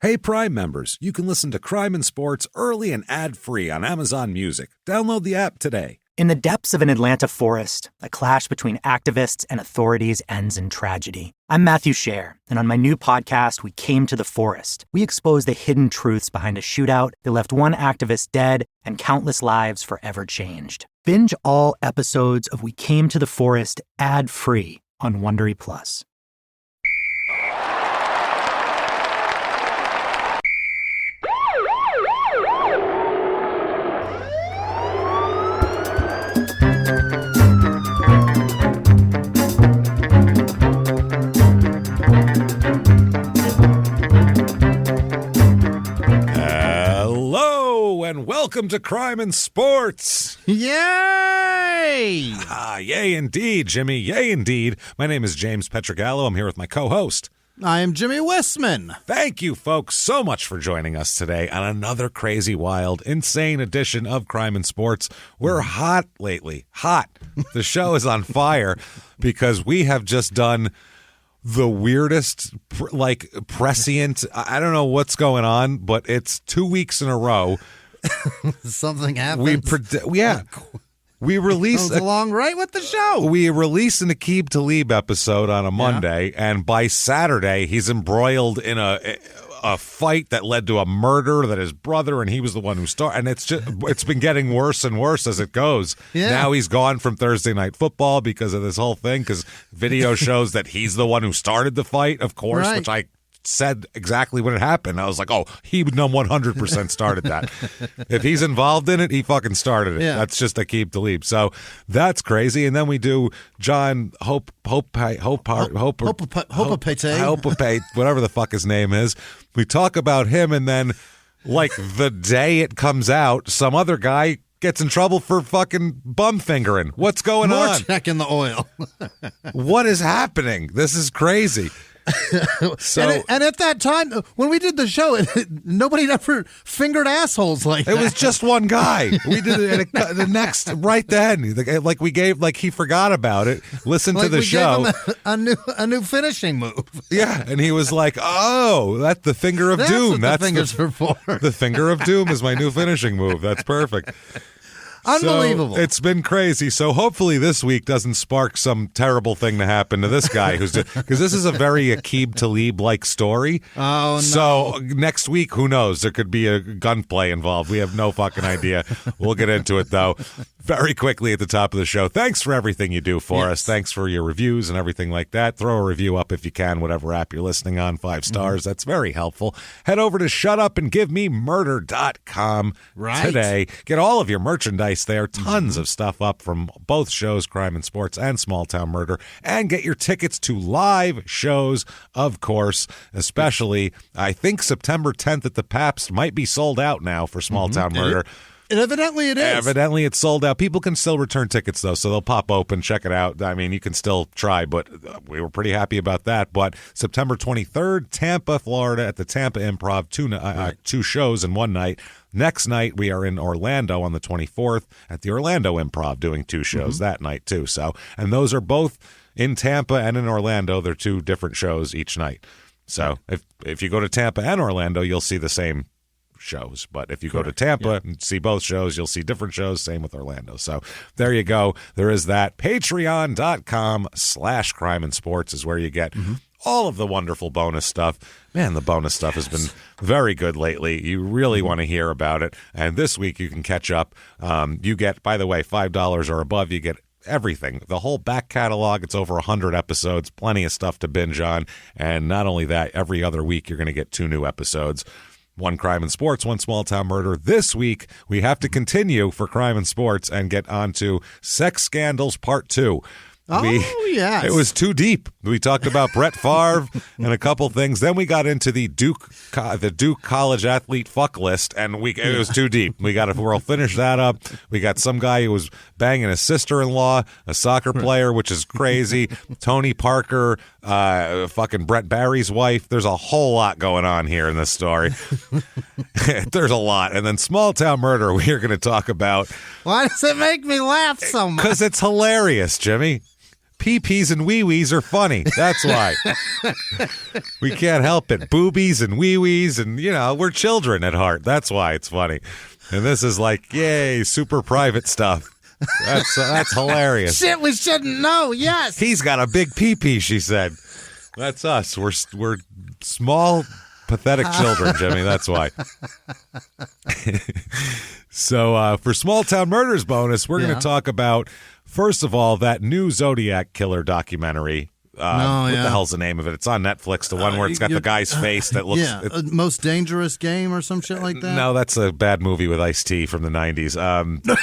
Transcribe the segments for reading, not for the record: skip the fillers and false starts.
Hey, Prime members, you can listen to Crime and Sports early and ad-free on Amazon Music. Download the app today. In the depths of an Atlanta forest, a clash between activists and authorities ends in tragedy. I'm Matthew Scher, and on my new podcast, We Came to the Forest, we expose the hidden truths behind a shootout that left one activist dead and countless lives forever changed. Binge all episodes of We Came to the Forest ad-free on Wondery Plus. And welcome to Crime and Sports. Yay! Yay indeed, Jimmie. Yay indeed. My name is James Pietragallo. I'm here with my co-host. I am Jimmie Whisman. Thank you, folks, so much for joining us today on another crazy, wild, insane edition of Crime and Sports. We're hot lately. Hot. The show is on fire because we have just done the weirdest, prescient, I don't know what's going on, but it's 2 weeks in a row. Something happened. We released goes along right with the show. We released an Aqib Talib episode on a Monday, and by Saturday, he's embroiled in a fight that led to a murder that his brother, and he was the one who started. And it's been getting worse and worse as it goes. Yeah. Now he's gone from Thursday Night Football because of this whole thing, because video shows that he's the one who started the fight, of course, right. Which I said exactly when it happened. I was like, oh, he 100% started that. If he's involved in it, he fucking started it. Yeah. That's just Aqib Talib. So that's crazy. And then we do John Hopapete, whatever the fuck his name is. We talk about him, and then like the day it comes out, some other guy gets in trouble for fucking bum fingering. What's going on? More checking the oil. What is happening? This is crazy. So, and at that time, when we did the show, nobody ever fingered assholes like that. It was just one guy. We did it the next right then. Like we gave, like he forgot about it. Listened to the show. Gave him a new finishing move. Yeah, and he was like, "Oh, that's the finger of doom. That's what the fingers are for. The finger of doom is my new finishing move. That's perfect." Unbelievable. So it's been crazy. So hopefully this week doesn't spark some terrible thing to happen to this guy because this is a very Aqib Talib-like story. Oh, no. So next week, who knows? There could be a gunplay involved. We have no fucking idea. We'll get into it, though, very quickly at the top of the show. Thanks for everything you do for us. Thanks for your reviews and everything like that. Throw a review up if you can, whatever app you're listening on, 5 stars. That's very helpful. Head over to shutupandgivememurder.com today. Get all of your merchandise there. Tons of stuff up from both shows, Crime and Sports and Small Town Murder. And get your tickets to live shows, of course, especially, I think September 10th at the Pabst might be sold out now for Small Town Murder. Evidently it is. Evidently it's sold out. People can still return tickets, though, so they'll pop open, check it out. I mean, you can still try, but we were pretty happy about that. But September 23rd, Tampa, Florida, at the Tampa Improv, two shows in one night. Next night, we are in Orlando on the 24th at the Orlando Improv doing 2 shows that night, too. So, and those are both in Tampa and in Orlando. They're 2 different shows each night. So if you go to Tampa and Orlando, you'll see the same shows. But if you go to Tampa and see both shows, you'll see different shows. Same with Orlando. So there you go. There is that. Patreon.com/crime and sports is where you get all of the wonderful bonus stuff. Man, the bonus stuff has been very good lately. You really want to hear about it. And this week you can catch up. You get, by the way, $5 or above, you get everything. The whole back catalog. It's over 100 episodes. Plenty of stuff to binge on. And not only that, every other week you're going to get 2 new episodes. 1 Crime and Sports, 1 Small Town Murder. This week, we have to continue for Crime and Sports and get on to Sex Scandals Part 2. Yes. It was too deep. We talked about Brett Favre and a couple things. Then we got into the Duke college athlete fuck list, and it was too deep. We'll finish that up. We got some guy who was banging his sister-in-law, a soccer player, which is crazy. Tony Parker, fucking Brett Barry's wife. There's a whole lot going on here in this story. There's a lot. And then Small Town Murder, we are going to talk about. Why does it make me laugh so much? Because it's hilarious, Jimmie. Pee-pees and wee-wees are funny. That's why. We can't help it. Boobies and wee-wees and, we're children at heart. That's why it's funny. And this is like, yay, super private stuff. That's hilarious. Shit, we shouldn't know. Yes. He's got a big pee-pee, she said. That's us. We're small, pathetic children, Jimmy. That's why. So for Small Town Murders bonus, we're going to talk about, first of all, that new Zodiac Killer documentary. What the hell's the name of it? It's on Netflix, the one where it's got the guy's face that looks... Most Dangerous Game or some shit like that? No, that's a bad movie with Ice-T from the 90s. With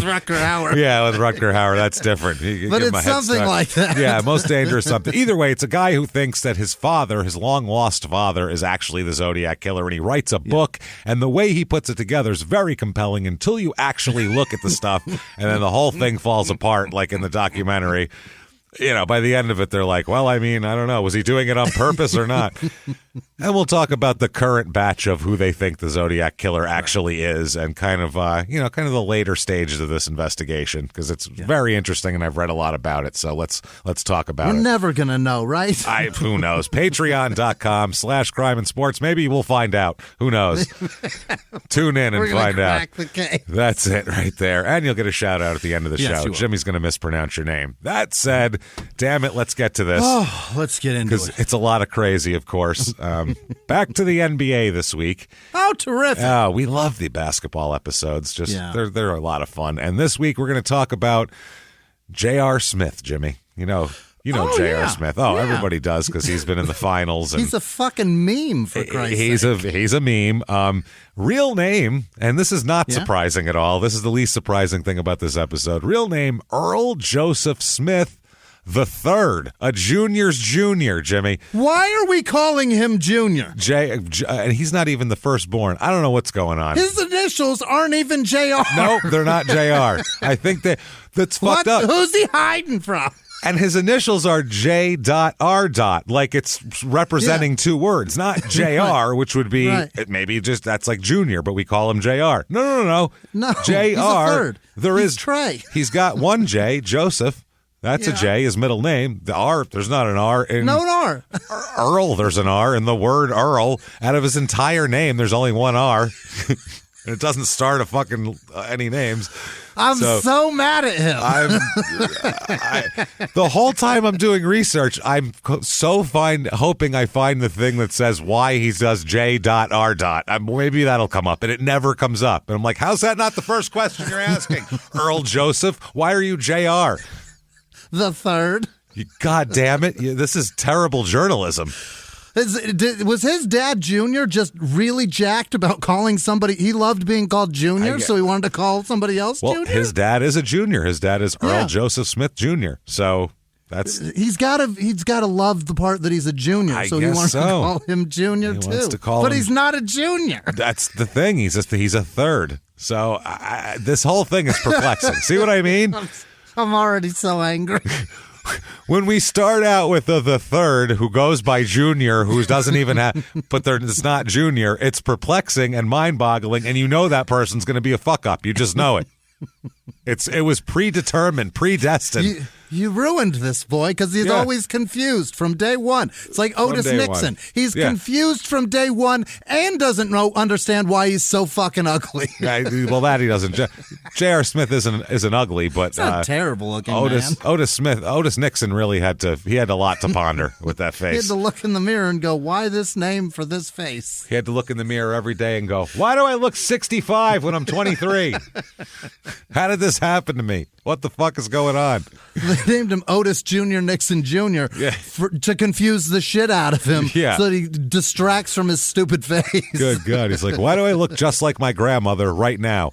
Rutger Hauer. Yeah, with Rutger Hauer. That's different. But it's something like that. Yeah, Most Dangerous something. Either way, it's a guy who thinks that his father, his long-lost father, is actually the Zodiac Killer, and he writes a book, and the way he puts it together is very compelling until you actually look at the stuff, and then the whole thing falls apart, like in the documentary. By the end of it, they're like, well, I don't know. Was he doing it on purpose or not? And we'll talk about the current batch of who they think the Zodiac Killer actually is and kind of the later stages of this investigation because it's very interesting and I've read a lot about it. So let's talk about it. We're never going to know, right? Who knows? Patreon.com/crimeinsports. Maybe we'll find out. Who knows? Tune in and find out. The case. That's it right there. And you'll get a shout out at the end of the show. Jimmy's going to mispronounce your name. That said, damn it, let's get to this. Oh, let's get into it. Because it's a lot of crazy, of course. Back to the NBA this week. Oh, terrific. We love the basketball episodes. They're a lot of fun. And this week we're going to talk about J.R. Smith, Jimmy. You know J.R. Smith. Everybody does because he's been in the finals. And he's a fucking meme, for Christ's sake. He's a meme. Real name, and this is not surprising at all. This is the least surprising thing about this episode. Real name, Earl Joseph Smith the Third, a junior's junior, Jimmy. Why are we calling him Junior? And he's not even the firstborn. I don't know what's going on. His initials aren't even JR. No, they're not JR. I think that's fucked up. Who's he hiding from? And his initials are J.R. Like it's representing two words, not JR, which would be maybe just that's like junior, but we call him JR. No. JR. He's a third. He's Trey. He's got one J, Joseph. That's a J, his middle name. The R, there's not an R. No, an R. Earl, there's an R. In the word Earl, out of his entire name, there's only one R. And it doesn't start a fucking any names. I'm so mad at him. The whole time I'm doing research, I'm hoping I find the thing that says why he does J.R. Maybe that'll come up, and it never comes up. And I'm like, how's that not the first question you're asking? Earl Joseph, why are you J.R.? The Third. God damn it. This is terrible journalism. Was his dad Junior just really jacked about calling somebody? He loved being called Junior, so he wanted to call somebody else Junior? Well, his dad is a junior. His dad is Earl Joseph Smith Jr. So that's... He's got to love the part that he's a junior, so he wants to call him Junior, too. But he's not a junior. That's the thing. He's a third. So this whole thing is perplexing. See what I mean? I'm already so angry. When we start out with the third, who goes by Junior, who doesn't even have, but it's not Junior, it's perplexing and mind-boggling, and you know that person's going to be a fuck-up. You just know it. It was predetermined, predestined. You ruined this boy because he's always confused from day one. It's like Otis Nixon. He's confused from day one and doesn't understand why he's so fucking ugly. Well, that he doesn't. J.R. Smith isn't ugly, but it's not terrible looking. Otis Nixon really had a lot to ponder with that face. He had to look in the mirror and go, why this name for this face? He had to look in the mirror every day and go, why do I look 65 when I'm 23? How did this happen to me? What the fuck is going on? They named him Otis Jr. Nixon Jr. To confuse the shit out of him so that he distracts from his stupid face. Good God. He's like, why do I look just like my grandmother right now?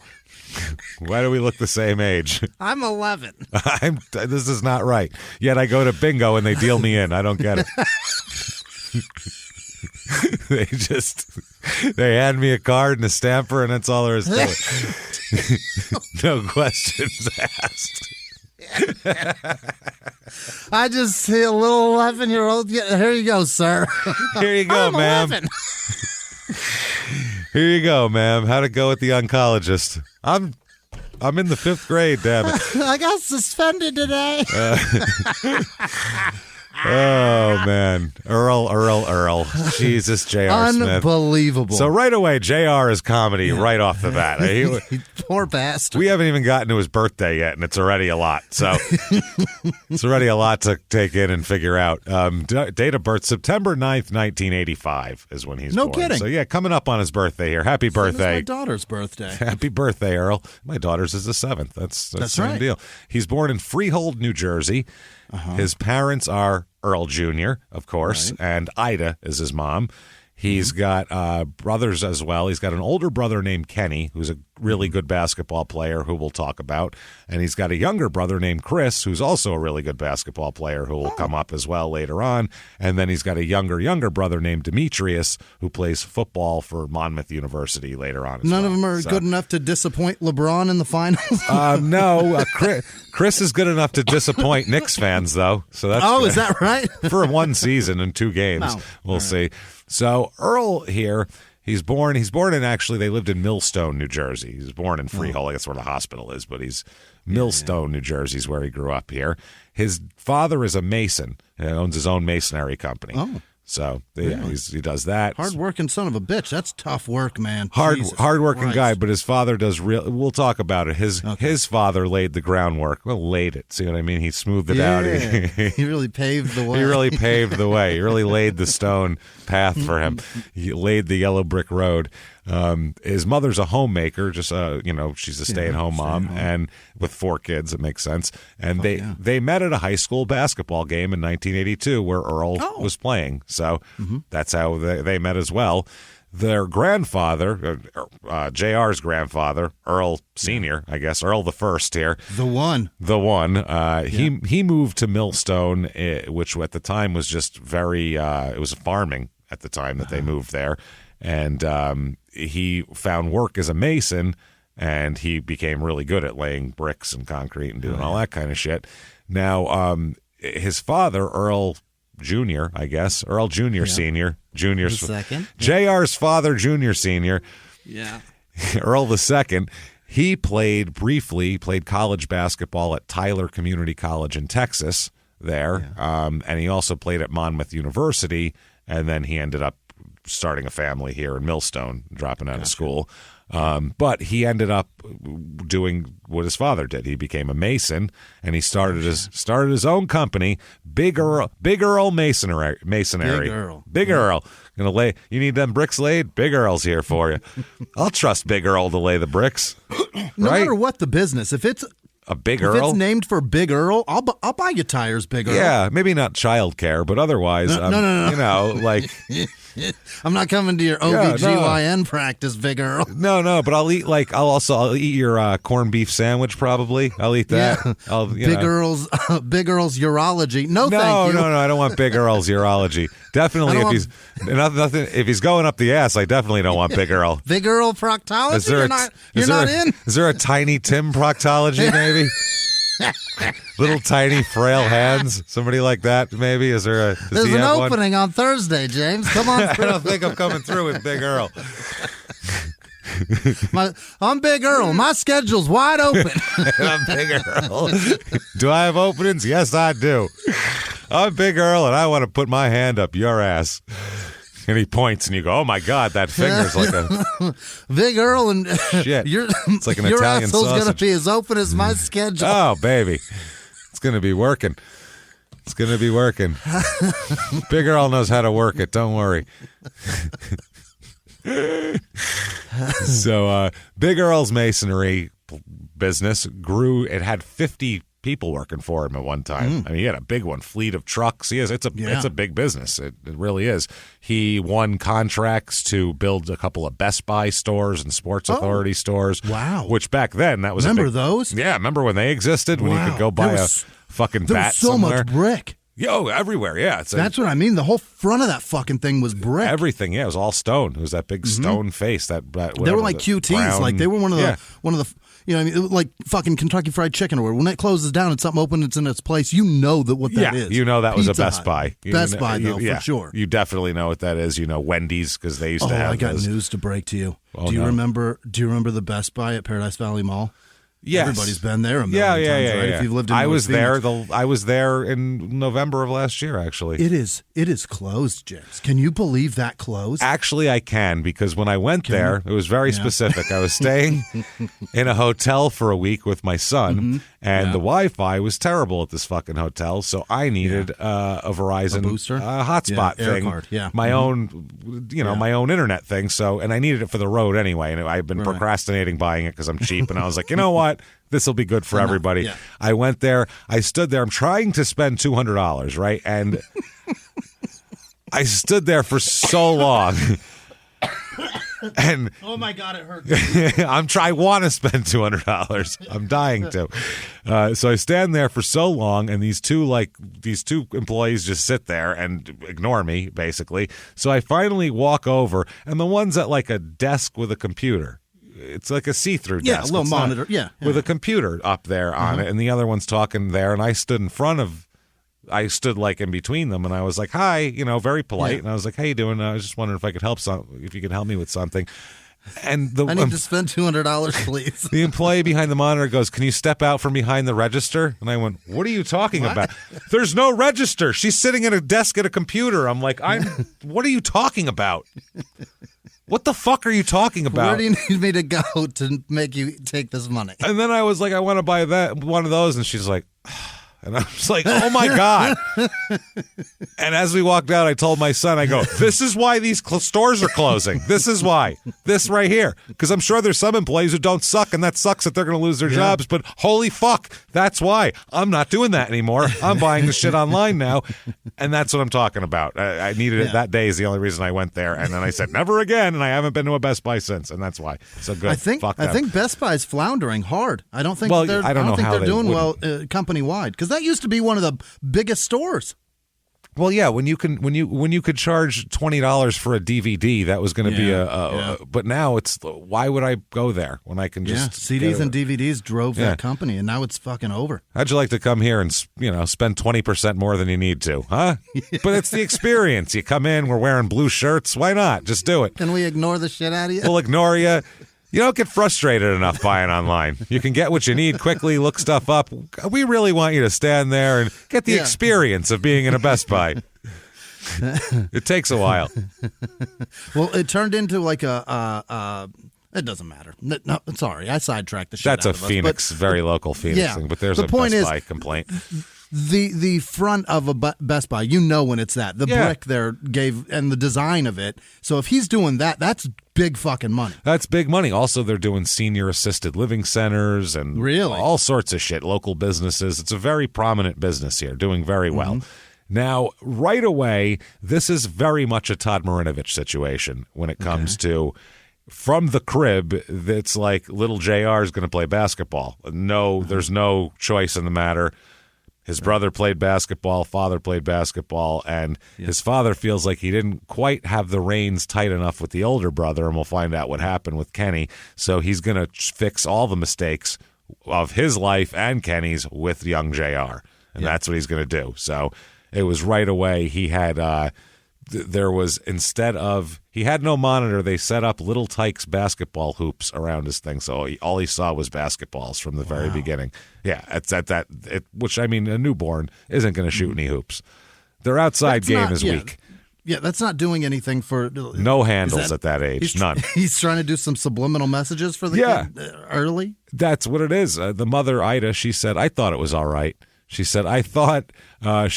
Why do we look the same age? I'm 11. This is not right. Yet I go to bingo and they deal me in. I don't get it. They hand me a card and a stamper, and that's all there is to it. No questions asked. I just see a little 11-year-old. Here you go, sir. Here you go, ma'am. 11. Here you go, ma'am. How'd it go with the oncologist? I'm I'm in the 5th grade, damn it. I got suspended today. Oh, man. Earl. Jesus, J.R. Smith. Unbelievable. So right away, J.R. is comedy right off the bat. Poor bastard. We haven't even gotten to his birthday yet, and it's already a lot. So it's already a lot to take in and figure out. Date of birth, September 9th, 1985 is when he's born. No kidding. So, yeah, coming up on his birthday here. Happy birthday. It's my daughter's birthday. Happy birthday, Earl. My daughter's is the 7th. That's the same right. deal. He's born in Freehold, New Jersey. His parents are Earl Jr., of course, and Ida is his mom. He's got brothers as well. He's got an older brother named Kenny, who's a really good basketball player who we'll talk about. And he's got a younger brother named Chris, who's also a really good basketball player who will come up as well later on. And then he's got a younger brother named Demetrius, who plays football for Monmouth University later on as None well. of them are good enough to disappoint LeBron in the finals? No. Chris is good enough to disappoint Knicks fans, though. So that's good. Is that right? For 1 season and 2 games. No. We'll see. So Earl here, he's born in, actually, they lived in Millstone, New Jersey. He was born in Freehold. I guess where the hospital is, but he's Millstone, New Jersey is where he grew up here. His father is a mason. He owns his own masonry company. Oh. So he does that. Hard-working son of a bitch. That's tough work, man. Hard-working guy, but his father does real. We'll talk about it. His father laid the groundwork. Well, laid it. See what I mean? He smoothed it out. He really paved the way. He really paved the way. He really laid the stone path for him. He laid the yellow brick road. His mother's a homemaker, just she's a stay-at-home mom, and with 4 kids, it makes sense. And they met at a high school basketball game in 1982 where Earl was playing. So that's how they met as well. Their grandfather, JR's grandfather, Earl Sr., I guess, Earl the First here. The one. He moved to Millstone, which at the time was just very, it was farming at the time that they moved there. And he found work as a mason, and he became really good at laying bricks and concrete and doing all that kind of shit. Now, his father, Earl Jr., I guess, Earl Jr. Sr., Jr.'s second. JR's father, Jr. Sr., Earl the Second, he played college basketball at Tyler Community College in Texas there, and he also played at Monmouth University, and then he ended up starting a family here in Millstone, dropping out of school. But he ended up doing what his father did. He became a mason, and he started his own company, Big Earl Masonry. Big Earl. You need them bricks laid? Big Earl's here for you. I'll trust Big Earl to lay the bricks. No matter what the business, if it's a Big Earl, if it's named for Big Earl, I'll buy you tires, Big Earl. Yeah, maybe not childcare, but otherwise, no. Like. I'm not coming to your OBGYN practice, Big Earl. No, but I'll eat I'll eat your corned beef sandwich probably. I'll eat that. Yeah. Big Earl's urology. No, thank you. No, I don't want Big Earl's urology. Definitely if he's going up the ass, I definitely don't want Big Earl. Big Earl proctology? You're not in? Is there a Tiny Tim proctology maybe? Little tiny frail hands, somebody like that maybe. There's an opening on Thursday, James. Come on through. I don't think I'm coming through with Big Earl. I'm Big Earl. My schedule's wide open. I'm Big Earl. Do I have openings? Yes, I do. I'm Big Earl, and I want to put my hand up your ass. And he points, and you go, "Oh my God, that finger's like a Big Earl." And shit, it's like an your Italian asshole's sausage. Gonna be as open as my schedule. Oh baby, it's gonna be working. It's gonna be working. Big Earl knows how to work it. Don't worry. So, Big Earl's masonry business grew. It had 50 people working for him at one time. I mean, he had a big one, fleet of trucks. It's a big business. It really is. He won contracts to build a couple of Best Buy stores and Sports Authority stores. Wow. Which back then, that was remember those? Yeah, remember when they existed? When you could go buy a fucking bat somewhere? There was so much brick. Yo, everywhere, yeah. That's what I mean. The whole front of that fucking thing was brick. Everything, yeah. It was all stone. It was that big stone face. They were like QTs. Brown, like they were one of the you know, what I mean, like fucking Kentucky Fried Chicken or whatever. When it closes down and something opens, it's in its place. You know what that is. You know that was a Best Buy. Best Buy, though, for sure. You definitely know what that is. You know Wendy's because they used to have. I got news to break to you. Oh, do you remember the Best Buy at Paradise Valley Mall? Yes. Everybody's been there a million times, right? If you've lived in I was Phoenix. there. I was there in November of last year, actually. It is closed, James. Can you believe that closed? Actually, I can, because when I went there, it was very specific. I was staying in a hotel for a week with my son, and the Wi-Fi was terrible at this fucking hotel, so I needed a Verizon booster? hotspot thing, card, my own, my own internet thing. So, and I needed it for the road anyway, and I've been procrastinating buying it because I'm cheap, and I was like, you know what? This will be good for everybody. Yeah. I went there. I stood there. I'm trying to spend $200, right? And I stood there for so long. And oh my God, it hurts. I want to spend $200. I'm dying to. So I stand there for so long, and these two employees just sit there and ignore me, basically. So I finally walk over, and the one's at like a desk with a computer. It's like a see-through desk. Yeah, a little monitor. With a computer up there on it, and the other one's talking there, and I stood like in between them, and I was like, "Hi," very polite, and I was like, "How you doing?" I was just wondering if I could if you could help me with something. And I need to spend $200, please. The employee behind the monitor goes, "Can you step out from behind the register?" And I went, "What are you talking about? There's no register. She's sitting at a desk at a computer." I'm like, "What are you talking about? What the fuck are you talking about? Where do you need me to go to make you take this money?" And then I was like, "I want to buy one of those," and she's like. And I was like, oh, my God. And as we walked out, I told my son, I go, this is why these stores are closing. This is why. This right here. Because I'm sure there's some employees who don't suck, and that sucks that they're going to lose their jobs. But holy fuck, that's why. I'm not doing that anymore. I'm buying this shit online now. And that's what I'm talking about. I needed it that day is the only reason I went there. And then I said, never again. And I haven't been to a Best Buy since. And that's why. So good. I think Best Buy's floundering hard. I don't think they're doing well company-wide. Because that used to be one of the biggest stores. Well, yeah, when you could charge $20 for a DVD, that was going to be but now it's, why would I go there when I can just CDs and DVDs drove that company, and now it's fucking over. How'd you like to come here and spend 20% more than you need to, huh? But it's the experience. You come in, we're wearing blue shirts. Why not? Just do it. Can we ignore the shit out of you? We'll ignore you. You don't get frustrated enough buying online. You can get what you need quickly, look stuff up. We really want you to stand there and get the experience of being in a Best Buy. It takes a while. Well, it turned into like it doesn't matter. No, sorry, I sidetracked the shit That's out of us. Phoenix, very local Phoenix thing, but there's a Best Buy complaint. The front of a Best Buy, when it's that. The brick there and the design of it. So if he's doing that, that's big fucking money. That's big money. Also, they're doing senior assisted living centers and all sorts of shit, local businesses. It's a very prominent business here, doing very well. Now, right away, this is very much a Todd Marinovich situation when it comes to from the crib. It's like little JR is going to play basketball. No, there's no choice in the matter. His brother played basketball, father played basketball, and his father feels like he didn't quite have the reins tight enough with the older brother, and we'll find out what happened with Kenny. So he's going to fix all the mistakes of his life and Kenny's with young JR, and that's what he's going to do. So it was right away. He had he had no monitor. They set up little Tykes basketball hoops around his thing, so all he saw was basketballs from the very beginning. Yeah, which I mean, a newborn isn't going to shoot any hoops. Their outside game is weak. Yeah, that's not doing anything for no handles at that age. None. He's trying to do some subliminal messages for the kid early. That's what it is. The mother Ida, she said, I thought it was all right. She said, I thought Earl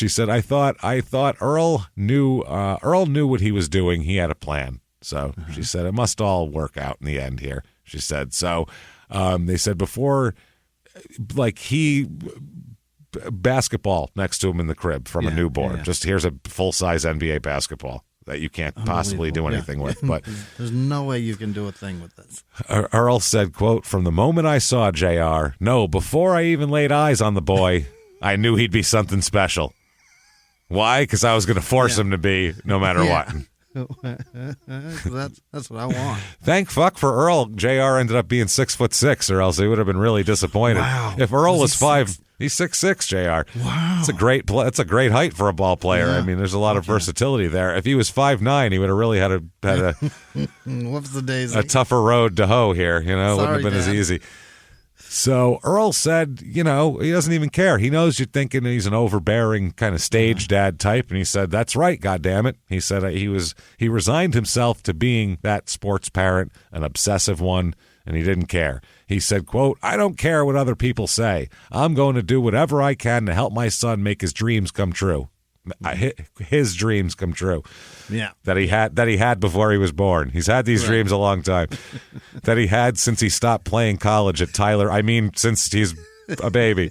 knew what he was doing. He had a plan. So she said, it must all work out in the end here. She said, so they said before, like basketball next to him in the crib from a newborn. Yeah. Just here's a full-size NBA basketball that you can't possibly do anything with. But there's no way you can do a thing with this. Earl said, quote, from the moment I saw JR, before I even laid eyes on the boy, I knew he'd be something special. Why? Because I was going to force him to be, no matter what. That's what I want. Thank fuck for Earl. JR ended up being 6'6", or else he would have been really disappointed. Wow. If Earl was 5, he's 6'6", JR. Wow. It's a great height for a ball player. Yeah. I mean, there's a lot of versatility there. If he was 5'9", he would have really had whoops the daisy. A tougher road to hoe here. It wouldn't have been as easy. So Earl said, he doesn't even care. He knows you're thinking he's an overbearing kind of stage dad type, and he said, "That's right, goddammit." He said he resigned himself to being that sports parent, an obsessive one, and he didn't care. He said, quote, "I don't care what other people say. I'm going to do whatever I can to help my son make his dreams come true." His dreams come true. Yeah. That he had before he was born. He's had these dreams a long time. That he had since he stopped playing college at Tyler. I mean, since he's a baby.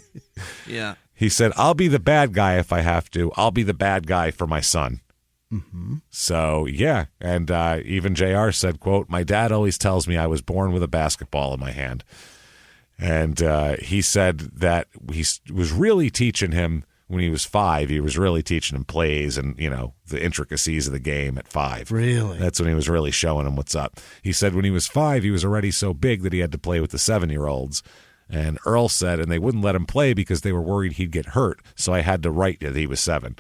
Yeah. He said, "I'll be the bad guy if I have to. I'll be the bad guy for my son." Mm-hmm. So, yeah. And even JR said, quote, "My dad always tells me I was born with a basketball in my hand." And he said that he was really teaching him when he was 5. He was really teaching him plays and, the intricacies of the game at 5. Really? That's when he was really showing him what's up. He said when he was 5, he was already so big that he had to play with the 7-year-olds. And Earl said, and they wouldn't let him play because they were worried he'd get hurt. So I had to write that he was 7.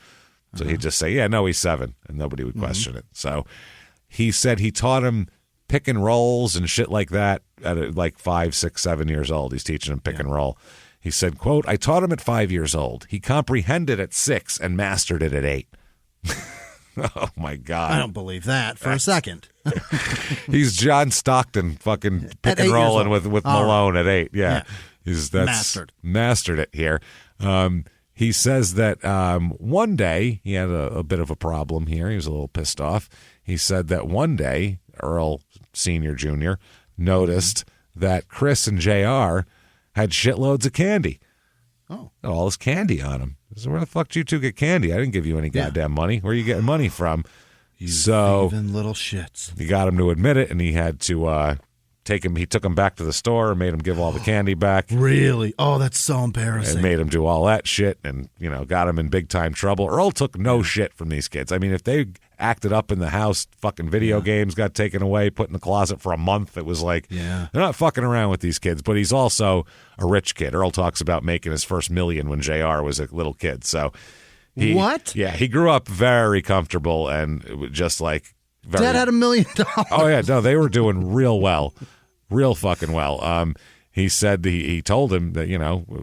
So he'd just say, "Yeah, no, he's 7," and nobody would question it. So he said he taught him pick and rolls and shit like that at like 5, 6, 7 years old. He's teaching him pick and roll. He said, quote, "I taught him at 5 years old. He comprehended at 6 and mastered it at 8. Oh, my God. I don't believe that for a second. He's John Stockton fucking pick and rolling with Malone at 8. Yeah. That's mastered it here. He says that one day, he had a bit of a problem here. He was a little pissed off. He said that one day, Earl Sr., Jr., noticed that Chris and JR had shitloads of candy. Oh. All this candy on him. So where the fuck did you two get candy? I didn't give you any goddamn money. Where are you getting money from? Even little shits. He got him to admit it, and he had to take him. He took him back to the store and made him give all the candy back. Really? Oh, that's so embarrassing. And made him do all that shit, and got him in big time trouble. Earl took no shit from these kids. I mean, if they acted up in the house, fucking video games got taken away, put in the closet for a month. It was like, they're not fucking around with these kids. But he's also a rich kid. Earl talks about making his first $1 million when JR was a little kid. So what? Yeah, he grew up very comfortable and it was just like Dad had $1 million. Oh yeah, no, they were doing real well, real fucking well. He said he told him that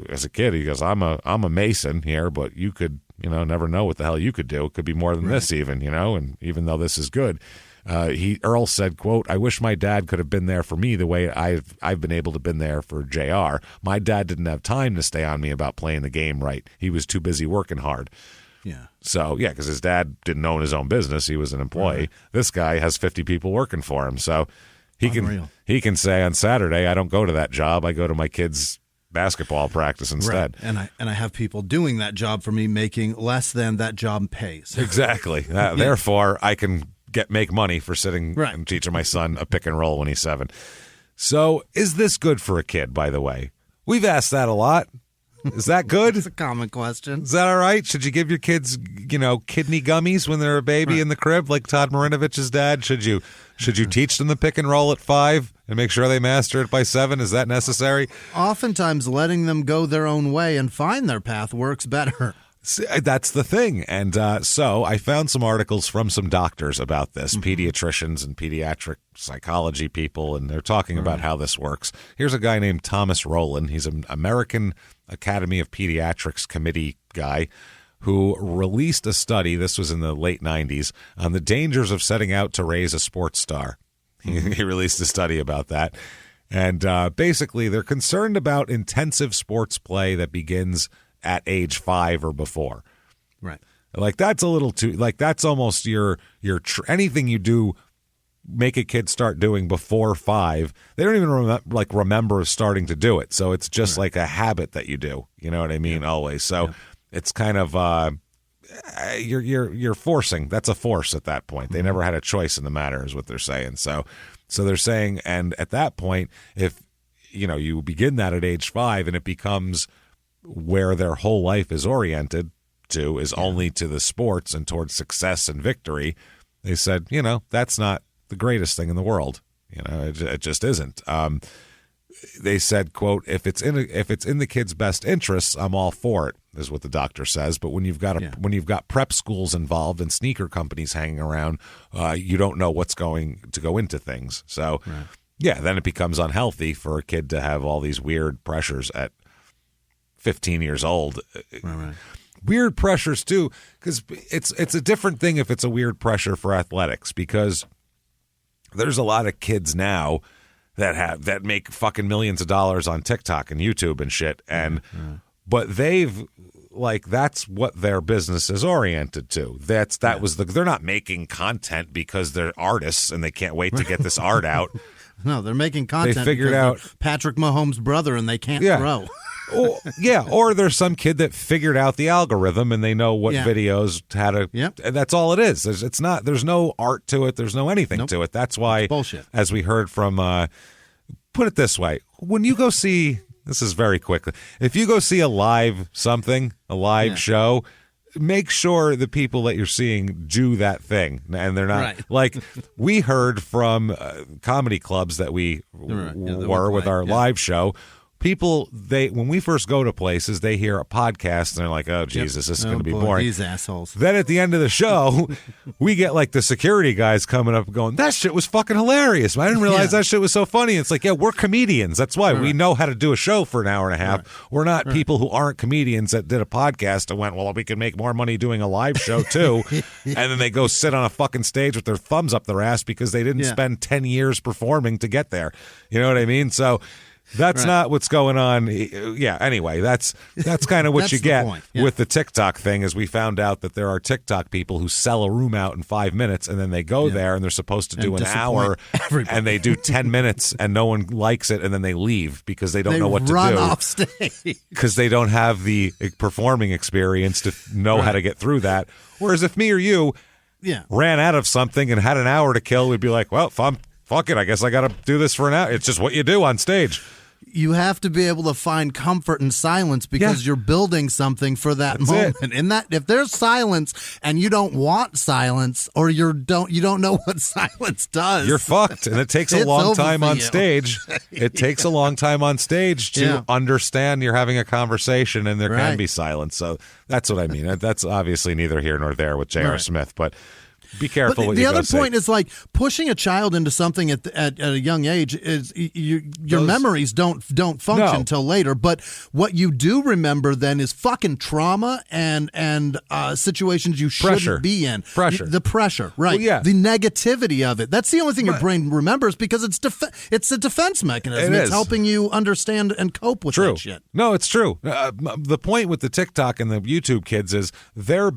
as a kid, he goes, I'm a mason here, but you could never know what the hell you could do. It could be more than this even, and even though this is good. Earl said, quote, "I wish my dad could have been there for me the way I've been able to been there for JR. My dad didn't have time to stay on me about playing the game right. He was too busy working hard." Yeah. So, yeah, because his dad didn't own his own business. He was an employee. Right. This guy has 50 people working for him. So he can say on Saturday, "I don't go to that job. I go to my kids' basketball practice instead." Right. And I have people doing that job for me making less than that job pays. Exactly. Therefore, I can make money for sitting and teaching my son a pick and roll when he's 7. So is this good for a kid, by the way? We've asked that a lot. Is that good? It's a common question. Is that all right? Should you give your kids, kidney gummies when they're a baby in the crib, like Todd Marinovich's dad? Should you teach them the pick and roll at 5 and make sure they master it by 7? Is that necessary? Oftentimes, letting them go their own way and find their path works better. See, that's the thing. And so I found some articles from some doctors about this, pediatricians and pediatric psychology people, and they're talking about how this works. Here's a guy named Thomas Rowland. He's an American Academy of Pediatrics committee guy who released a study, this was in the late 90s, on the dangers of setting out to raise a sports star. He released a study about that. And basically, they're concerned about intensive sports play that begins at age 5 or before. Right. Like that's a little too, like that's almost your anything you do, make a kid start doing before 5. They don't even remember starting to do it. So it's just like a habit that you do. You know what I mean? Always. So it's kind of, you're forcing. That's a force at that point. They never had a choice in the matter is what they're saying. So they're saying, and at that point, if, you begin that at age 5 and it becomes where their whole life is oriented to is only to the sports and towards success and victory, they said, that's not the greatest thing in the world. It just isn't. They said, quote, if it's in the kid's best interests, I'm all for it, is what the doctor says. But when you've got prep schools involved and sneaker companies hanging around, you don't know what's going to go into things. So Yeah, then it becomes unhealthy for a kid to have all these weird pressures at 15 years old. Right. Weird pressures too, because it's a different thing if it's a weird pressure for athletics, because there's a lot of kids now that make fucking millions of dollars on TikTok and YouTube and shit, and but that's what their business is oriented to. They're not making content because they're artists and they can't wait to get this art out. No, they're making content. They figured out Patrick Mahomes' brother, and they can't throw. Or there's some kid that figured out the algorithm and they know what videos how to. Yep. That's all it is. There's no art to it. There's no anything to it. That's why, bullshit. As we heard from, put it this way: when you go see, this is very quickly, if you go see a live show, make sure the people that you're seeing do that thing, and they're not like we heard from comedy clubs that we were with our live show. People, when we first go to places, they hear a podcast and they're like, "Oh Jesus, this is going to be boring." These assholes. Then at the end of the show, we get like the security guys coming up going, "That shit was fucking hilarious. I didn't realize that shit was so funny." It's like, yeah, we're comedians. That's why we know how to do a show for an hour and a half. We're not people who aren't comedians that did a podcast and went, "Well, we can make more money doing a live show too," and then they go sit on a fucking stage with their thumbs up their ass because they didn't spend 10 years performing to get there. You know what I mean? So. That's not what's going on. Yeah, anyway, that's kind of what you get with the TikTok thing, is we found out that there are TikTok people who sell a room out in 5 minutes, and then they go there and they're supposed to do an hour, and they do 10 minutes, and no one likes it, and then they leave because they don't know what to do. They run off stage. Because they don't have the performing experience to know how to get through that. Whereas if me or you ran out of something and had an hour to kill, we'd be like, well, fuck it, I guess I got to do this for an hour. It's just what you do on stage. You have to be able to find comfort in silence because you're building something for that moment. And that if there's silence and you don't want silence, or you don't know what silence does, you're fucked. And it takes a long time on stage. It takes a long time on stage to understand you're having a conversation and there can be silence. So that's what I mean. That's obviously neither here nor there with J.R. Smith, but be careful what you go say. The other point is, like, pushing a child into something at a young age is your memories don't function until later. But what you do remember then is fucking trauma and situations you shouldn't be in. The pressure, right? Well, the negativity of it. That's the only thing your brain remembers because it's a defense mechanism. It's helping you understand and cope with that shit. No, it's true. The point with the TikTok and the YouTube kids is they're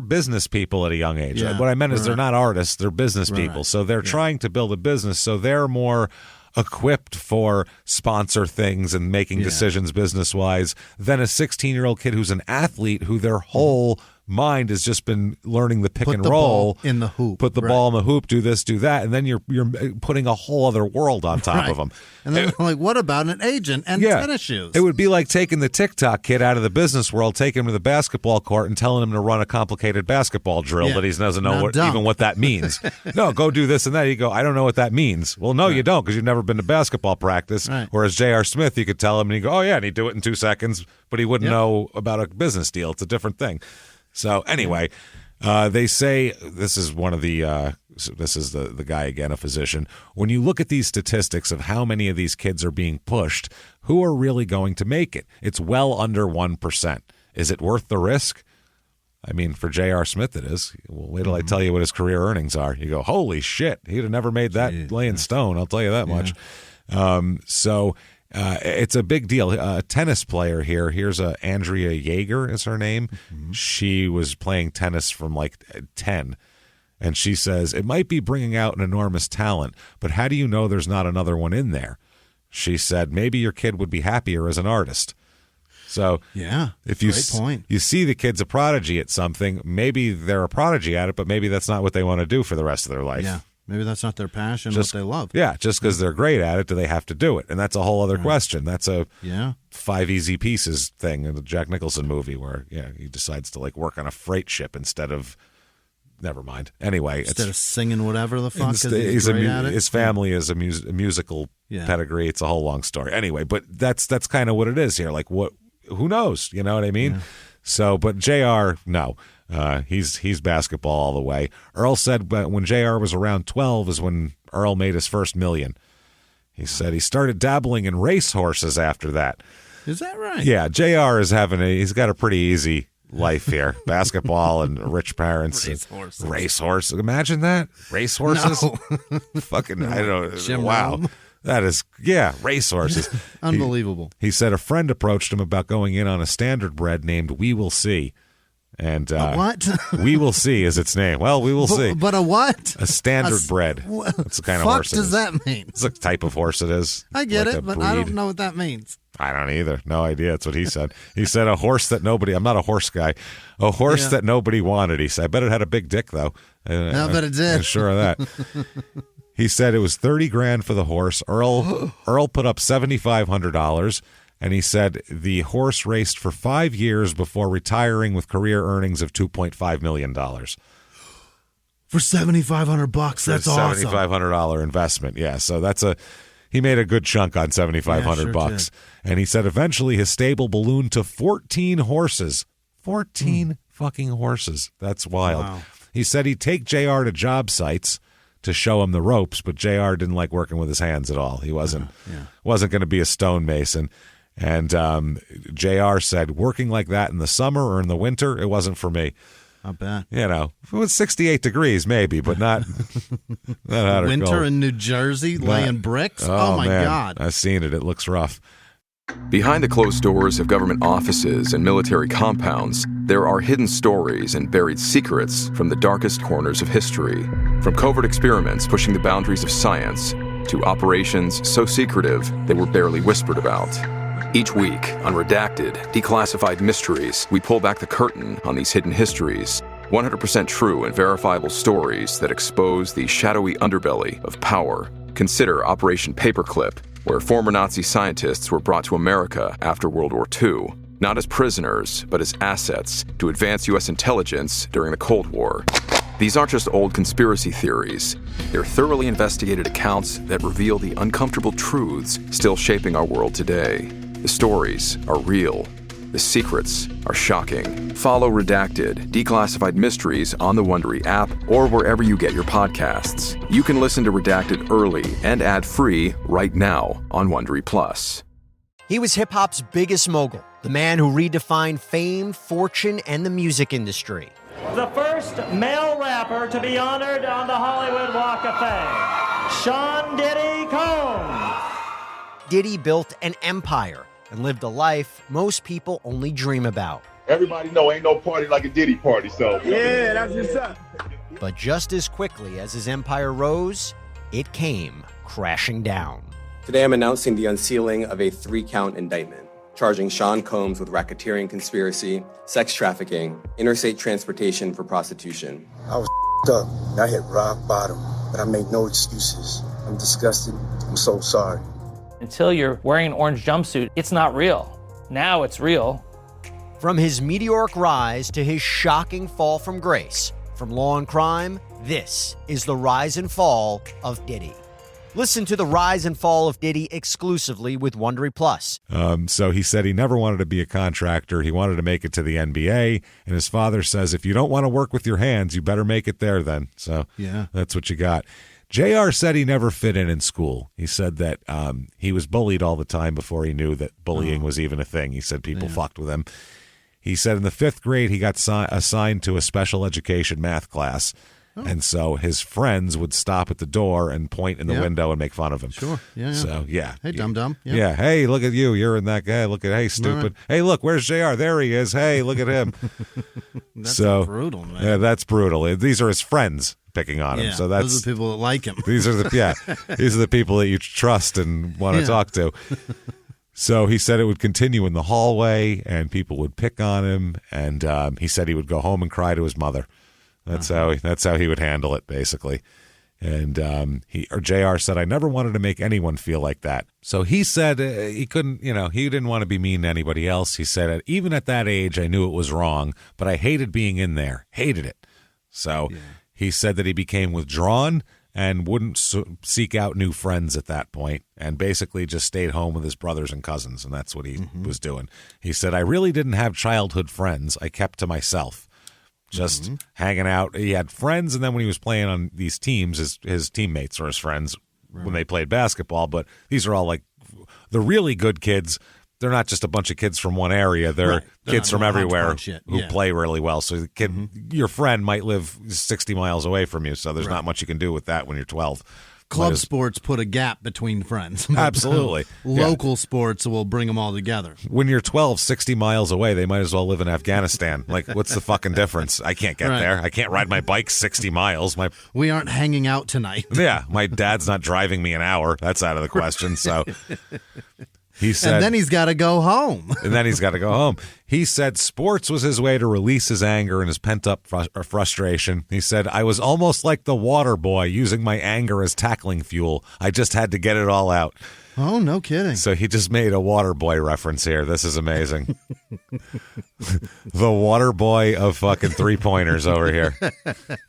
business people at a young age. What I meant is they're not artists, they're business people. So they're trying to build a business, so they're more equipped for sponsor things and making decisions business-wise than a 16-year-old kid who's an athlete who their whole mind has just been learning the pick and roll. Ball in the hoop. Put the ball in the hoop, do this, do that, and then you're putting a whole other world on top of them. And then like, what about an agent and tennis shoes? It would be like taking the TikTok kid out of the business world, taking him to the basketball court and telling him to run a complicated basketball drill that he doesn't know even what that means. No, go do this and that. You go, I don't know what that means. Well, no, you don't, because you've never been to basketball practice. Right. Whereas J.R. Smith, you could tell him and he'd go, oh yeah, and he'd do it in 2 seconds, but he wouldn't know about a business deal. It's a different thing. So anyway, they say, this is one of the this is the guy again, a physician. When you look at these statistics of how many of these kids are being pushed, who are really going to make it? It's well under 1%. Is it worth the risk? I mean, for J.R. Smith, it is. Well, wait till I tell you what his career earnings are. You go, holy shit, he'd have never made that laying stone. I'll tell you that much. It's a big deal. A tennis player here. Here's Andrea Jaeger is her name. Mm-hmm. She was playing tennis from like 10. And she says, it might be bringing out an enormous talent, but how do you know there's not another one in there? She said, maybe your kid would be happier as an artist. So if you see the kid's a prodigy at something, maybe they're a prodigy at it, but maybe that's not what they want to do for the rest of their life. Yeah. Maybe that's not their passion, what they love. Yeah, just because they're great at it, do they have to do it? And that's a whole other question. That's a 5 Easy Pieces thing in the Jack Nicholson movie where he decides to like work on a freight ship instead of, never mind. Anyway, instead of singing whatever the fuck, he's great at it. His family is a musical pedigree. It's a whole long story. Anyway, but that's kind of what it is here. Like, who knows? You know what I mean? Yeah. So, but JR, no. He's basketball all the way. Earl said when JR was around 12 is when Earl made his first $1 million. He said he started dabbling in race horses after that. Is that right? Yeah, JR is he's got a pretty easy life here. Basketball and rich parents. Race horses. Imagine that. Race horses. No. Fucking, I don't know. Jim Wow. Rome. That is, race horses. Unbelievable. He said a friend approached him about going in on a standard bred named We Will See. And what? We Will See is its name. Well, we will see. But a what? A standard bred. That's the kind of horse it is. What does that mean? It's a type of horse it is. I get like it, but I don't know what that means. I don't either. No idea. That's what he said. He said a horse that nobody, I'm not a horse guy, a horse that nobody wanted. He said, I bet it had a big dick, though. I bet it did. I'm sure of that. He said it was $30,000 for the horse. Earl put up $7,500. And he said the horse raced for 5 years before retiring with career earnings of $2.5 million. For $7,500, that's awesome. $7,500 investment. Yeah, so he made a good chunk on $7,500. And he said eventually his stable ballooned to 14 horses. 14 fucking horses. That's wild. Wow. He said he'd take JR to job sites to show him the ropes, but JR didn't like working with his hands at all. He wasn't going to be a stonemason. And JR said, working like that in the summer or in the winter, it wasn't for me. I bet. If it was 68 degrees, maybe, but not winter in New Jersey, laying bricks? Oh my man. God. I've seen it. It looks rough. Behind the closed doors of government offices and military compounds, there are hidden stories and buried secrets from the darkest corners of history. From covert experiments pushing the boundaries of science to operations so secretive they were barely whispered about. Each week, on Redacted, Declassified Mysteries, we pull back the curtain on these hidden histories, 100% true and verifiable stories that expose the shadowy underbelly of power. Consider Operation Paperclip, where former Nazi scientists were brought to America after World War II, not as prisoners, but as assets to advance U.S. intelligence during the Cold War. These aren't just old conspiracy theories. They're thoroughly investigated accounts that reveal the uncomfortable truths still shaping our world today. The stories are real. The secrets are shocking. Follow Redacted, Declassified Mysteries on the Wondery app or wherever you get your podcasts. You can listen to Redacted early and ad-free right now on Wondery Plus. He was hip-hop's biggest mogul, the man who redefined fame, fortune, and the music industry. The first male rapper to be honored on the Hollywood Walk of Fame, Sean Diddy Combs. Diddy built an empire and lived a life most people only dream about. Everybody know ain't no party like a Diddy party, so. Yeah, that's what's up. But just as quickly as his empire rose, it came crashing down. Today I'm announcing the unsealing of a 3-count indictment, charging Sean Combs with racketeering conspiracy, sex trafficking, interstate transportation for prostitution. I was up. I hit rock bottom, but I made no excuses. I'm disgusted. I'm so sorry. Until you're wearing an orange jumpsuit, it's not real. Now it's real. From his meteoric rise to his shocking fall from grace, from law and crime, this is the rise and fall of Diddy. Listen to the rise and fall of Diddy exclusively with Wondery Plus. So he said he never wanted to be a contractor. He wanted to make it to the NBA. And his father says, if you don't want to work with your hands, you better make it there then. So that's what you got. JR said he never fit in school. He said that he was bullied all the time before he knew that bullying was even a thing. He said people fucked with him. He said in the 5th grade, he got assigned to a special education math class. And so his friends would stop at the door and point in the window and make fun of him. Sure. Yeah. So, Hey, dum-dum. Yeah. Hey, look at you. You're in that guy. Look at, hey, stupid. Right. Hey, look, where's JR? There he is. Hey, look at him. That's brutal, man. Yeah, that's brutal. These are his friends picking on him. So those are the people that like him. These are the people that you trust and want to talk to. So he said it would continue in the hallway and people would pick on him. And he said he would go home and cry to his mother. That's how he would handle it, basically. And JR said, I never wanted to make anyone feel like that. So he said he couldn't, he didn't want to be mean to anybody else. He said, even at that age, I knew it was wrong, but I hated being in there, hated it. So he said that he became withdrawn and wouldn't seek out new friends at that point and basically just stayed home with his brothers and cousins. And that's what he was doing. He said, I really didn't have childhood friends. I kept to myself. Just hanging out. He had friends, and then when he was playing on these teams, his teammates or his friends when they played basketball. But these are all like the really good kids. They're not just a bunch of kids from one area. They're kids from everywhere who play really well. So the kid, your friend might live 60 miles away from you, so there's not much you can do with that when you're 12. Club sports put a gap between friends. Absolutely. Local sports will bring them all together. When you're 12, 60 miles away, they might as well live in Afghanistan. Like, what's the fucking difference? I can't get there. I can't ride my bike 60 miles. We aren't hanging out tonight. Yeah, my dad's not driving me an hour. That's out of the question, so... He said, and then he's got to go home. He said sports was his way to release his anger and his pent-up frustration. He said, I was almost like the Waterboy, using my anger as tackling fuel. I just had to get it all out. Oh, no kidding. So he just made a Waterboy reference here. This is amazing. The Waterboy of fucking three-pointers over here.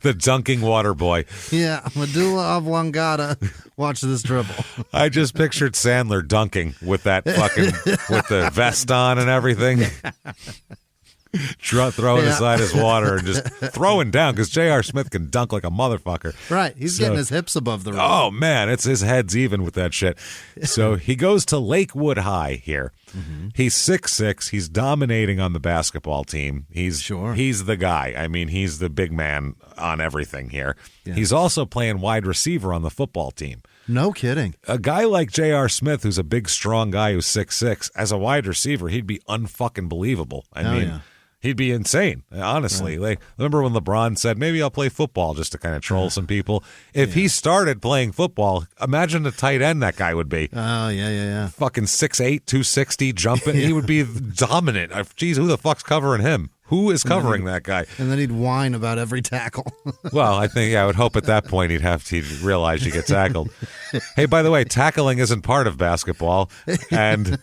The dunking Waterboy. Yeah, medulla oblongata. Watch this dribble. I just pictured Sandler dunking with that fucking, with the vest on and everything. Throwing aside his water and just throwing down, because J.R. Smith can dunk like a motherfucker. Right. He's getting his hips above the rim. Oh, man. It's his head's even with that shit. So he goes to Lakewood High here. Mm-hmm. He's 6'6". He's dominating on the basketball team. He's the guy. I mean, he's the big man on everything here. Yeah. He's also playing wide receiver on the football team. No kidding. A guy like J.R. Smith, who's a big, strong guy who's 6'6", as a wide receiver, he'd be unfucking believable. I mean, he'd be insane, honestly. Right. Like, remember when LeBron said, maybe I'll play football just to kind of troll some people? If he started playing football, imagine the tight end that guy would be. Oh, yeah. Fucking 6'8", 260, jumping. He would be dominant. Jeez, who the fuck's covering him? Who is covering that guy? And then he'd whine about every tackle. Well, I think, I would hope at that point he'd realize you get tackled. Hey, by the way, tackling isn't part of basketball. And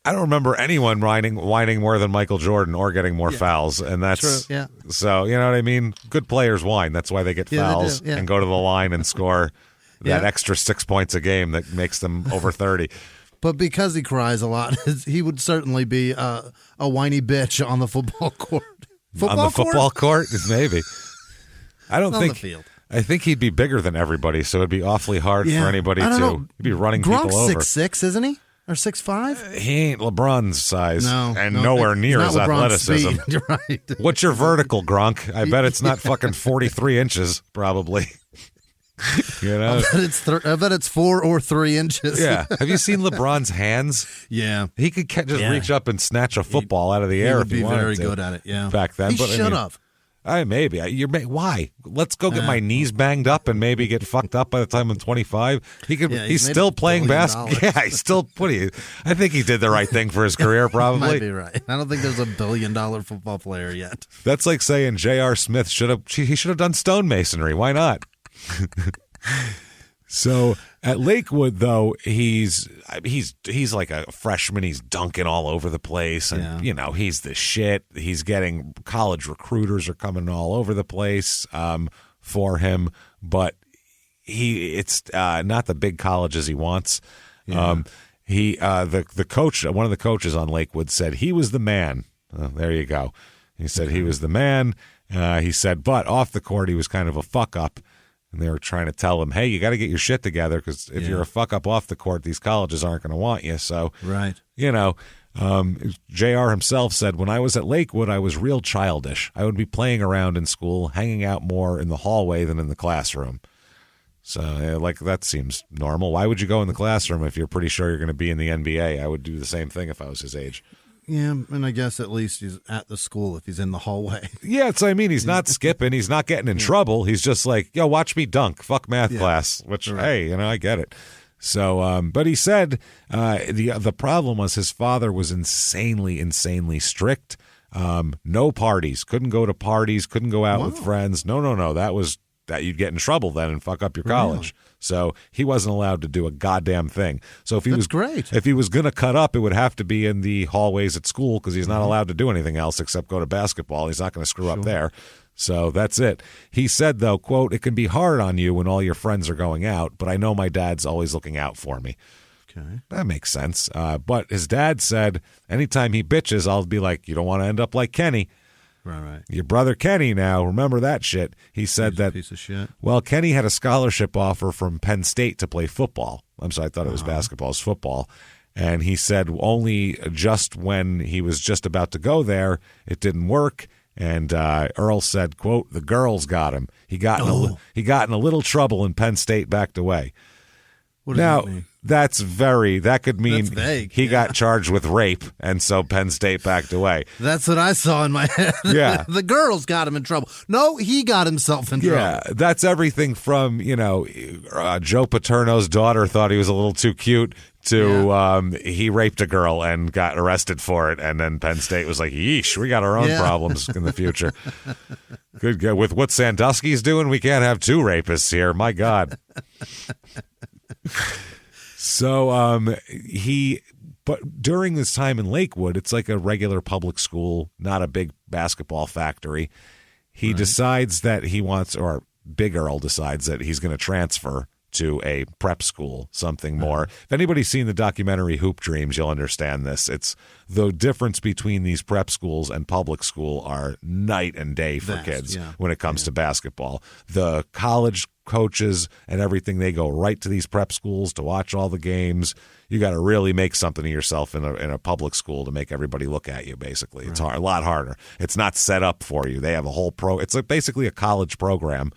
I don't remember anyone whining more than Michael Jordan or getting more fouls. And that's true. Yeah. So, you know what I mean? Good players whine. That's why they get fouls and go to the line and score that extra 6 points a game that makes them over 30. But because he cries a lot, he would certainly be a whiny bitch on the football court. Football court? Maybe. I don't think. The field. I think he'd be bigger than everybody, so it'd be awfully hard for anybody to. He'd be running Grunk's people over. 6'6", isn't he? Or 6'5"? He ain't LeBron's size. No, nowhere near his athleticism. Speed. You're right. What's your vertical, Grunk? I bet it's not fucking 43 inches, probably. You know? I bet it's 4 or 3 inches. Yeah. Have you seen LeBron's hands? Yeah. He could just reach up and snatch a football out of the air if he wanted to. He would be very good at it, yeah. Back then. He should have. Maybe. Why? Let's go get my knees banged up and maybe get fucked up by the time I'm 25. He's still playing basketball. Yeah, he's still I think he did the right thing for his career, probably. Might be right. I don't think there's $1 billion football player yet. That's like saying J.R. Smith should have done stonemasonry. Why not? So at Lakewood, though, he's like a freshman. He's dunking all over the place, and he's the shit. He's getting college recruiters are coming all over the place for him, but it's not the big colleges he wants. Yeah. The coach, one of the coaches on Lakewood, said he was the man. There you go. He said he was the man. He said, but off the court, he was kind of a fuck up. And they were trying to tell him, hey, you got to get your shit together, because if you're a fuck up off the court, these colleges aren't going to want you. So, JR himself said, when I was at Lakewood, I was real childish. I would be playing around in school, hanging out more in the hallway than in the classroom. So, that seems normal. Why would you go in the classroom if you're pretty sure you're going to be in the NBA? I would do the same thing if I was his age. Yeah, and I guess at least he's at the school if he's in the hallway. Yeah, he's not skipping. He's not getting in trouble. He's just like, yo, watch me dunk. Fuck math class. Which, hey, I get it. So, but he said the problem was his father was insanely strict. No parties. Couldn't go to parties. Couldn't go out with friends. No. That you'd get in trouble then and fuck up your college. Really? So he wasn't allowed to do a goddamn thing. So if he was going to cut up, it would have to be in the hallways at school, because he's not allowed to do anything else except go to basketball. He's not going to screw up there. So that's it. He said, though, quote, it can be hard on you when all your friends are going out, but I know my dad's always looking out for me. Okay. That makes sense. But his dad said anytime he bitches, I'll be like, you don't want to end up like Kenny. Right. Your brother Kenny now, remember that shit. He said that, piece of shit. Well, Kenny had a scholarship offer from Penn State to play football. I'm sorry, I thought it was basketball. It's football. And he said only just when he was just about to go there, it didn't work. And Earl said, quote, the girls got him. He got in a little trouble and Penn State backed away. What does that mean? That could mean vague, he got charged with rape, and so Penn State backed away. That's what I saw in my head. Yeah. The girls got him in trouble. No, he got himself in trouble. Yeah, that's everything from, Joe Paterno's daughter thought he was a little too cute to he raped a girl and got arrested for it, and then Penn State was like, yeesh, we got our own problems in the future. Good. With what Sandusky's doing, we can't have two rapists here. My God. So but during this time in Lakewood, it's like a regular public school, not a big basketball factory. He decides that he wants, or Big Earl decides that he's going to transfer to a prep school, something more. If anybody's seen the documentary Hoop Dreams, you'll understand this. It's the difference between these prep schools and public school are night and day for kids when it comes to basketball. The college coaches and everything, they go right to these prep schools to watch all the games. You got to really make something of yourself in a public school to make everybody look at you, basically. It's a lot harder. It's not set up for you. They have a whole it's like basically a college program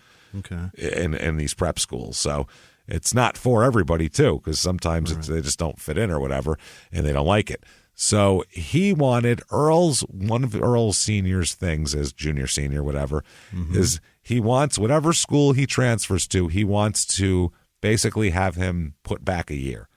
in these prep schools. So it's not for everybody, too, because sometimes they just don't fit in or whatever, and they don't like it. So he wanted one of Earl's senior's things is junior, senior, whatever, is he wants whatever school he transfers to, he wants to basically have him put back a year.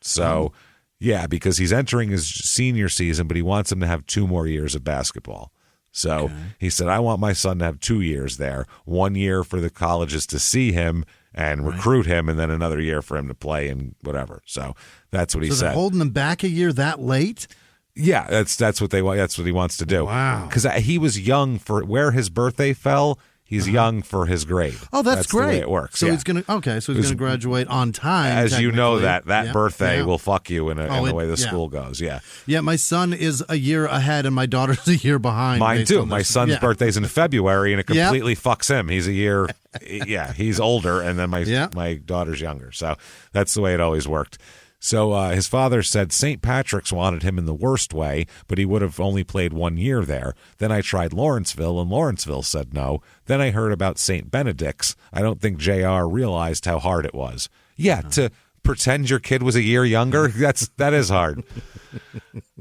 So, because he's entering his senior season, but he wants him to have 2 more years of basketball. So he said, I want my son to have 2 years there, 1 year for the colleges to see him and recruit him, and then another year for him to play and whatever. So that's what he said. They're holding him back a year that late? Yeah, that's what they want. That's what he wants to do. Wow. Because he was young for where his birthday fell. He's young for his grade. Oh, that's great. The way it works. So he's going to graduate on time. As you know, that birthday will fuck you in the way the school goes. Yeah. Yeah, my son is a year ahead and my daughter's a year behind. Mine too. My son's birthday's in February and it completely fucks him. He's a year. He's older, and then my daughter's younger. So that's the way it always worked. So his father said St. Patrick's wanted him in the worst way, but he would have only played 1 year there. Then I tried Lawrenceville, and Lawrenceville said no. Then I heard about St. Benedict's. I don't think JR realized how hard it was. Yeah, to pretend your kid was a year younger, that is hard.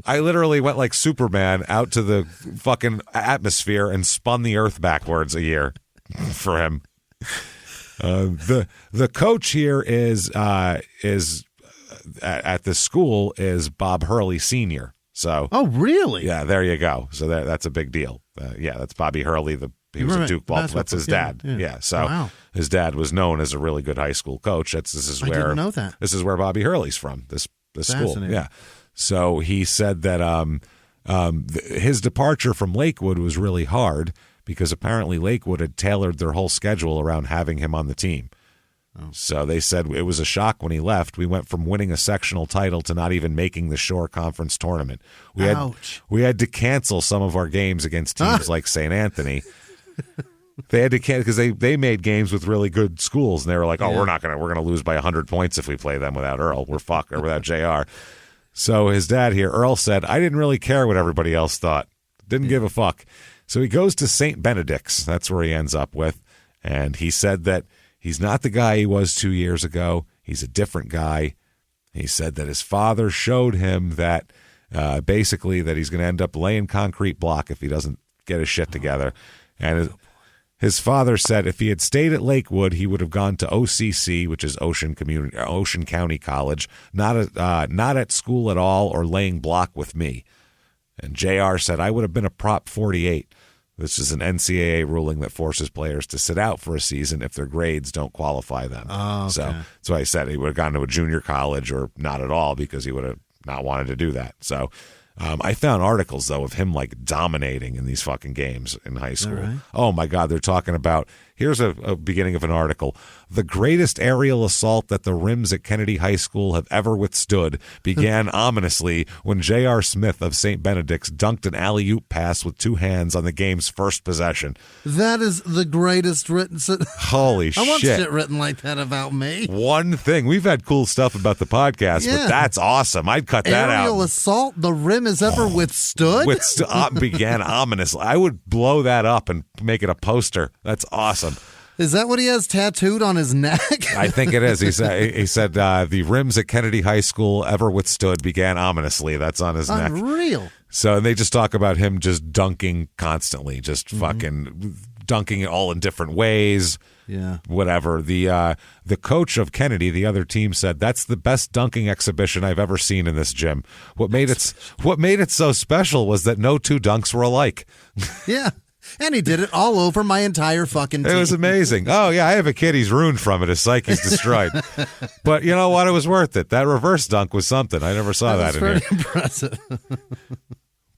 I literally went like Superman out to the fucking atmosphere and spun the earth backwards a year for him. The coach here is at this school is Bob Hurley Sr. So, oh, really? Yeah, there you go. So that's a big deal. That's Bobby Hurley. He was a Duke ball. That's his dad. Yeah. So his dad was known as a really good high school coach. I didn't know that. This is where Bobby Hurley's from. This school. Yeah. So he said that his departure from Lakewood was really hard because apparently Lakewood had tailored their whole schedule around having him on the team. So they said it was a shock when he left. We went from winning a sectional title to not even making the Shore Conference tournament. We had to cancel some of our games against teams like St. Anthony. They had to cancel because they made games with really good schools, and they were like, "Oh, we're gonna lose by 100 points if we play them without Earl. We're fucked, or without JR." So his dad here, Earl, said, "I didn't really care what everybody else thought. Didn't give a fuck." So he goes to St. Benedict's. That's where he ends up with, and he said that he's not the guy he was 2 years ago. He's a different guy. He said that his father showed him that basically that he's going to end up laying concrete block if he doesn't get his shit together. And his father said if he had stayed at Lakewood, he would have gone to OCC, which is Ocean County College, not at school at all or laying block with me. And JR said, I would have been a Prop 48. This is an NCAA ruling that forces players to sit out for a season if their grades don't qualify them. Oh, okay. So that's why I said he would have gone to a junior college or not at all because he would have not wanted to do that. So I found articles, though, of him like dominating in these fucking games in high school. Right. Oh, my God. They're talking about Here's a beginning of an article. The greatest aerial assault that the rims at Kennedy High School have ever withstood began ominously when J.R. Smith of St. Benedict's dunked an alley-oop pass with 2 hands on the game's first possession. That is the greatest written. Holy shit. I want shit written like that about me. One thing. We've had cool stuff about the podcast, but that's awesome. I'd cut that out. Aerial assault the rim has ever withstood? Began ominously. I would blow that up and make it a poster. That's awesome. Is that what he has tattooed on his neck? I think it is. He said the rims at Kennedy High School ever withstood began ominously. That's on his neck. Unreal. So, and they just talk about him just dunking constantly, just fucking dunking it all in different ways. Yeah. Whatever. The coach of Kennedy, the other team, said that's the best dunking exhibition I've ever seen in this gym. What made it so special was that no 2 dunks were alike. Yeah. And he did it all over my entire fucking team. It was amazing. Oh, yeah, I have a kid. He's ruined from it. His psyche's destroyed. But you know what? It was worth it. That reverse dunk was something. I never saw that in here. Pretty impressive.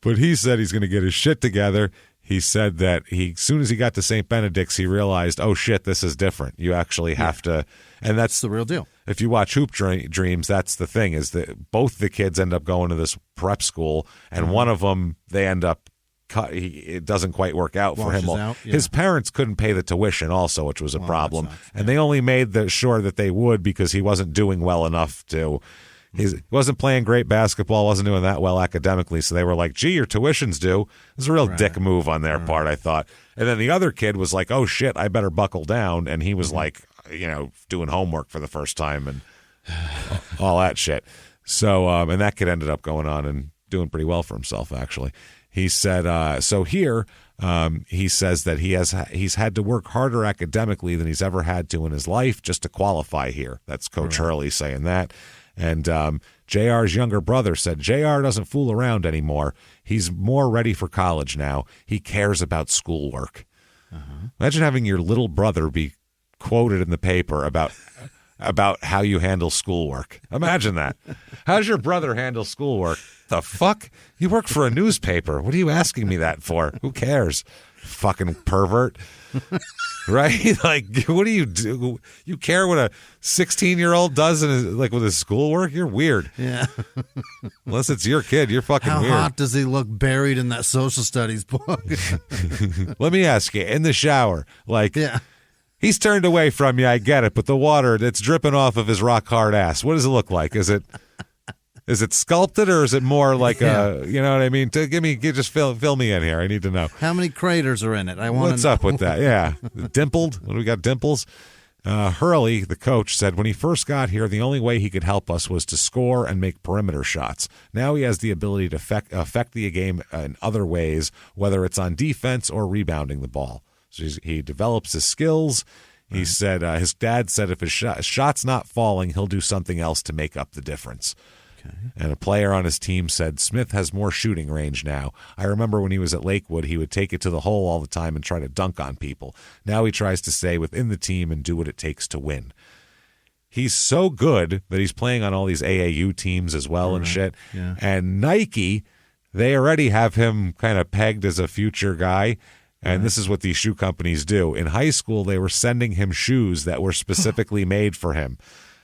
But he said he's going to get his shit together. He said that as soon as he got to St. Benedict's, he realized, oh, shit, this is different. You actually have to. And that's the real deal. If you watch Hoop Dreams, that's the thing, is that both the kids end up going to this prep school, and one of them, they end up it doesn't quite work out for him. His parents couldn't pay the tuition also, which was a problem. And they only made sure that they would because he wasn't doing well enough to. He wasn't playing great basketball, wasn't doing that well academically, so they were like, gee, your tuition's due. It was a real dick move on their part, I thought. And then the other kid was like, oh, shit, I better buckle down. And he was like, doing homework for the first time and all that shit. So, and that kid ended up going on and doing pretty well for himself, actually. He said, so here he says that he's had to work harder academically than he's ever had to in his life just to qualify here. That's Coach Hurley saying that. And JR's younger brother said, JR doesn't fool around anymore. He's more ready for college now. He cares about schoolwork. Imagine having your little brother be quoted in the paper about how you handle schoolwork. Imagine that. How's your brother handle schoolwork? The fuck? You work for a newspaper. What are you asking me that for? Who cares? Fucking pervert. Right? Like, what do you do? You care what a 16-year-old does with his schoolwork? You're weird. Yeah. Unless it's your kid, you're fucking weird. How hot does he look buried in that social studies book? Let me ask you, in the shower, he's turned away from you, I get it, but the water that's dripping off of his rock hard ass, what does it look like? Is it sculpted or is it more like a, you know what I mean? Just fill me in here. I need to know. How many craters are in it? I want to know. What's up with that? Yeah. Dimpled? What do we got, dimples? Hurley, the coach, said when he first got here, the only way he could help us was to score and make perimeter shots. Now he has the ability to affect the game in other ways, whether it's on defense or rebounding the ball. So he develops his skills. He said his dad said if his shot's not falling, he'll do something else to make up the difference. Okay. And a player on his team said Smith has more shooting range now. I remember when he was at Lakewood, he would take it to the hole all the time and try to dunk on people. Now he tries to stay within the team and do what it takes to win. He's so good that he's playing on all these AAU teams as well and shit. Yeah. And Nike, they already have him kind of pegged as a future guy. And this is what these shoe companies do. In high school, they were sending him shoes that were specifically made for him.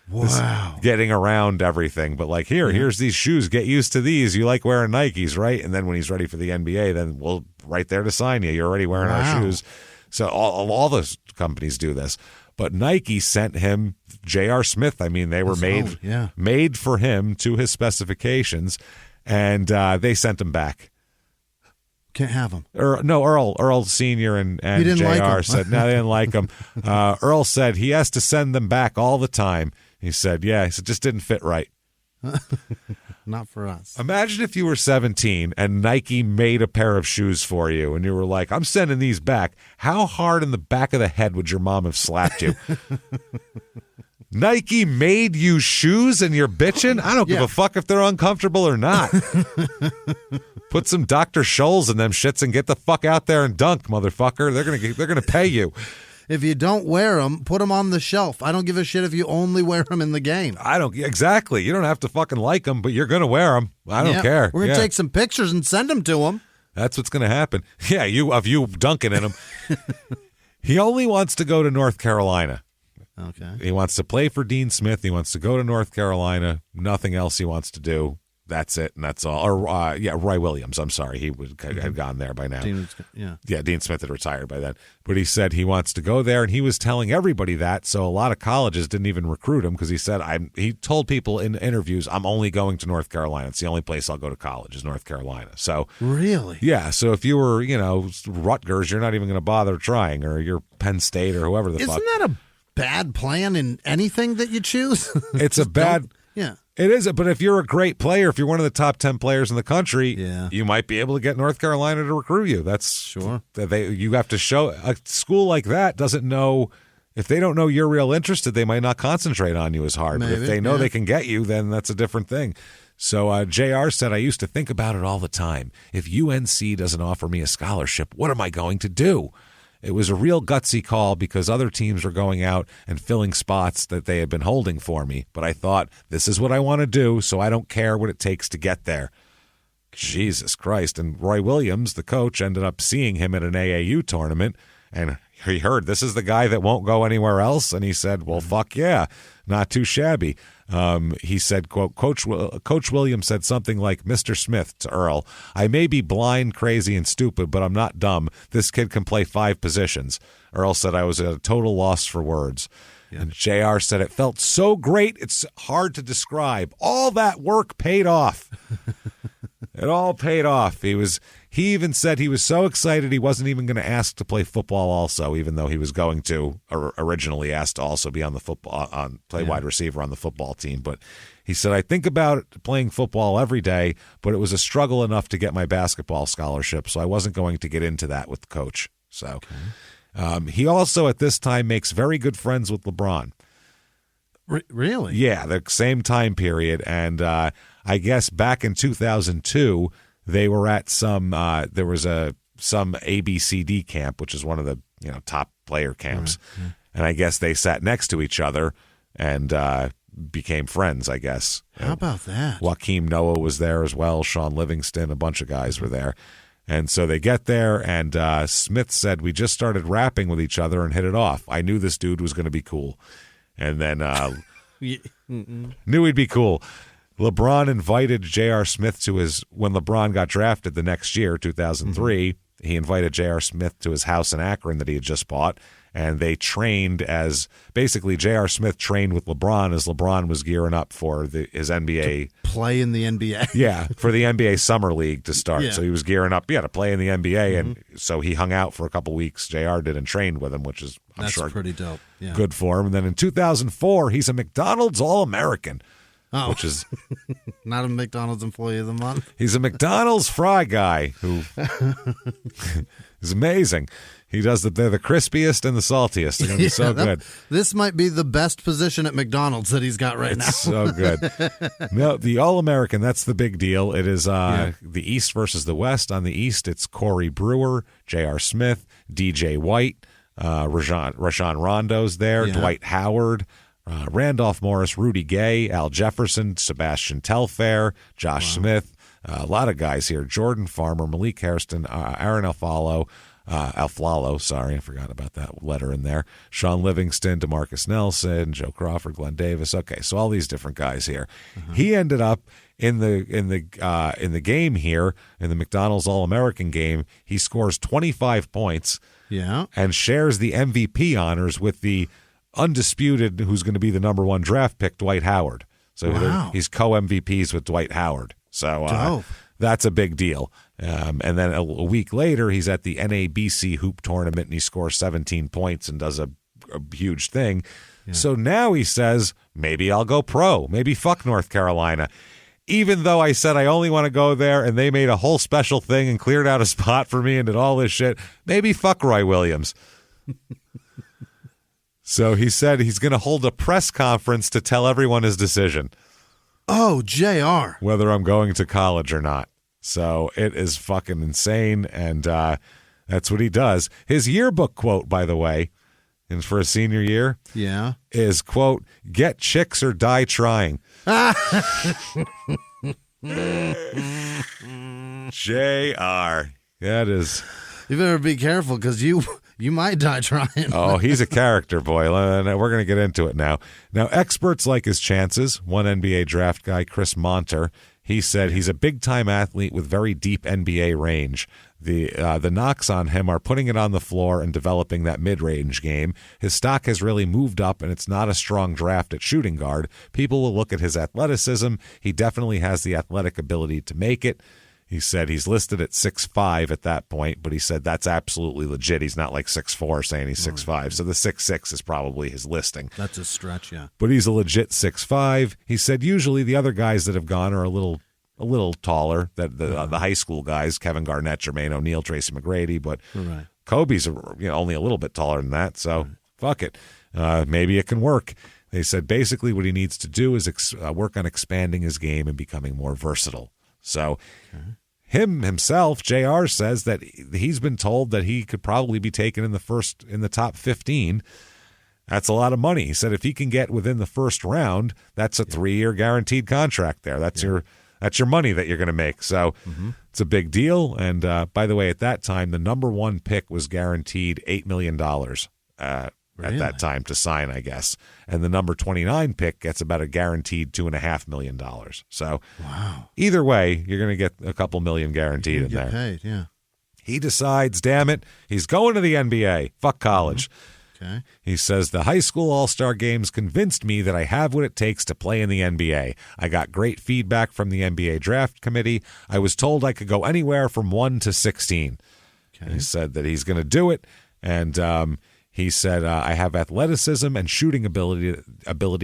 Wow. Getting around everything. But here's these shoes. Get used to these. You like wearing Nikes, right? And then when he's ready for the NBA, then we'll right there to sign you. You're already wearing our shoes. So all those companies do this. But Nike sent him J.R. Smith. I mean, they were made for him to his specifications, and they sent him back. Can't have him. Earl Sr. and JR said, no, they didn't like him. Earl said he has to send them back all the time. He said, just didn't fit right. Not for us. Imagine if you were 17 and Nike made a pair of shoes for you and you were like, I'm sending these back. How hard in the back of the head would your mom have slapped you? Nike made you shoes and you're bitching? I don't give a fuck if they're uncomfortable or not. Put some Dr. Scholl's in them shits and get the fuck out there and dunk, motherfucker. They're gonna pay you. If you don't wear them, put them on the shelf. I don't give a shit if you only wear them in the game. Exactly. You don't have to fucking like them, but you're gonna wear them. I don't care. We're gonna take some pictures and send them to them. That's what's gonna happen. Yeah, of you dunking in them. He only wants to go to North Carolina. Okay. He wants to play for Dean Smith. He wants to go to North Carolina. Nothing else he wants to do. That's it, and that's all. Or Roy Williams. I'm sorry, had gone there by now. Dean Smith had retired by then. But he said he wants to go there, and he was telling everybody that. So a lot of colleges didn't even recruit him because he said he told people in interviews, "I'm only going to North Carolina. It's the only place I'll go to college is North Carolina." So really, yeah. So if you were, Rutgers, you're not even going to bother trying, or you're Penn State or whoever the fuck. Isn't that a bad plan in anything that you choose? It's a bad. Yeah. It is, but if you're a great player, if you're one of the top 10 players in the country, you might be able to get North Carolina to recruit you. That's sure. You have to show a school like that doesn't know. If they don't know you're real interested, they might not concentrate on you as hard. Maybe, but if they know they can get you, then that's a different thing. So JR said, I used to think about it all the time. If UNC doesn't offer me a scholarship, what am I going to do? It was a real gutsy call because other teams were going out and filling spots that they had been holding for me. But I thought, this is what I want to do, so I don't care what it takes to get there. Jesus Christ. And Roy Williams, the coach, ended up seeing him at an AAU tournament, and he heard, this is the guy that won't go anywhere else. And he said, well, fuck yeah, not too shabby. He said, quote, Coach Williams said something like, Mr. Smith to Earl, I may be blind, crazy, and stupid, but I'm not dumb. This kid can play 5 positions. Earl said I was at a total loss for words. Yeah. And JR said it felt so great, it's hard to describe. All that work paid off. It all paid off. He even said he was so excited he wasn't even going to ask to play football also, even though he was going to originally asked to also be on the football, play wide receiver on the football team. But he said, I think about playing football every day, but it was a struggle enough to get my basketball scholarship, so I wasn't going to get into that with the coach. So he also at this time makes very good friends with LeBron. Really? Yeah, the same time period. And I guess back in 2002, they were at some there was some ABCD camp, which is one of the top player camps, and I guess they sat next to each other and became friends. I guess. How about that? Joakim Noah was there as well. Sean Livingston, a bunch of guys were there, and so they get there. And Smith said, "We just started rapping with each other and hit it off. I knew this dude was going to be cool, and then knew he'd be cool." LeBron invited J.R. Smith when LeBron got drafted the next year, 2003, he invited J.R. Smith to his house in Akron that he had just bought, and they trained basically J.R. Smith trained with LeBron as LeBron was gearing up for his NBA. To play in the NBA. Yeah, for the NBA Summer League to start. Yeah. So he was gearing up, to play in the NBA, and so he hung out for a couple weeks. J.R. did and trained with him, which is, I'm sure, pretty dope. Yeah. Good for him. And then in 2004, he's a McDonald's All-American. Oh. Which is not a McDonald's Employee of the Month. He's a McDonald's fry guy who is amazing. He does they're the crispiest and the saltiest. They're going to be so good. This might be the best position at McDonald's that he's got right now. So good. No, the All-American, that's the big deal. It is the East versus the West. On the East, it's Corey Brewer, J.R. Smith, DJ White, Rajon Rondo's there, Dwight Howard, Randolph Morris, Rudy Gay, Al Jefferson, Sebastian Telfair, Josh Smith, a lot of guys here. Jordan Farmer, Malik Hairston, Aaron Alfalo, I forgot about that letter in there. Sean Livingston, DeMarcus Nelson, Joe Crawford, Glenn Davis. Okay, so all these different guys here. He ended up in the game here, in the McDonald's All-American game. He scores 25 points, and shares the MVP honors with the undisputed, who's going to be the number 1 draft pick, Dwight Howard. So he's co-MVPs with Dwight Howard. So that's a big deal. And then a week later, he's at the NABC hoop tournament, and he scores 17 points and does a huge thing. Yeah. So now he says, maybe I'll go pro. Maybe fuck North Carolina. Even though I said I only want to go there, and they made a whole special thing and cleared out a spot for me and did all this shit, maybe fuck Roy Williams. So he said he's going to hold a press conference to tell everyone his decision. Oh, JR. Whether I'm going to college or not. So it is fucking insane, and that's what he does. His yearbook quote, by the way, and for a senior year, is, quote, get chicks or die trying. JR. That is... You better be careful, because you You might die trying. Oh, he's a character, boy. We're going to get into it now. Now, experts like his chances. One NBA draft guy, Chris Monter, he said he's a big-time athlete with very deep NBA range. The knocks on him are putting it on the floor and developing that mid-range game. His stock has really moved up, and it's not a strong draft at shooting guard. People will look at his athleticism. He definitely has the athletic ability to make it. He said he's listed at 6'5" at that point, but he said that's absolutely legit. He's not like 6'4", saying he's 6'5". So the 6'6" is probably his listing. That's a stretch, yeah. But he's a legit 6'5". He said usually the other guys that have gone are a little taller, that the high school guys, Kevin Garnett, Jermaine O'Neal, Tracy McGrady, but right. Kobe's only a little bit taller than that, so fuck it. Maybe it can work. They said basically what he needs to do is work on expanding his game and becoming more versatile. So himself, JR, says that he's been told that he could probably be taken in the top 15. That's a lot of money. He said if he can get within the first round, that's a 3-year guaranteed contract there. That's your money that you're going to make. So it's a big deal. And by the way, at that time, the number 1 pick was guaranteed $8 million at that time to sign, I guess. And the number 29 pick gets about a guaranteed $2.5 million. So either way, you're going to get a couple million guaranteed in there. Paid, yeah. He decides, damn it, he's going to the NBA. Fuck college. Okay. He says, the high school all-star games convinced me that I have what it takes to play in the NBA. I got great feedback from the NBA draft committee. I was told I could go anywhere from 1 to 16. Okay. He said that he's going to do it, and he said, I have athleticism and shooting ability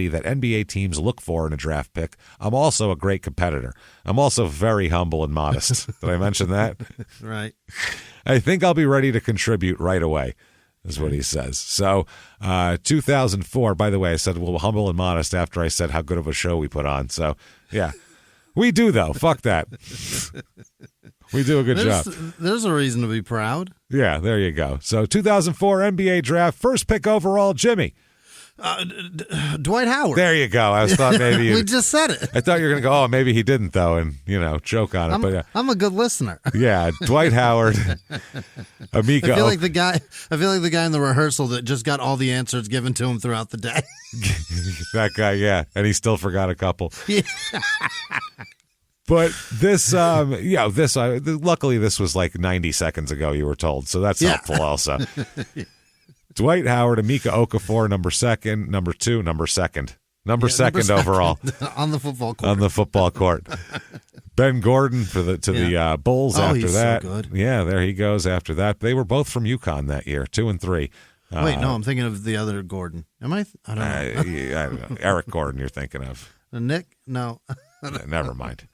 that NBA teams look for in a draft pick. I'm also a great competitor. I'm also very humble and modest. Did I mention that? Right. I think I'll be ready to contribute right away, is what he says. So 2004, by the way, I said, well, humble and modest after I said how good of a show we put on. So, yeah. We do, though. Fuck that. We do a good job. There's a reason to be proud. Yeah, there you go. So 2004 NBA draft, first pick overall, Jimmie. Dwight Howard. There you go. I thought maybe we just said it. I thought you were going to go, oh, maybe he didn't, though, and, joke on it. But yeah. I'm a good listener. Yeah, Dwight Howard, Amika. I feel like the guy in the rehearsal that just got all the answers given to him throughout the day. That guy, yeah, and he still forgot a couple. Yeah. But this, luckily this was like 90 seconds ago, you were told, so that's helpful also. Dwight Howard, Amika Okafor, number 2nd overall. On the football court. On the football court. Ben Gordon the Bulls after that. So good. Yeah, there he goes after that. They were both from UConn that year, 2 and 3. Wait, no, I'm thinking of the other Gordon. Am I? I don't know. I don't know. Eric Gordon, you're thinking of. Nick? No. Never mind.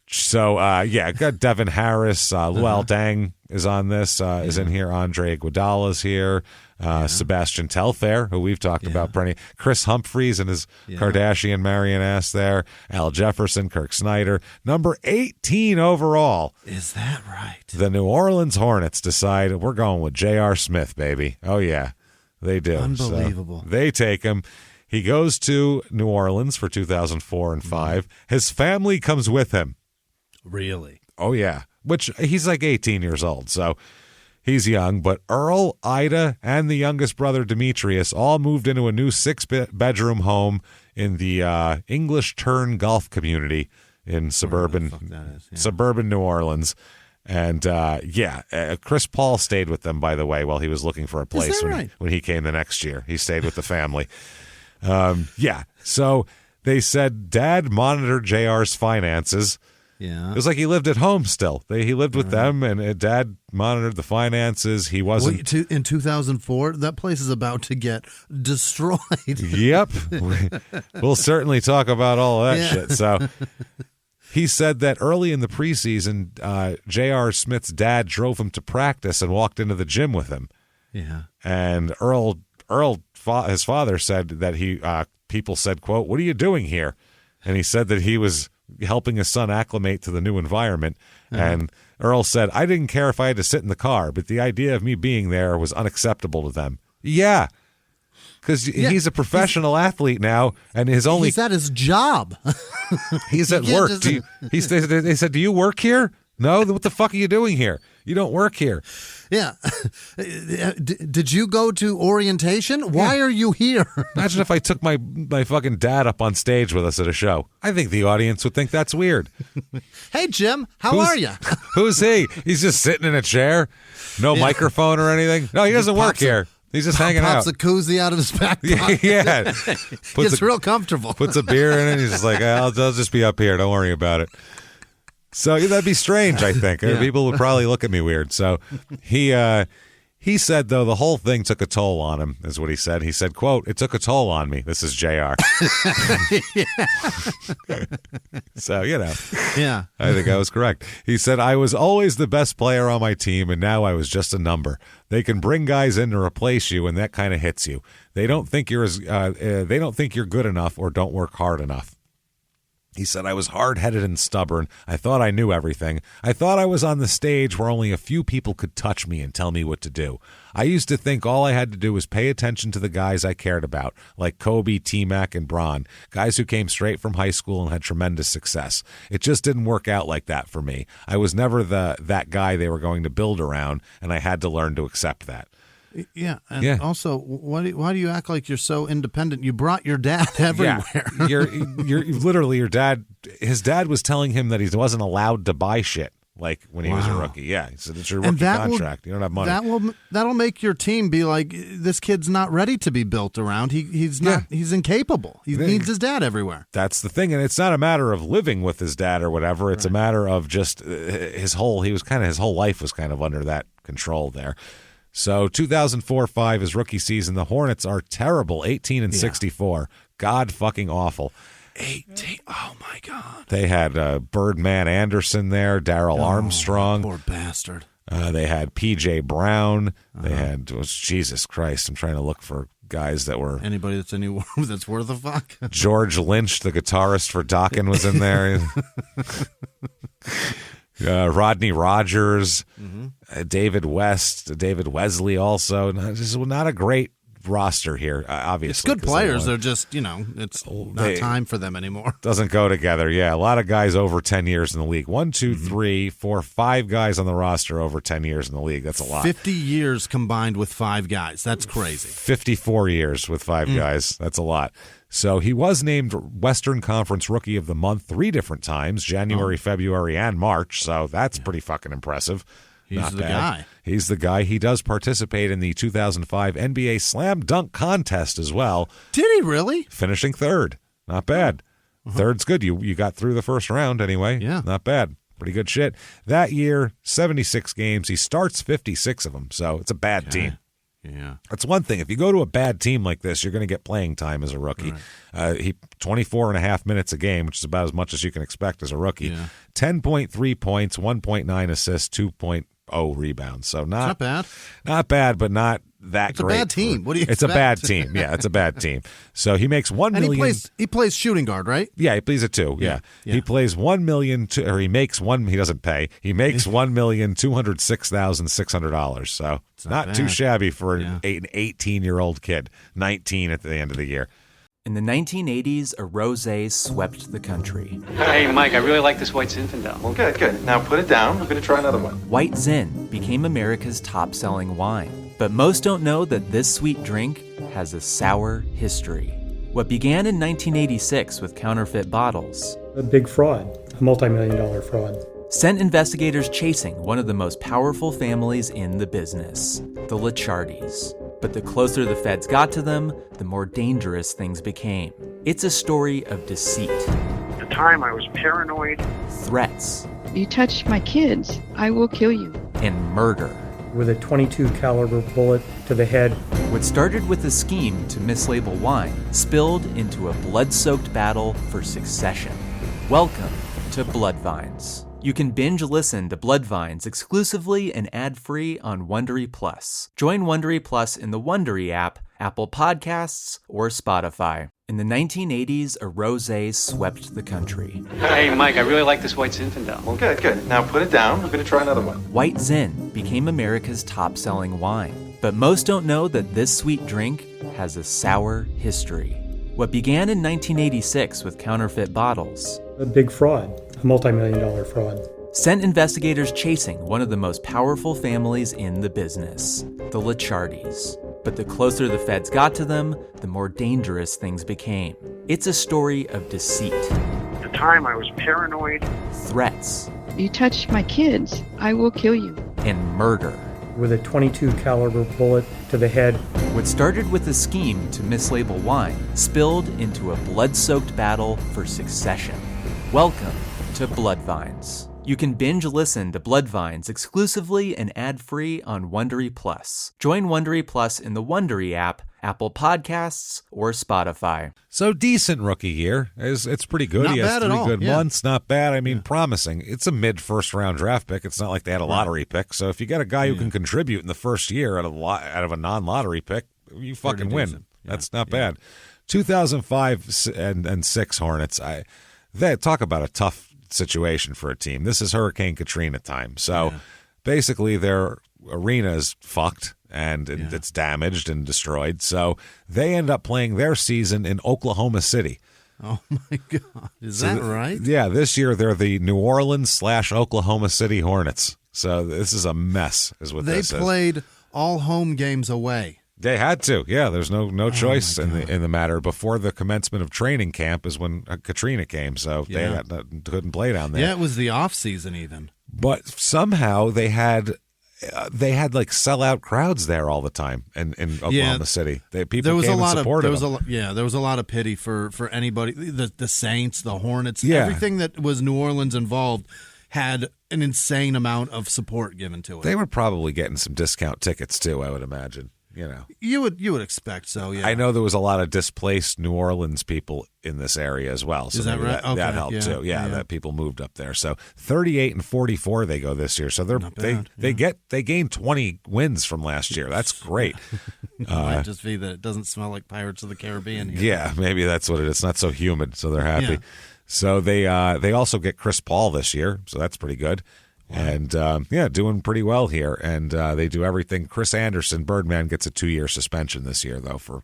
So, got Devin Harris. Luol Deng is on this, is in here. Andre Iguodala's here. Sebastian Telfair, who we've talked about plenty. Chris Humphreys and his Kardashian Marion ass there. Al Jefferson, Kirk Snyder. Number 18 overall. Is that right? The New Orleans Hornets decide we're going with J.R. Smith, baby. Oh, yeah, they do. Unbelievable. So they take him. He goes to New Orleans for 2004 and 5. His family comes with him. Really? Oh, yeah. Which he's like 18 years old, so he's young. But Earl, Ida, and the youngest brother, Demetrius, all moved into a new 6-bedroom home in the English Turn Golf community in suburban New Orleans. And, Chris Paul stayed with them, by the way, while he was looking for a place when he came the next year. He stayed with the family. So they said Dad monitored JR's finances. Yeah. It was like he lived at home still. He lived with them, and Dad monitored the finances. He wasn't... in 2004, that place is about to get destroyed. Yep. We'll certainly talk about all of that shit. So he said that early in the preseason, J.R. Smith's dad drove him to practice and walked into the gym with him. Yeah. And Earl, his father, said that people said, quote, "What are you doing here?" And he said that he was helping his son acclimate to the new environment. And Earl said, "I didn't care if I had to sit in the car, but the idea of me being there was unacceptable to them." Yeah. Because he's a professional athlete now, and he's at his job. He's at work. They said, "Do you work here?" "No, what the fuck are you doing here?" You don't work here. Yeah. Did you go to orientation? Why are you here? Imagine if I took my fucking dad up on stage with us at a show. I think the audience would think that's weird. Hey, Jim, how are you? Who's he? He's just sitting in a chair, no microphone or anything. No, he doesn't work here. He's just hanging out. Pops a koozie out of his back pocket. Yeah. Gets real comfortable. Puts a beer in it. He's just like, I'll just be up here. Don't worry about it. So that'd be strange, I think. Yeah. People would probably look at me weird. So he said, though, the whole thing took a toll on him, is what he said. He said, quote, "It took a toll on me." This is JR. So, Yeah. I think I was correct. He said, "I was always the best player on my team, and now I was just a number. They can bring guys in to replace you, and that kind of hits you. They don't think you're good enough or don't work hard enough." He said, "I was hard-headed and stubborn. I thought I knew everything. I thought I was on the stage where only a few people could touch me and tell me what to do. I used to think all I had to do was pay attention to the guys I cared about, like Kobe, T-Mac, and Bron, guys who came straight from high school and had tremendous success. It just didn't work out like that for me. I was never that guy they were going to build around, and I had to learn to accept that." Yeah, and also, why do you act like you're so independent? You brought your dad everywhere. Yeah. You're literally your dad. His dad was telling him that he wasn't allowed to buy shit like when he was a rookie. Yeah, he said it's your rookie contract. You don't have money. That'll make your team be like, this kid's not ready to be built around. He's not. He's incapable. He needs his dad everywhere. That's the thing, and it's not a matter of living with his dad or whatever. It's a matter of just his whole life was kind of under that control there. So 2004-05, his rookie season, the Hornets are terrible, 18-64. God fucking awful. 18. Oh, my God. They had Birdman Anderson there, Darrell Armstrong. Poor bastard. They had P.J. Brown. They had, Jesus Christ, I'm trying to look for guys that were... Anybody that's worth a fuck? George Lynch, the guitarist for Dokken, was in there. Rodney Rogers, David West, David Wesley also. Just not a great roster here, obviously. It's good players. They're just, it's not time for them anymore. Doesn't go together. Yeah, a lot of guys over 10 years in the league. 1, 2, 3, 4, 5 guys on the roster over 10 years in the league. That's a lot. 50 years combined with 5 guys. That's crazy. 54 years with 5 guys. That's a lot. So he was named Western Conference Rookie of the Month 3 different times, January, February, and March. So that's pretty fucking impressive. He's the guy. He's the guy. He does participate in the 2005 NBA Slam Dunk Contest as well. Did he really? Finishing 3rd. Not bad. Third's good. You got through the first round anyway. Yeah. Not bad. Pretty good shit. That year, 76 games. He starts 56 of them, so it's a bad team. Yeah. That's one thing. If you go to a bad team like this, you're going to get playing time as a rookie. Right. He 24.5 minutes a game, which is about as much as you can expect as a rookie. Yeah. 10.3 points, 1.9 assists, 2.0 rebounds. So not bad. Not bad, but not that it's great. It's a bad team. What do you expect? It's a bad team. Yeah, it's a bad team. So he makes $1 million. And he plays shooting guard, right? Yeah, he plays it too. Yeah. He plays $1 million he makes one. He doesn't pay. He makes $1,206,600. So it's not too shabby for an 18-year-old kid. 19 at the end of the year. In the 1980s, a rosé swept the country. Hey, Mike, I really like this White Zinfandel. Well, good. Now put it down. We're going to try another one. White Zin became America's top-selling wine. But most don't know that this sweet drink has a sour history. What began in 1986 with counterfeit bottles. A big fraud, a multi-million-dollar fraud. Sent investigators chasing one of the most powerful families in the business, the Licciardis. But the closer the feds got to them, the more dangerous things became. It's a story of deceit. At the time, I was paranoid. Threats. You touch my kids, I will kill you. And murder. With a .22 caliber bullet to the head. What started with a scheme to mislabel wine spilled into a blood-soaked battle for succession. Welcome to Bloodvines. You can binge listen to Bloodvines exclusively and ad-free on Wondery Plus. Join Wondery Plus in the Wondery app, Apple Podcasts, or Spotify. In the 1980s, a rosé swept the country. Hey, Mike, I really like this White Zinfandel. Well, good. Now put it down. We're going to try another one. White Zin became America's top-selling wine. But most don't know that this sweet drink has a sour history. What began in 1986 with counterfeit bottles. A big fraud, a multi-million-dollar fraud. sent investigators chasing one of the most powerful families in the business, the Licciardis. But the closer the feds got to them, the more dangerous things became. It's a story of deceit. At the time, I was paranoid. Threats. You touch my kids, I will kill you. And murder. With a .22 caliber bullet to the head. What started with a scheme to mislabel wine spilled into a blood-soaked battle for succession. Welcome to Bloodvines. You can binge listen to Bloodvines exclusively and ad-free on Wondery Plus. Join Wondery Plus in the Wondery app, Apple Podcasts, or Spotify. So decent rookie year. It's pretty good. Not he has bad at 3 all. good Yeah. months. Not bad. I mean, promising. It's a mid-first round draft pick. It's not like they had a lottery pick. So if you got a guy who can contribute in the first year out of a non-lottery pick, you fucking win. decent. That's not bad. 2005 and 6 Hornets. They talk about a tough situation for a team. This is Hurricane Katrina time. So basically their arena is fucked and it's damaged and destroyed. So they end up playing their season in Oklahoma City. Oh, my God. Is that right? Yeah, this year they're the New Orleans/Oklahoma City Hornets. So this is a mess is what this is. They played all home games away. They had to. Yeah, there's no choice in the matter. Before the commencement of training camp is when Katrina came, so they couldn't play down there. Yeah, it was the off season even. But somehow they had like sellout crowds there all the time in Oklahoma City. People came and supported them. There was a lot of pity for anybody. The Saints, the Hornets, Yeah. everything that was New Orleans involved had an insane amount of support given to it. They were probably getting some discount tickets too, I would imagine. You know, you would expect so. Yeah, I know there was a lot of displaced New Orleans people in this area as well. So is that maybe right? that helped too. Yeah, that people moved up there. So 38-44 they go this year. So they gained 20 wins from last year. That's great. It might just be that it doesn't smell like Pirates of the Caribbean here. Yeah, maybe that's what it is. It's not so humid, so they're happy. Yeah. So they also get Chris Paul this year, so that's pretty good. And, doing pretty well here. And they do everything. Chris Anderson, Birdman, gets a 2-year suspension this year, though, for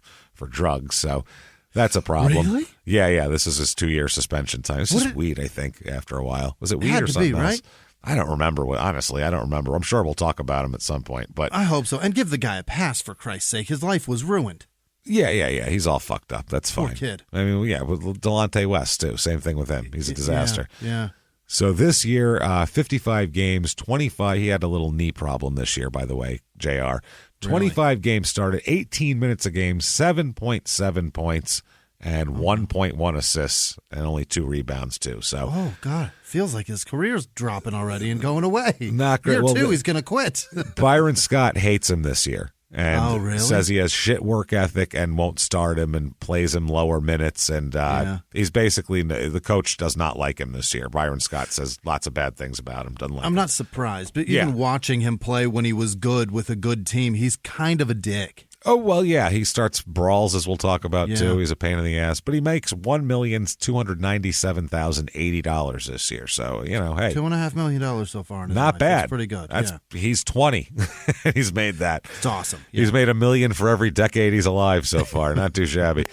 drugs. So that's a problem. Really? Yeah. This is his 2-year suspension time. It's just weed, I think, after a while. Was it weed or something else? Right? I don't remember. Honestly, I don't remember. I'm sure we'll talk about him at some point. But I hope so. And give the guy a pass, for Christ's sake. His life was ruined. Yeah. He's all fucked up. That's fine. Poor kid. I mean, with Delonte West, too. Same thing with him. He's a disaster. Yeah. So this year, 55 games, 25. He had a little knee problem this year, by the way, JR. 25 games started, 18 minutes a game, 7.7 points, and 1.1 assists, and only 2 rebounds, too. So, oh, God. Feels like his career's dropping already and going away. Not great. Year 2, he's going to quit. Byron Scott hates him this year. And really? says he has shit work ethic and won't start him and plays him lower minutes. And he's basically, the coach does not like him this year. Byron Scott says lots of bad things about him. Doesn't like him. I'm not surprised, but even watching him play when he was good with a good team, he's kind of a dick. Oh, well, yeah. He starts brawls, as we'll talk about, too. He's a pain in the ass. But he makes $1,297,080 this year. So, hey. $2.5 million so far. In his not life. bad. That's pretty good. He's 20. He's made that. It's awesome. Yeah. He's made $1 million for every decade he's alive so far. Not too shabby.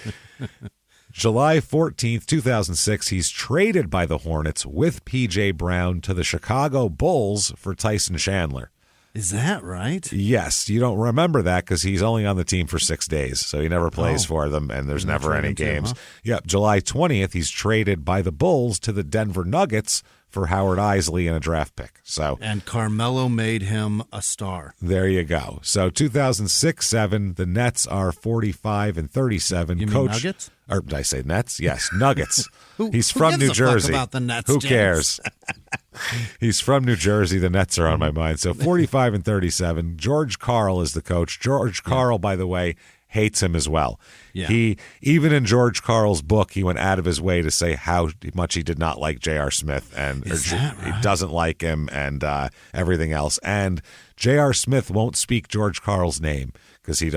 July 14th, 2006, he's traded by the Hornets with P.J. Brown to the Chicago Bulls for Tyson Chandler. Is that right? Yes. You don't remember that because he's only on the team for 6 days, so he never plays for them, and there's never any games. Yep. July 20th, he's traded by the Bulls to the Denver Nuggets for Howard Isley and a draft pick. And Carmelo made him a star. There you go. So 2006-07, the Nets are 45-37. You mean Nuggets? Or did I say Nets? Yes, Nuggets. Who He's from New gives a fuck Jersey. about the Nets, Who James? cares? He's from New Jersey. The Nets are on my mind. So 45-37. George Karl is the coach. George Karl, by the way, hates him as well. Yeah. He, even in George Karl's book, he went out of his way to say how much he did not like J.R. Smith and he doesn't like him and everything else. And J.R. Smith won't speak George Karl's name because he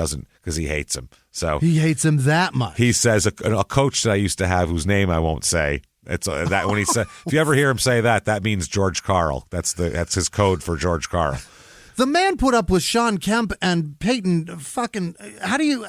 hates him. So he hates him that much. He says a coach that I used to have whose name I won't say. It's that when he said, if you ever hear him say that means George Karl. That's his code for George Karl. The man put up with Sean Kemp and Peyton. Fucking how do you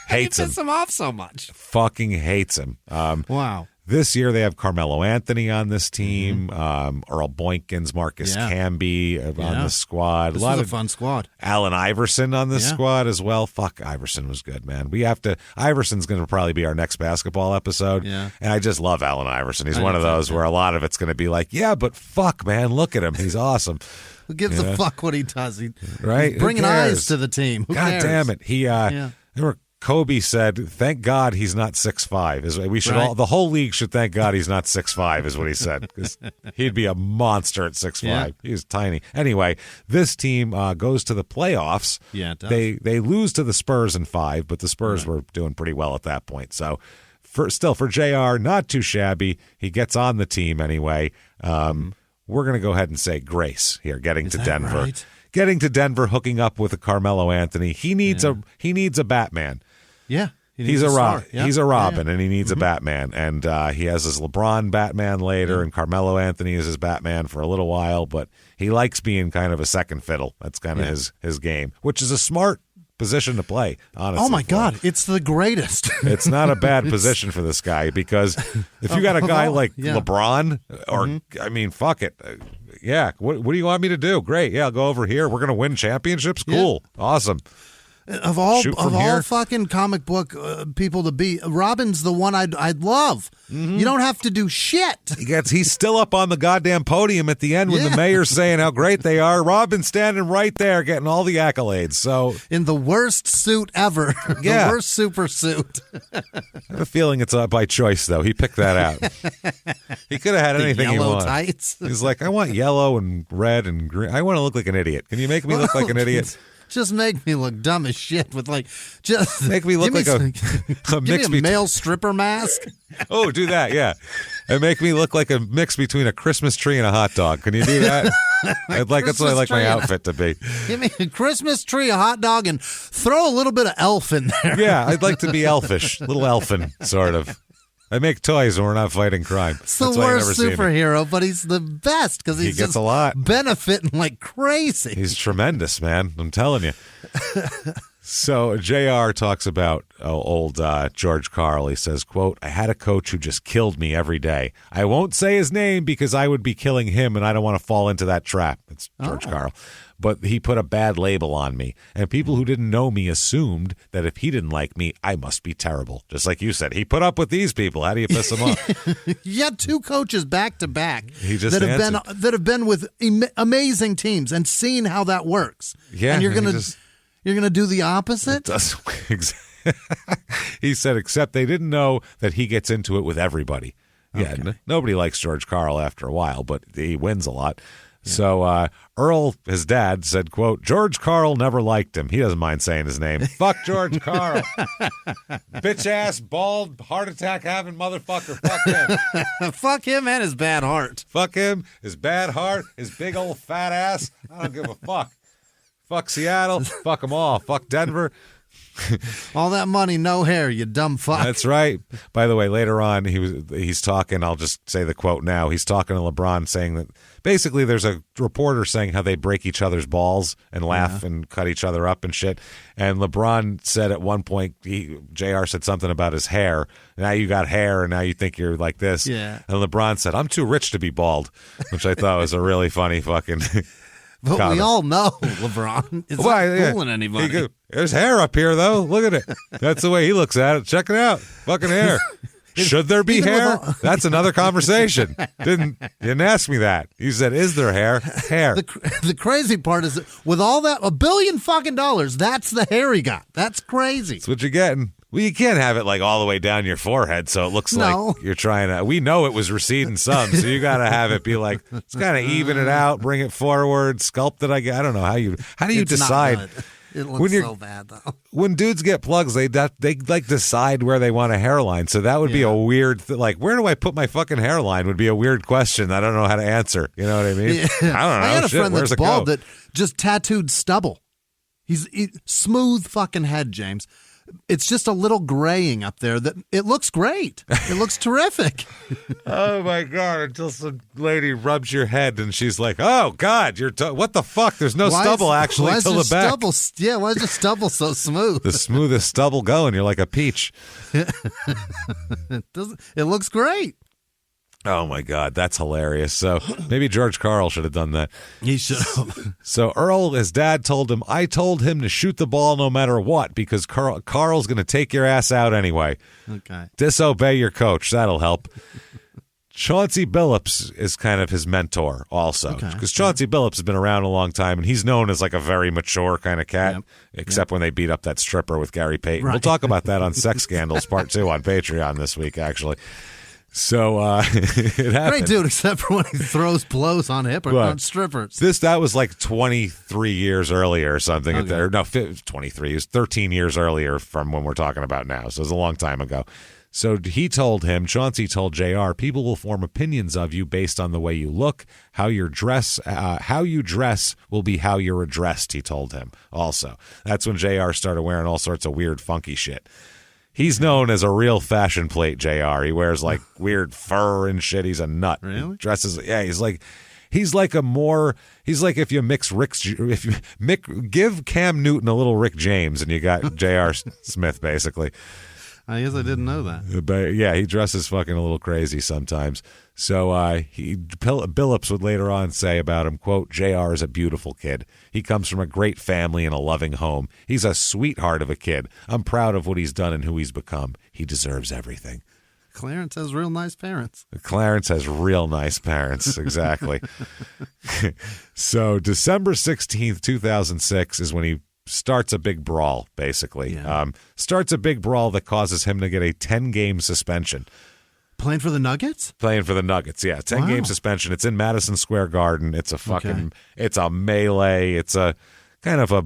hates him? Piss him off so much? Fucking hates him. Wow. This year they have Carmelo Anthony on this team, Earl Boykins, Marcus Camby on the squad. This was a fun squad. Allen Iverson on this squad as well. Fuck, Iverson was good, man. Iverson's going to probably be our next basketball episode. Yeah. And I just love Allen Iverson. He's one of those where a lot of it's going to be like, yeah, but fuck, man, look at him. He's awesome. Who gives a fuck what he does? He's right? bringing eyes to the team. Who God cares? damn it. Remember Kobe said, thank God he's not 6'5". We should the whole league should thank God he's not 6'5", is what he said. Because he'd be a monster at 6'5". Yeah. He's tiny. Anyway, this team goes to the playoffs. Yeah, it does. They lose to the Spurs in 5, but the Spurs were doing pretty well at that point. So for JR, not too shabby. He gets on the team anyway. We're going to go ahead and say grace here, getting to Denver. Right? Getting to Denver, hooking up with a Carmelo Anthony. He needs a Batman. Yeah. He's a Robin. Yeah. He's a Robin, and he needs a Batman. And he has his LeBron Batman later, and Carmelo Anthony is his Batman for a little while, but he likes being kind of a second fiddle. That's kind of his game, which is a smart position to play, honestly. Oh, my God. It's the greatest. It's not a bad position for this guy, because if you got a guy like LeBron, or, I mean, fuck it. Yeah, what do you want me to do? Great. Yeah, I'll go over here. We're going to win championships? Cool. Awesome. Of all fucking comic book people to be, Robin's the one I'd love. You don't have to do shit. He's still up on the goddamn podium at the end when the mayor's saying how great they are. Robin's standing right there getting all the accolades. So in the worst suit ever. The worst super suit. I have a feeling it's by choice, though. He picked that out. He could have had anything he wanted. Tights. He's like, I want yellow and red and green. I want to look like an idiot. Can you make me look like an idiot? Just make me look dumb as shit with just make me look like a mix between male stripper mask. Oh, do that, yeah. And make me look like a mix between a Christmas tree and a hot dog. Can you do that? That's what I like my outfit to be. Give me a Christmas tree, a hot dog, and throw a little bit of elf in there. Yeah, I'd like to be elfish, little elfin, sort of. I make toys when we're not fighting crime. It's the worst superhero, but he's the best because he gets a lot, benefiting like crazy. He's tremendous, man. I'm telling you. So JR talks about old George Karl. He says, quote, I had a coach who just killed me every day. I won't say his name because I would be killing him, and I don't want to fall into that trap. It's George Karl. But he put a bad label on me, and people who didn't know me assumed that if he didn't like me, I must be terrible. Just like you said, he put up with these people. How do you piss them off? You had 2 coaches back to back that have been with amazing teams and seen how that works. Yeah, and you're gonna do the opposite. He said, except they didn't know that he gets into it with everybody. Yeah, nobody likes George Karl after a while, but he wins a lot. Yeah. So Earl, his dad, said, quote, George Karl never liked him. He doesn't mind saying his name. Fuck George Karl. Bitch-ass, bald, heart attack having motherfucker. Fuck him. Fuck him and his bad heart. Fuck him, his bad heart, his big old fat ass. I don't give a fuck. Fuck Seattle. Fuck them all. Fuck Denver. All that money, no hair, you dumb fuck. That's right. By the way, later on, he's talking, I'll just say the quote now. He's talking to LeBron saying that basically there's a reporter saying how they break each other's balls and laugh and cut each other up and shit. And LeBron said at one point, JR said something about his hair. Now you got hair and now you think you're like this. Yeah. And LeBron said, I'm too rich to be bald, which I thought was a really funny fucking But comment. We all know LeBron is not fooling anybody. There's hair up here, though. Look at it. That's the way he looks at it. Check it out. Fucking hair. Should there be hair? That's another conversation. You didn't ask me that. You said, is there hair? Hair. The crazy part is that with all that, $1 billion fucking dollars, that's the hair he got. That's crazy. That's what you're getting. Well, you can't have it like all the way down your forehead, so it looks like you're trying to. We know it was receding some, so you got to have it be like it's kind of even it out, bring it forward, sculpt it. I don't know how do you decide. Not good. It looks so bad though. When dudes get plugs, they like decide where they want a hairline. So that would be a weird like where do I put my fucking hairline would be a weird question. I don't know how to answer. You know what I mean? Yeah. I don't know. I had a friend Where's that's bald that just tattooed stubble. He's smooth fucking head, James. it's just a little graying up there. That it looks great. It looks terrific. Oh my God! Until some lady rubs your head and she's like, "Oh God, what the fuck? There's no stubble actually till the back." Stubble, yeah, why is your stubble so smooth? The smoothest stubble going. You're like a peach. It looks great. Oh my God, that's hilarious. So maybe George Karl should have done that. He should have. So Earl, his dad told him, I told him to shoot the ball no matter what because Carl's going to take your ass out anyway. Okay. Disobey your coach. That'll help. Chauncey Billups is kind of his mentor also because Chauncey Billups has been around a long time and he's known as like a very mature kind of cat, except when they beat up that stripper with Gary Payton. Right. We'll talk about that on Sex Scandals Part 2 on Patreon this week, actually. So it happened. Great dude, except for when he throws blows on on strippers. That was like 23 years earlier or something. Okay. Or no, 23. It was 13 years earlier from when we're talking about now. So it was a long time ago. So he told him, Chauncey told JR, people will form opinions of you based on the way you look, how you dress will be how you're addressed, he told him also. That's when JR started wearing all sorts of weird, funky shit. He's known as a real fashion plate, JR. He wears like weird fur and shit. He's a nut. Really? He dresses, he's like if you give Cam Newton a little Rick James and you got J.R. Smith, basically. I guess I didn't know that. But yeah, he dresses fucking a little crazy sometimes. So Billups would later on say about him, quote, JR is a beautiful kid. He comes from a great family and a loving home. He's a sweetheart of a kid. I'm proud of what he's done and who he's become. He deserves everything. Clarence has real nice parents. Clarence has real nice parents, exactly. So December 16th, 2006 is when he starts a big brawl, basically. Yeah. Starts a big brawl that causes him to get a 10-game suspension. Playing for the Nuggets? Playing for the Nuggets, yeah. 10-game suspension. It's in Madison Square Garden. It's a fucking, it's a melee. It's a kind of a,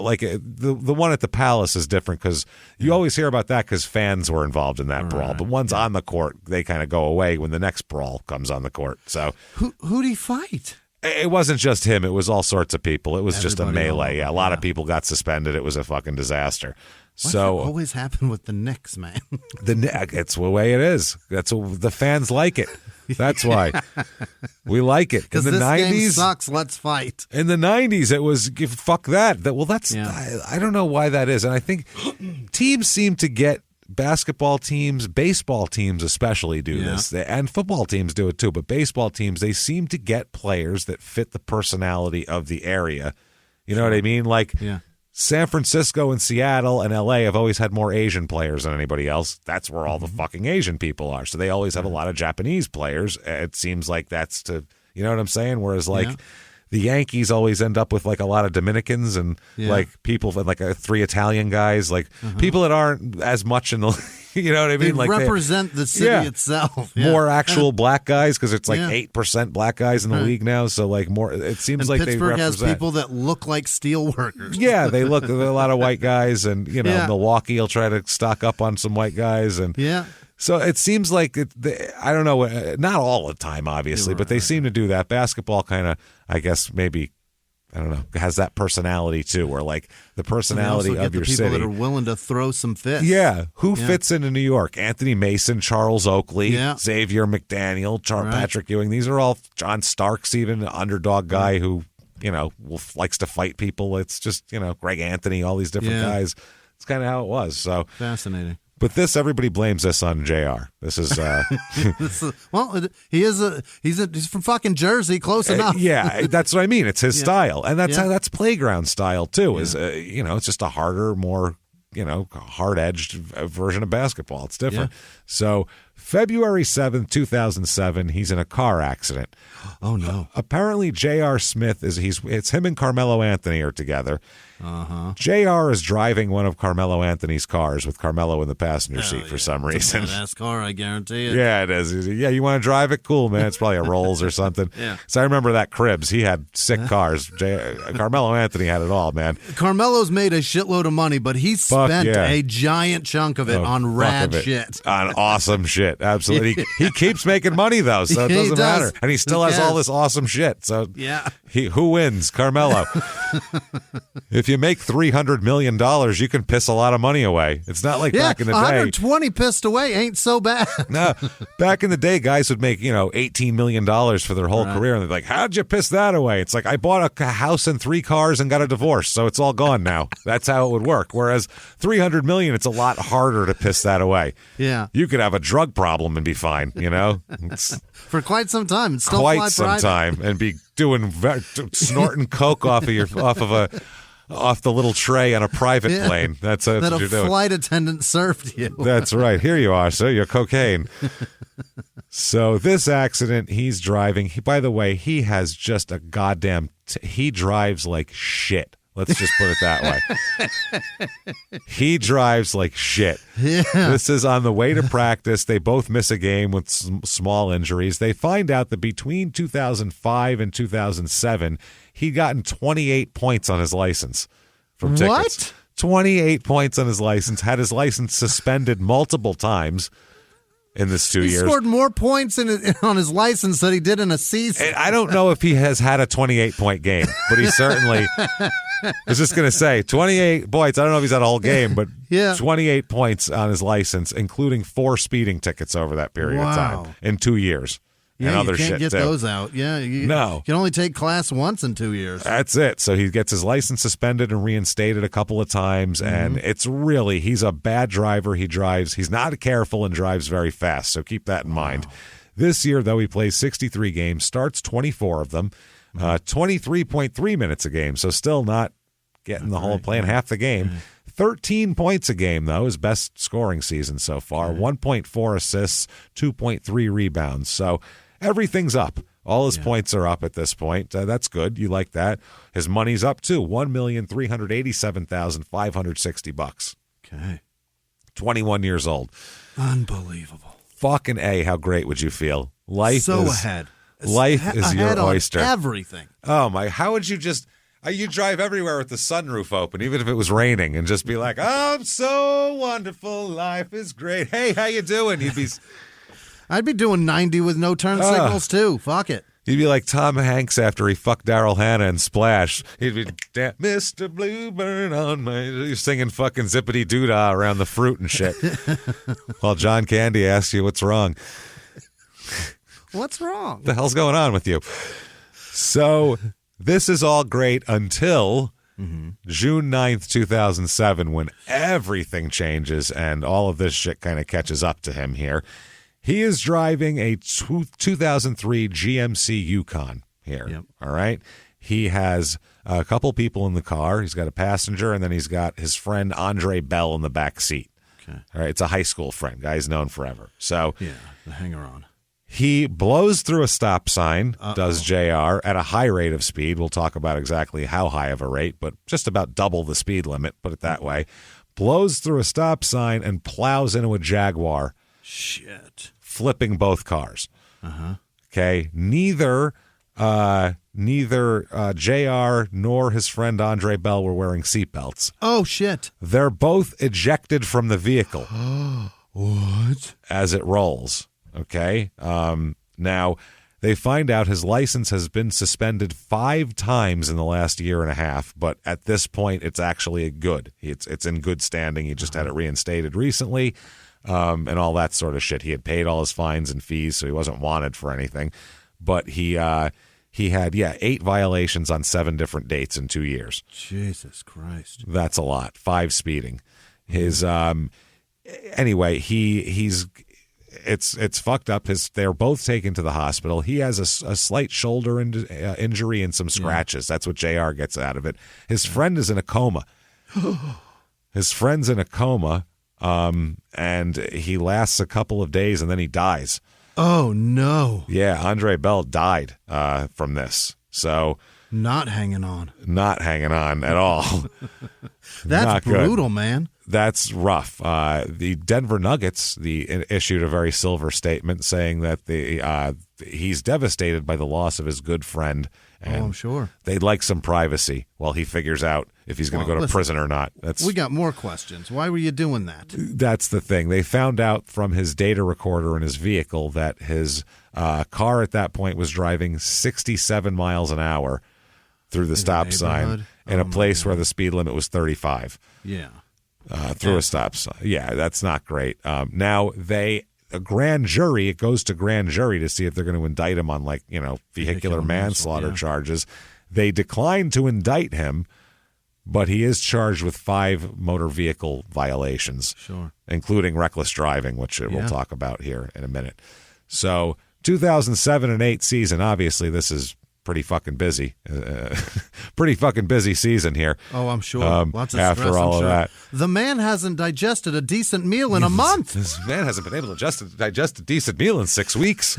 like the one at the Palace is different because you always hear about that because fans were involved in that brawl. But ones on the court, they kind of go away when the next brawl comes on the court. So who'd he fight? It wasn't just him. It was all sorts of people. It was Everybody just a melee. Yeah, a lot of people got suspended. It was a fucking disaster. Why does that always happen with the Knicks, man? It's the way it is. That's the fans like it. That's why we like it. Because this 90s, game sucks. Let's fight. In the 90s, it was fuck that. I don't know why that is. And I think teams seem to get basketball teams, baseball teams especially do this, and football teams do it too. But baseball teams, they seem to get players that fit the personality of the area. You know what I mean? Like San Francisco and Seattle and LA have always had more Asian players than anybody else. That's where all the fucking Asian people are. So they always have a lot of Japanese players. It seems like that's you know what I'm saying? Whereas the Yankees always end up with like a lot of Dominicans and like people like 3 Italian guys, like people that aren't as much in the, you know what I mean? They like represent the city itself. More actual black guys because it's like 8% black guys in the league now. So like more, it seems like Pittsburgh they represent. has people that look like steel workers. Yeah, they look a lot of white guys, and you know Milwaukee will try to stock up on some white guys, and so it seems like I don't know, not all the time, obviously, but they seem to do that. Basketball kind of, I guess, maybe, I don't know, has that personality too, where like the personality of your city. People that are willing to throw some fists. Yeah. Who fits into New York? Anthony Mason, Charles Oakley, Xavier McDaniel, Patrick Ewing. These are all John Starks, even an underdog guy who, you know, likes to fight people. It's just, you know, Greg Anthony, all these different guys. It's kind of how it was. So fascinating. But everybody blames this on JR. This is he's from fucking Jersey, close enough. Yeah, that's what I mean. It's his style, and that's playground style too. Is you know, it's just a harder, more, you know, hard-edged version of basketball. It's different. So February 7th, 2007, he's in a car accident. Oh no! Apparently, J.R. Smith it's him and Carmelo Anthony are together. JR is driving one of Carmelo Anthony's cars with Carmelo in the passenger seat for some reason. It's a badass car, I guarantee it. Yeah, it is. Yeah, you want to drive it? Cool, man. It's probably a Rolls or something. So I remember that Cribs. He had sick cars. Carmelo Anthony had it all, man. Carmelo's made a shitload of money, but he spent a giant chunk of it on rad shit. On awesome shit. it. Absolutely. He keeps making money, though, so it doesn't matter. And he still has all this awesome shit. So who wins? Carmelo. If you make $300 million, you can piss a lot of money away. It's not like back in the day. 120 pissed away ain't so bad. No, back in the day, guys would make, $18 million for their whole career. And they're like, how'd you piss that away? It's like, I bought a house and 3 cars and got a divorce, so it's all gone now. That's how it would work. Whereas $300 million, it's a lot harder to piss that away. Yeah. You could have a drug problem and be fine, It's for quite some time. It's still quite some time and be doing snorting coke off the little tray on a private plane. That's what that you're a doing. Flight attendant served you. That's right. Here you are, sir. Your cocaine. So this accident, he's driving. By the way, he has just a goddamn. He drives like shit. Let's just put it that way. He drives like shit. Yeah. This is on the way to practice. They both miss a game with small injuries. They find out that between 2005 and 2007, he'd gotten 28 points on his license from tickets. What? 28 points on his license. Had his license suspended multiple times in this 2 years. He scored more points on his license than he did in a season. And I don't know if he has had a 28-point game, but he certainly... I was just going to say, 28 points. I don't know if he's had a whole game, but 28 points on his license, including 4 speeding tickets over that period of time in 2 years. Yeah, and other you can't shit get too. those out. Yeah, you can only take class once in 2 years. That's it. So he gets his license suspended and reinstated a couple of times, and it's really, he's a bad driver. He's not careful and drives very fast, so keep that in mind. This year, though, he plays 63 games, starts 24 of them, 23.3 minutes a game, so still not getting the whole, playing half the game. 13 points a game, though, his best scoring season so far, 1.4 assists, 2.3 rebounds, so everything's up. All his points are up at this point. That's good. You like that. His money's up, too, $1,387,560. Okay. 21 years old. Unbelievable. Fucking A, how great would you feel? Life so is ahead. Life is your oyster. Everything. Oh my! How would you just? You drive everywhere with the sunroof open, even if it was raining, and just be like, "Oh, I'm so wonderful. Life is great. Hey, how you doing?" I'd be doing 90 with no turn signals too. Fuck it. You'd be like Tom Hanks after he fucked Daryl Hannah in Splash. He'd be, Mr. Bluebird on my... You're singing fucking Zippity Doodah around the fruit and shit. While John Candy asks you what's wrong. What's wrong? What the hell's going on with you? So this is all great until June 9th, 2007, when everything changes and all of this shit kind of catches up to him here. He is driving a 2003 GMC Yukon here, all right? He has a couple people in the car. He's got a passenger, and then he's got his friend Andre Bell in the back seat. Okay. All right, it's a high school friend. Guy's known forever. So yeah, the hanger-on. He blows through a stop sign, does JR, at a high rate of speed. We'll talk about exactly how high of a rate, but just about double the speed limit, put it that way. Blows through a stop sign and plows into a Jaguar. Shit. Flipping both cars. Uh-huh. Okay. Neither JR nor his friend Andre Bell were wearing seatbelts. Oh, shit. They're both ejected from the vehicle. What? As it rolls. Okay. Now, they find out his license has been suspended 5 times in the last year and a half, but at this point, it's actually good. It's in good standing. He just had it reinstated recently. And all that sort of shit. He had paid all his fines and fees, so he wasn't wanted for anything. But he had 8 violations on 7 different dates in 2 years. Jesus Christ, that's a lot. 5 speeding. His anyway, it's fucked up. They're both taken to the hospital. He has a slight shoulder injury and some scratches. That's what JR gets out of it. His friend is in a coma. His friend's in a coma. And he lasts a couple of days and then he dies. Oh, no. Yeah, Andre Bell died from this. So not hanging on. Not hanging on at all. That's brutal, man. That's rough. The Denver Nuggets issued a very silver statement saying that he's devastated by the loss of his good friend. And I'm sure. they'd like some privacy while he figures out if he's going to go to prison or not. We got more questions. Why were you doing that? That's the thing. They found out from his data recorder in his vehicle that his car at that point was driving 67 miles an hour through the stop sign in a place where the speed limit was 35. Yeah. Through a stop sign. Yeah, that's not great. Now, a grand jury, it goes to grand jury to see if they're going to indict him on, vehicular manslaughter charges. They declined to indict him, but he is charged with 5 motor vehicle violations, including reckless driving, which we'll talk about here in a minute. So 2007 and 8 season, obviously this is pretty fucking busy. Pretty fucking busy season here. Oh, I'm sure. Lots of after stress, all of that. The man hasn't digested a decent meal in a month. This man hasn't been able to digest a decent meal in 6 weeks.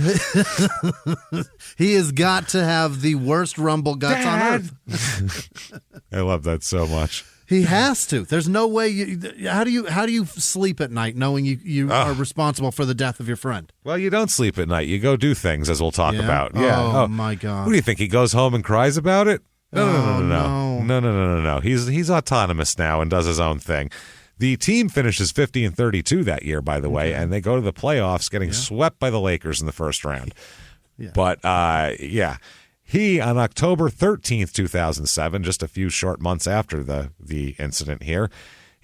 He has got to have the worst rumble guts on earth. I love that so much. He has to. There's no way. How do you sleep at night knowing you are responsible for the death of your friend? Well, you don't sleep at night. You go do things, as we'll talk about. Yeah. Oh my God. What do you think? He goes home and cries about it? No. He's autonomous now and does his own thing. The team finishes 50-32 that year, by the way, and they go to the playoffs, getting swept by the Lakers in the first round. Yeah. But he, on October 13th, 2007, just a few short months after the incident here,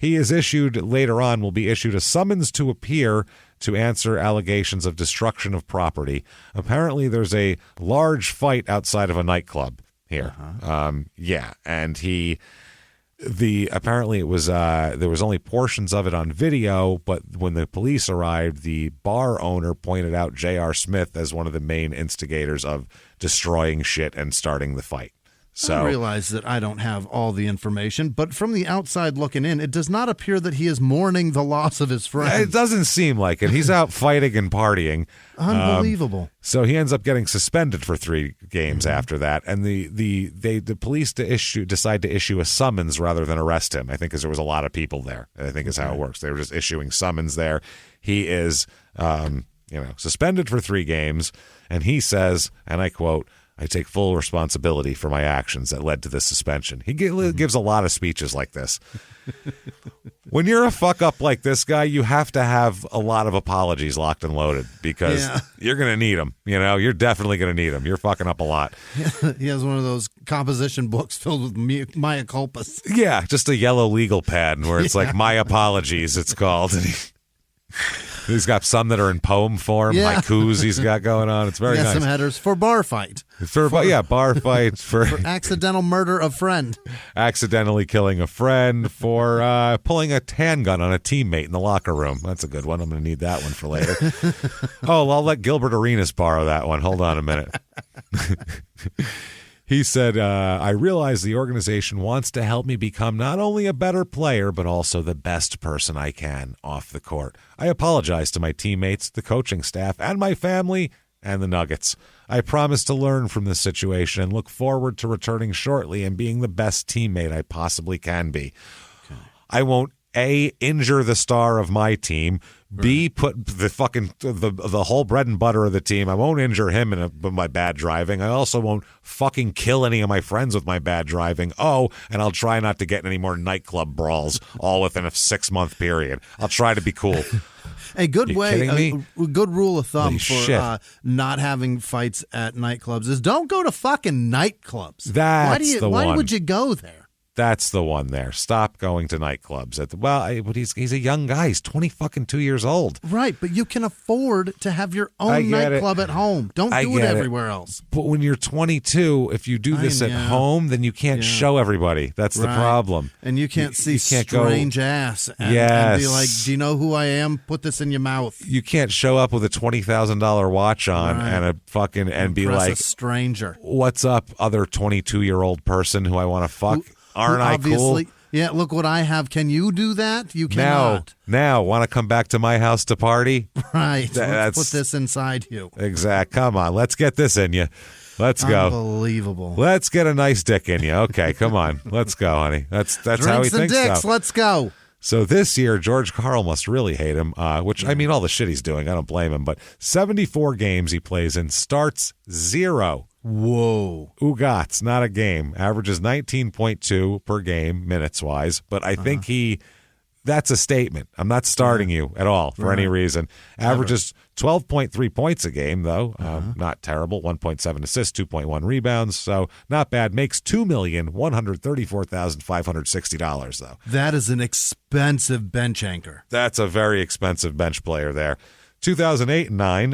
will be issued a summons to appear to answer allegations of destruction of property. Apparently, there's a large fight outside of a nightclub here. And apparently it was there was only portions of it on video, but when the police arrived, the bar owner pointed out J.R. Smith as one of the main instigators of destroying shit and starting the fight. So I realize that I don't have all the information, but from the outside looking in, it does not appear that he is mourning the loss of his friend. It doesn't seem like it. He's out fighting and partying. Unbelievable. So he ends up getting suspended for 3 games after that, and the police decide to issue a summons rather than arrest him. I think because there was a lot of people there. I think is how it works. They were just issuing summons there. He is, suspended for 3 games, and he says, and I quote, "I take full responsibility for my actions that led to this suspension." He gives a lot of speeches like this. When you're a fuck up like this guy, you have to have a lot of apologies locked and loaded because you're going to need them. You're definitely going to need them. You're fucking up a lot. He has one of those composition books filled with mea culpas. Yeah, just a yellow legal pad where it's like my apologies, it's called. And he's got some that are in poem form, haikus he's got going on. It's very nice. Some headers for bar fight. Bar fight. For accidental murder of friend. Accidentally killing a friend. For pulling a handgun on a teammate in the locker room. That's a good one. I'm going to need that one for later. I'll let Gilbert Arenas borrow that one. Hold on a minute. He said, I realize the organization wants to help me become not only a better player, but also the best person I can off the court. I apologize to my teammates, the coaching staff, and my family, and the Nuggets. I promise to learn from this situation and look forward to returning shortly and being the best teammate I possibly can be. Okay. I won't, A, injure the star of my team, B, put the fucking the whole bread and butter of the team. I won't injure him with my bad driving. I also won't fucking kill any of my friends with my bad driving. Oh, and I'll try not to get in any more nightclub brawls all within a 6-month period. I'll try to be cool. A good good rule of thumb for not having fights at nightclubs is don't go to fucking nightclubs. Why would you go there? That's the one there. Stop going to nightclubs. But he's a young guy. He's 22 years old. Right, but you can afford to have your own nightclub at home. Don't do it everywhere else. But when you're 22, if you do this at home, then you can't show everybody. That's the problem. And you can't see strange ass and be like, do you know who I am? Put this in your mouth. You can't show up with a $20,000 watch on and a fucking and be like a stranger. What's up, other 22-year-old person who I want to fuck? Aren't I cool? Yeah, look what I have. Can you do that? You cannot. Now, want to come back to my house to party? Right. Let's put this inside you. Exact. Come on. Let's get this in you. Let's go. Unbelievable. Let's get a nice dick in you. Okay, come on. Let's go, honey. That's how he thinks. Dicks. Let's go. So this year, George Karl must really hate him, which, I mean, all the shit he's doing, I don't blame him, but 74 games he plays in, starts 0. Whoa. Ugats, not a game. Averages 19.2 per game, minutes-wise. But I think that's a statement. I'm not starting you at all for any reason. Averages 12.3 points a game, though. Not terrible. 1.7 assists, 2.1 rebounds. So not bad. Makes $2,134,560, though. That is an expensive bench anchor. That's a very expensive bench player there. 2008 and 9,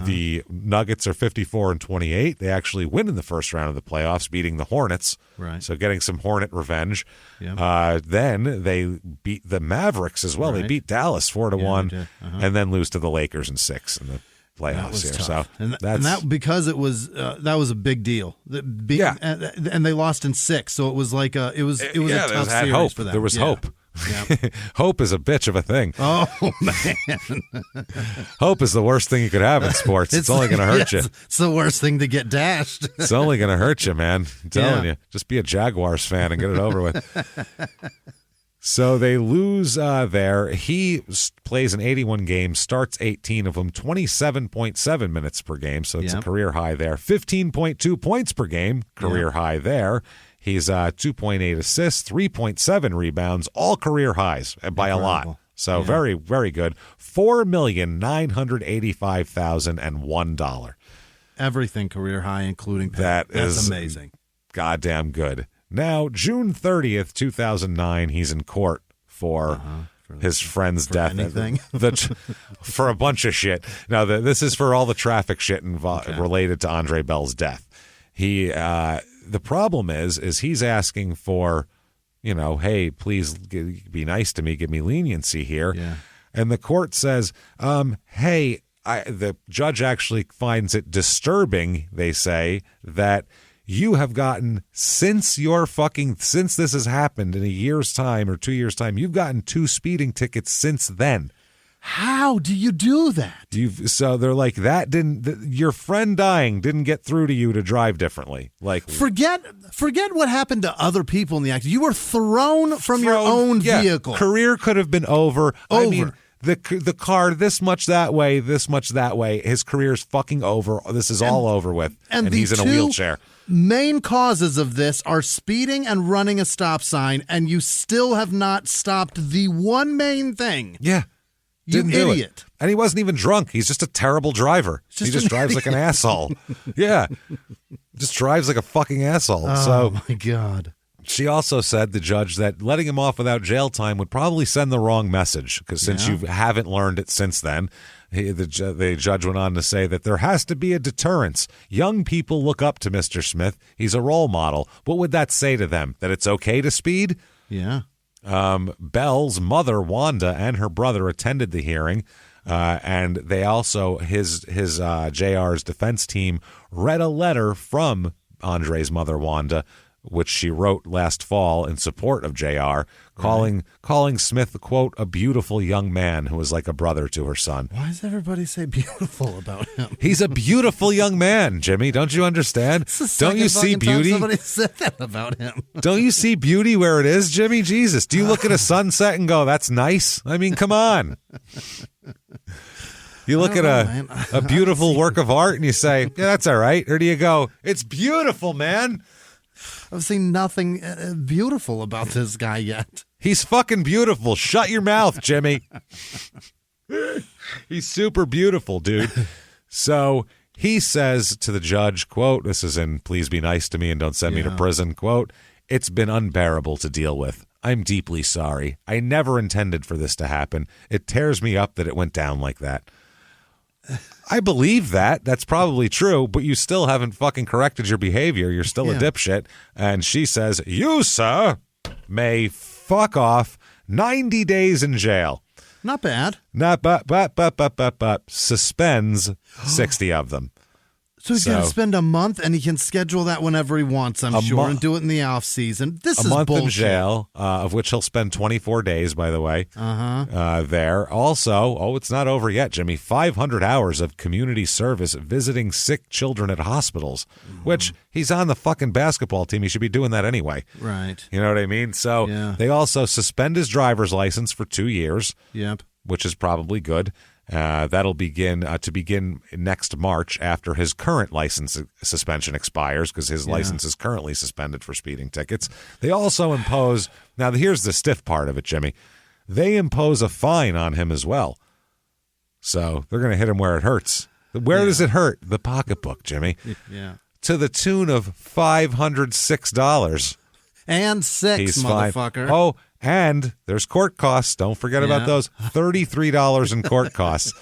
the Nuggets are 54-28. They actually win in the first round of the playoffs, beating the Hornets. Right. So getting some Hornet revenge. Yep. Then they beat the Mavericks as well. Right. They beat Dallas 4-1, and then lose to the Lakers in 6 in the playoffs here. Tough. So and that because it was that was a big deal. And they lost in 6, so it was like it was a tough series hope. for them. There was hope. Yep. Hope is a bitch of a thing. Oh, man. Hope is the worst thing you could have in sports. It's only going to hurt you. It's the worst thing to get dashed. It's only going to hurt you, man. I'm telling you. Just be a Jaguars fan and get it over with. So they lose there. He plays in 81 games, starts 18 of them, 27.7 minutes per game, so it's a career high there. 15.2 points per game, career high there. He's 2.8 assists, 3.7 rebounds, all career highs by a lot. So very, very good. $4,985,001. Everything career high, including pay. That's amazing. Goddamn good. Now, June 30th, 2009, he's in court for his friend's death. Anything? For a bunch of shit. Now, this is for all the traffic shit related to Andre Bell's death. The problem is he's asking for, hey, please be nice to me, give me leniency here. Yeah. And the court says, hey, the judge actually finds it disturbing, they say, that you have gotten, since this has happened in a year's time or 2 years' time, you've gotten 2 speeding tickets since then. How do you do that? So they're like, your friend dying didn't get through to you to drive differently. Like, forget what happened to other people in the accident. You were thrown from your own vehicle. Career could have been over. I mean, the car this much that way, this much that way. His career's fucking over. This is all over with, and he's in a wheelchair. Main causes of this are speeding and running a stop sign, and you still have not stopped the one main thing. Yeah. You idiot. And he wasn't even drunk. He's just a terrible driver. He just drives like an asshole. Yeah. Just drives like a fucking asshole. Oh, my God. She also said, the judge, that letting him off without jail time would probably send the wrong message, because since you haven't learned it since then, the judge went on to say that there has to be a deterrence. Young people look up to Mr. Smith. He's a role model. What would that say to them? That it's okay to speed? Yeah. Bell's mother, Wanda, and her brother attended the hearing, and they also, his JR's defense team read a letter from Andre's mother, Wanda, which she wrote last fall in support of JR, calling Smith, quote, a beautiful young man who was like a brother to her son. Why does everybody say beautiful about him? He's a beautiful young man, Jimmy. Don't you understand? Don't you see beauty? Somebody said that about him. Don't you see beauty where it is, Jimmy? Jesus. Do you look at a sunset and go, that's nice? I mean, come on. You look at a beautiful work of art and you say, yeah, that's all right. Or do you go, it's beautiful, man? I've seen nothing beautiful about this guy yet. He's fucking beautiful. Shut your mouth, Jimmy. He's super beautiful, dude. So he says to the judge, quote, this is in Please Be Nice to Me and Don't Send Me to Prison, quote, it's been unbearable to deal with. I'm deeply sorry. I never intended for this to happen. It tears me up that it went down like that. I believe that. That's probably true, but you still haven't fucking corrected your behavior. You're still a dipshit. And she says, you, sir, may fuck off 90 days in jail. Not bad. Not but suspends 60 of them. So he's going to spend a month, and he can schedule that whenever he wants, I'm sure, and do it in the off season. This is bullshit. A month in jail, of which he'll spend 24 days, by the way, there. Also, it's not over yet, Jimmy, 500 hours of community service visiting sick children at hospitals, which he's on the fucking basketball team. He should be doing that anyway. Right. You know what I mean? So they also suspend his driver's license for 2 years. Yep. Which is probably good. That'll begin next March after his current license suspension expires, because his license is currently suspended for speeding tickets. They also impose, now here's the stiff part of it, Jimmy, they impose a fine on him as well. So they're going to hit him where it hurts. Where does it hurt? The pocketbook, Jimmy. Yeah. To the tune of $506. And six, motherfucker. Oh, and there's court costs. Don't forget about those. $33 in court costs.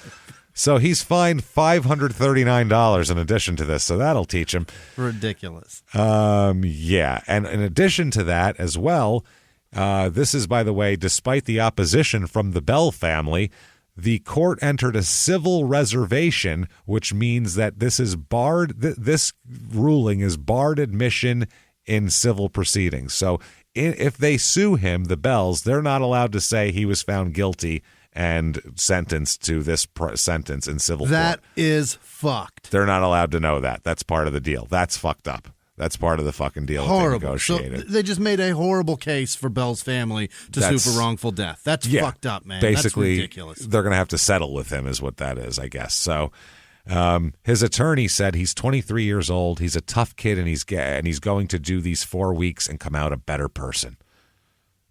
So he's fined $539 in addition to this. So that'll teach him. Ridiculous. Yeah. And in addition to that as well, this is, by the way, despite the opposition from the Bell family, the court entered a civil reservation, which means that this is barred. This ruling is barred admission in civil proceedings. So if they sue him, the Bells, they're not allowed to say he was found guilty and sentenced to this sentence in civil court. That is fucked. They're not allowed to know that. That's part of the deal. That's fucked up. That's part of the fucking deal that they negotiated. So they just made a horrible case for Bell's family to sue for wrongful death. That's fucked up, man. Basically, that's ridiculous. They're going to have to settle with him is what that is, I guess. So his attorney said he's 23 years old. He's a tough kid, and he's going to do these 4 weeks and come out a better person.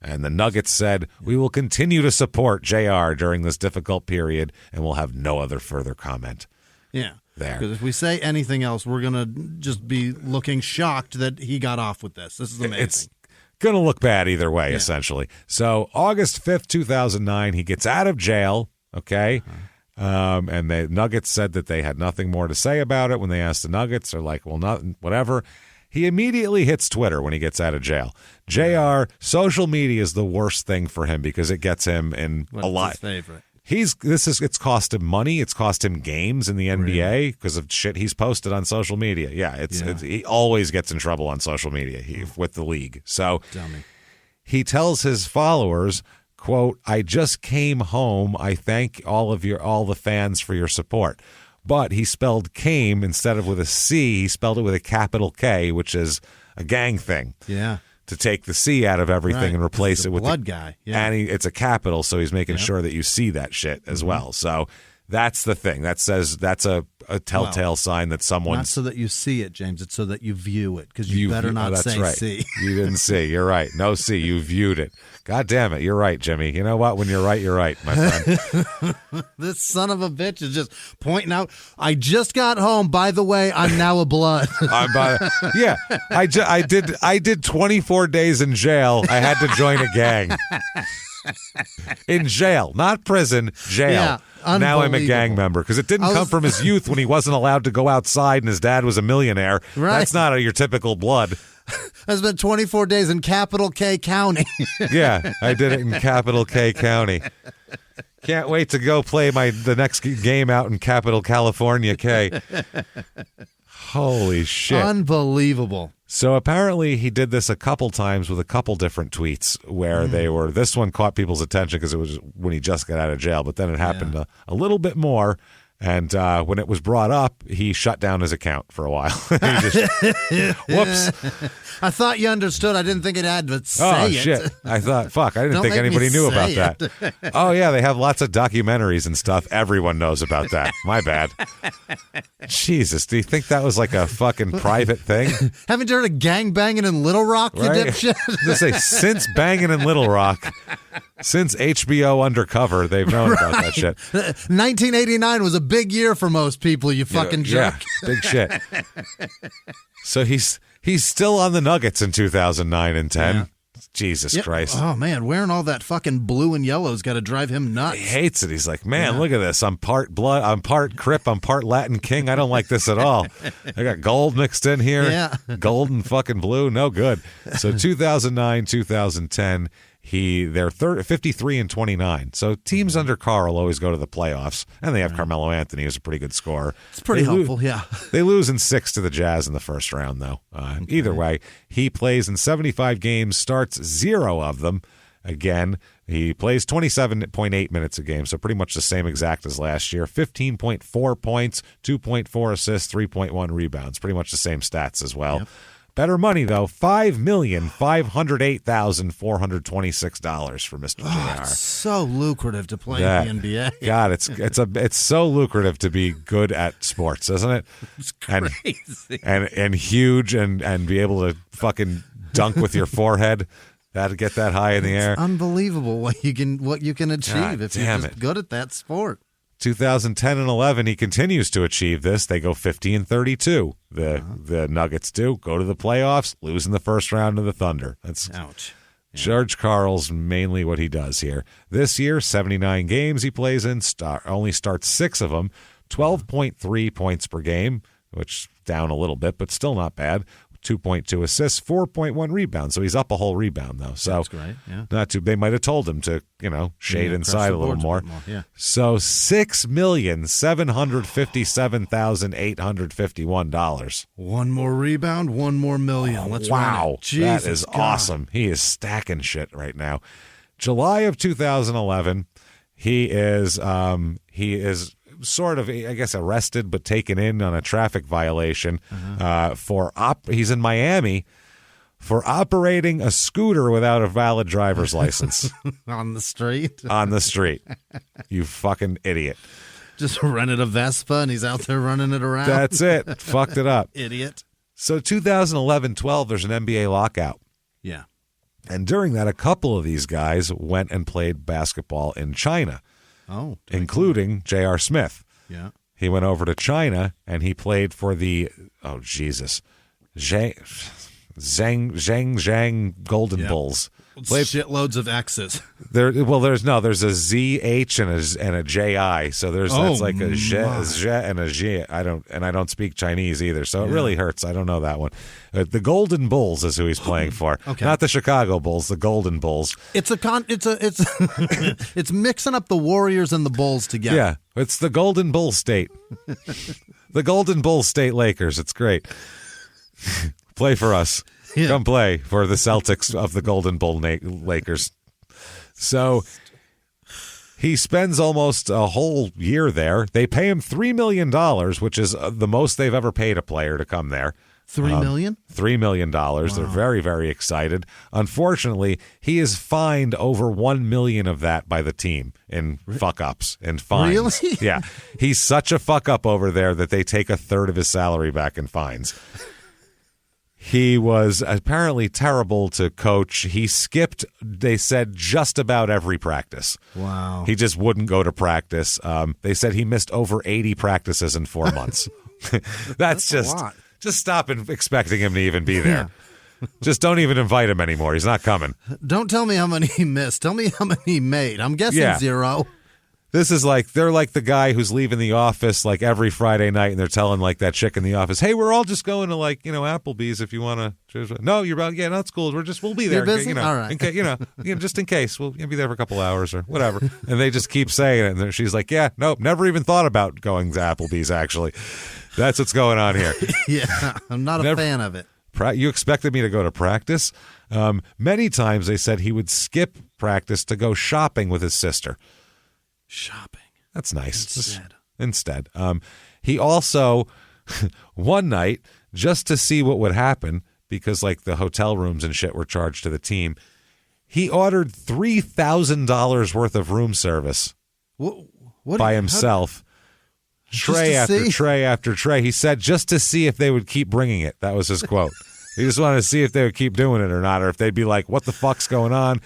And the Nuggets said, we will continue to support JR during this difficult period, and we'll have no other further comment. Yeah. There. Because if we say anything else, we're going to just be looking shocked that he got off with this. This is amazing. It's going to look bad either way, essentially. So August 5th, 2009, he gets out of jail, okay? And the Nuggets said that they had nothing more to say about it. When they asked the Nuggets, they're like, well, nothing, whatever. He immediately hits Twitter when he gets out of jail. JR, social media is the worst thing for him because it gets him in a lot. His favorite? It's cost him money. It's cost him games in the NBA because of shit he's posted on social media. Yeah, he always gets in trouble on social media with the league. So he tells his followers, quote, I just came home. I thank all the fans for your support. But he spelled came instead of with a C. He spelled it with a capital K, which is a gang thing. Yeah. To take the C out of everything and replace it with blood guy. Yeah. And it's a capital, so he's making sure that you see that shit as well. So that's the thing. That says that's a telltale sign that someone's... Not so that you see it, James. It's so that you view it, because you better not say right. C. You didn't see. You're right. No C. You viewed it. God damn it. You're right, Jimmy. You know what? When you're right, my friend. This son of a bitch is just pointing out, I just got home. By the way, I'm now a blood. I did 24 days in jail. I had to join a gang. In jail, not prison, jail. Yeah, now I'm a gang member because it didn't come from his youth when he wasn't allowed to go outside and his dad was a millionaire. Right. That's not your typical blood. I spent 24 days in Capital K County. Yeah, I did it in Capital K County. Can't wait to go play the next game out in Capital California K. Holy shit. Unbelievable. So apparently he did this a couple times with a couple different tweets where this one caught people's attention because it was when he just got out of jail, but then it happened a little bit more. And when it was brought up, he shut down his account for a while. Whoops. I thought you understood. I didn't think it had to say it. Oh, it. shit. I thought, fuck, I didn't think anybody knew about that. Oh, yeah, they have lots of documentaries and stuff. Everyone knows about that. My bad. Jesus, do you think that was like a fucking private thing? Haven't you heard of gang banging in Little Rock, you dipshit? Just say, since banging in Little Rock, since HBO Undercover, they've known about that shit. 1989 was a big year for most people, you fucking jerk. Yeah, big shit. So he's still on the Nuggets in 2009 and 10. Yeah. Jesus Christ. Oh, man, wearing all that fucking blue and yellow's got to drive him nuts. He hates it. He's like, man, look at this. I'm part blood. I'm part Crip. I'm part Latin King. I don't like this at all. I got gold mixed in here. Yeah. Gold and fucking blue. No good. So 2009, 2010, they're 53 and 29. So teams under Carl always go to the playoffs, and they have Carmelo Anthony, who's a pretty good scorer. It's pretty helpful, yeah. They lose in 6 to the Jazz in the first round, though. Either way, he plays in 75 games, starts 0 of them. Again, he plays 27.8 minutes a game, so pretty much the same exact as last year. 15.4 points, 2.4 assists, 3.1 rebounds. Pretty much the same stats as well. Yep. Better money, though, $5,508,426 for Mr. JR. It's so lucrative to play in the NBA. God, it's so lucrative to be good at sports, isn't it? It's crazy. And huge and be able to fucking dunk with your forehead. That'd get that high in the air. It's unbelievable what you can achieve if you're just good at that sport. 2010 and 11, he continues to achieve this. They go 50-32. The Nuggets do go to the playoffs, lose in the first round to the Thunder. That's ouch. Yeah. George Karl's mainly what he does here. This year, 79 games he plays in, only starts 6 of them, 12.3 points per game, which down a little bit, but still not bad. 2.2 assists, 4.1 rebounds. So he's up a whole rebound, though. So that's great. Yeah. Not too. They might have told him to, shade inside a little more. Yeah. So $6,757,851. One more rebound, one more million. Let's wow, Jesus that is God. awesome. He is stacking shit right now. July of 2011, he is sort of, I guess, arrested but taken in on a traffic violation he's in Miami for operating a scooter without a valid driver's license. On the street? On the street. You fucking idiot. Just rented a Vespa and he's out there running it around. That's it. Fucked it up. Idiot. So 2011-12, there's an NBA lockout. Yeah. And during that, a couple of these guys went and played basketball in China. Oh, including J.R. Smith. Yeah. He went over to China and he played for the Zhang Golden Bulls. Played shitloads of X's. There's a ZH and a JI. So that's like a Z and a G. I don't speak Chinese either, so it really hurts. I don't know that one. The Golden Bulls is who he's playing for. Okay. Not the Chicago Bulls, the Golden Bulls. It's mixing up the Warriors and the Bulls together. Yeah, it's the Golden Bull State. The Golden Bull State Lakers. It's great. Play for us. Yeah. Come play for the Celtics of the Golden Bull Lakers. So he spends almost a whole year there. They pay him $3 million, which is the most they've ever paid a player to come there. $3 million? $3 million. Wow. They're very, very excited. Unfortunately, he is fined over $1 million of that by the team in fuck-ups and fines. Really? Yeah. He's such a fuck-up over there that they take a third of his salary back in fines. He was apparently terrible to coach. He skipped, they said, just about every practice. Wow. He just wouldn't go to practice. They said he missed over 80 practices in 4 months. That's just a lot. Just stop expecting him to even be there. Yeah. Just don't even invite him anymore. He's not coming. Don't tell me how many he missed. Tell me how many he made. I'm guessing 0. This is they're like the guy who's leaving the office like every Friday night and they're telling like that chick in the office, hey, we're all just going to Applebee's if you want to. No, you're about, that's cool. We'll be there. You're busy? All right. Just in case. We'll be there for a couple hours or whatever. And they just keep saying it. And she's like, yeah, nope, never even thought about going to Applebee's actually. That's what's going on here. Yeah, I'm not a fan of it. You expected me to go to practice? Many times they said he would skip practice to go shopping with his sister. Shopping. That's nice. Instead. He also, one night, just to see what would happen, because the hotel rooms and shit were charged to the team, he ordered $3,000 worth of room service by himself. Tray after tray after tray. He said just to see if they would keep bringing it. That was his quote. He just wanted to see if they would keep doing it or not, or if they'd be like, what the fuck's going on?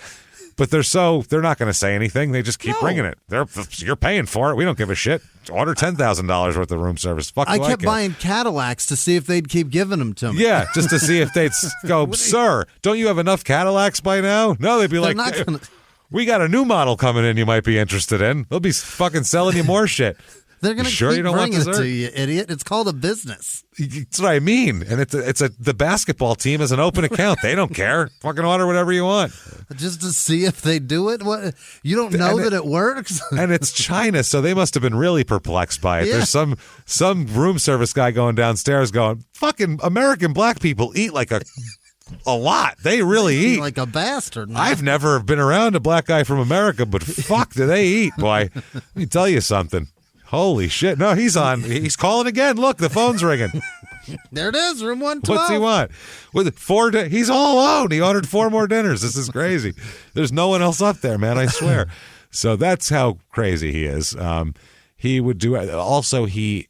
But they're not going to say anything. They just keep bringing it. You're paying for it. We don't give a shit. Order $10,000 worth of room service. Fuck. I kept buying Cadillacs to see if they'd keep giving them to me. Yeah, just to see if they'd go, sir, don't you have enough Cadillacs by now? No, they'd be They're like, not gonna... we got a new model coming in you might be interested in. They'll be fucking selling you more shit. They're going to sure keep you don't want bringing it dessert? to you, idiot. It's called a business. That's what I mean. And the basketball team is an open account. They don't care. Fucking order whatever you want. Just to see if they do it? What? You don't know that it works? And it's China, so they must have been really perplexed by it. Yeah. There's some room service guy going downstairs going, fucking American black people eat like a lot. They really eat. Like a bastard. Man. I've never been around a black guy from America, but fuck, do they eat, boy. Let me tell you something. Holy shit. No, he's on. He's calling again. Look, the phone's ringing. There it is, room 112. What's he want? With 4 he's all alone. He ordered 4 more dinners. This is crazy. There's no one else up there, man, I swear. So that's how crazy he is. He would do also he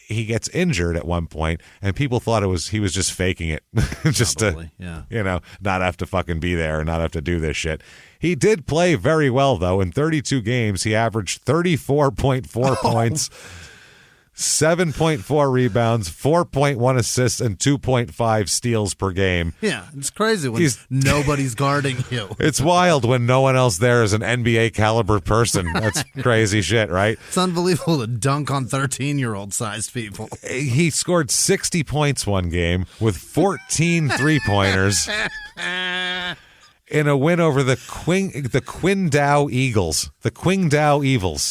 gets injured at one point, and people thought he was just faking it, just Probably, to not have to fucking be there and not have to do this shit. He did play very well though. In 32 games, he averaged 34.4 points, 7.4 rebounds, 4.1 assists, and 2.5 steals per game. Yeah, it's crazy when nobody's guarding you. It's wild when no one else there is an NBA caliber person. That's crazy shit, right? It's unbelievable to dunk on 13-year-old sized people. He scored 60 points one game with 14 three-pointers in a win over the Qingdao Eagles. The Qingdao Eagles,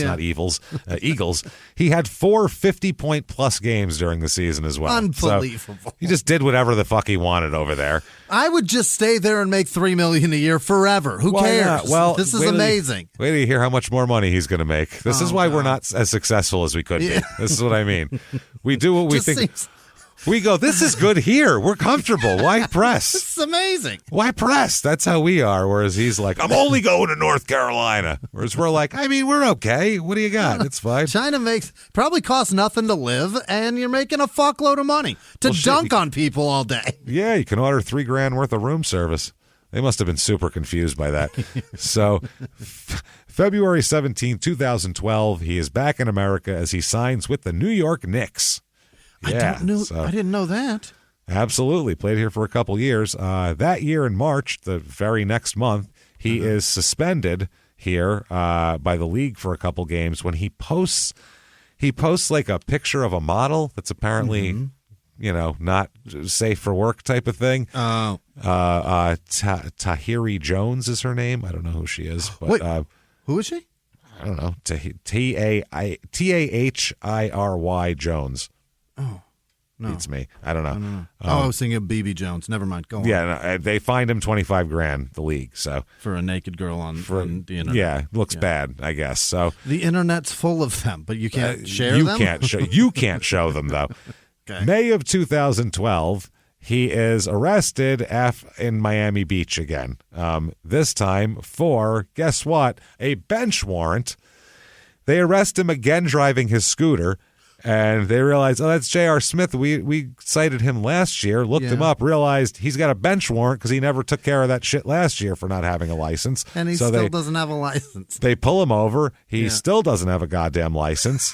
not Evils, Eagles. He had 4 50-point-plus games during the season as well. Unbelievable. So he just did whatever the fuck he wanted over there. I would just stay there and make $3 million a year forever. Who cares? Not? Well, this is amazing. Wait till you hear how much more money he's going to make. This is why we're not as successful as we could be. This is what I mean. We do what we think. We go, this is good here. We're comfortable. Why press? This is amazing. Why press? That's how we are. Whereas he's like, I'm only going to North Carolina. Whereas we're like, I mean, we're okay. What do you got? It's fine. China probably costs nothing to live, and you're making a fuckload of money to dunk on people all day. Yeah, you can order $3,000 worth of room service. They must have been super confused by that. So February 17, 2012, he is back in America as he signs with the New York Knicks. Yeah, I didn't know that. Absolutely. Played here for a couple years. That year in March, the very next month, he is suspended here by the league for a couple games when he posts like a picture of a model that's apparently, not safe for work type of thing. Oh. Tahiri Jones is her name. I don't know who she is. But, wait, who is she? I don't know. Tahiry Jones. Oh, no. It's me. I don't know. I was thinking of BB Jones. Never mind. Go on. Yeah, they fined him $25,000, the league. So for a naked girl on the internet. Yeah, looks bad, I guess. So the internet's full of them, but you can't share them? You can't show them, though. Okay. May of 2012, he is arrested in Miami Beach again. This time for, guess what, a bench warrant. They arrest him again driving his scooter. And they realized, that's J.R. Smith. We cited him last year, looked him up, realized he's got a bench warrant because he never took care of that shit last year for not having a license. And he still doesn't have a license. They pull him over. He still doesn't have a goddamn license.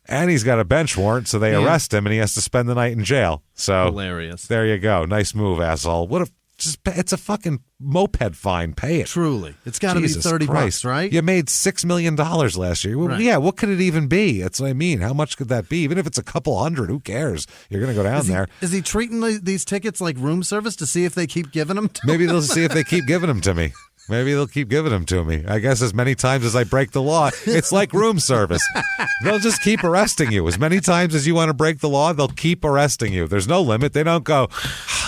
And he's got a bench warrant, so they arrest him, and he has to spend the night in jail. So hilarious. There you go. Nice move, asshole. It's a fucking moped fine. Pay it. Truly. It's got to be $30, right? You made $6 million last year. Well, right. Yeah, what could it even be? That's what I mean. How much could that be? Even if it's a couple hundred, who cares? You're going to go down there. Is he treating these tickets like room service to see if they keep giving them to Maybe they'll see if they keep giving them to me. Maybe they'll keep giving them to me. I guess as many times as I break the law, it's like room service. They'll just keep arresting you. As many times as you want to break the law, they'll keep arresting you. There's no limit. They don't go,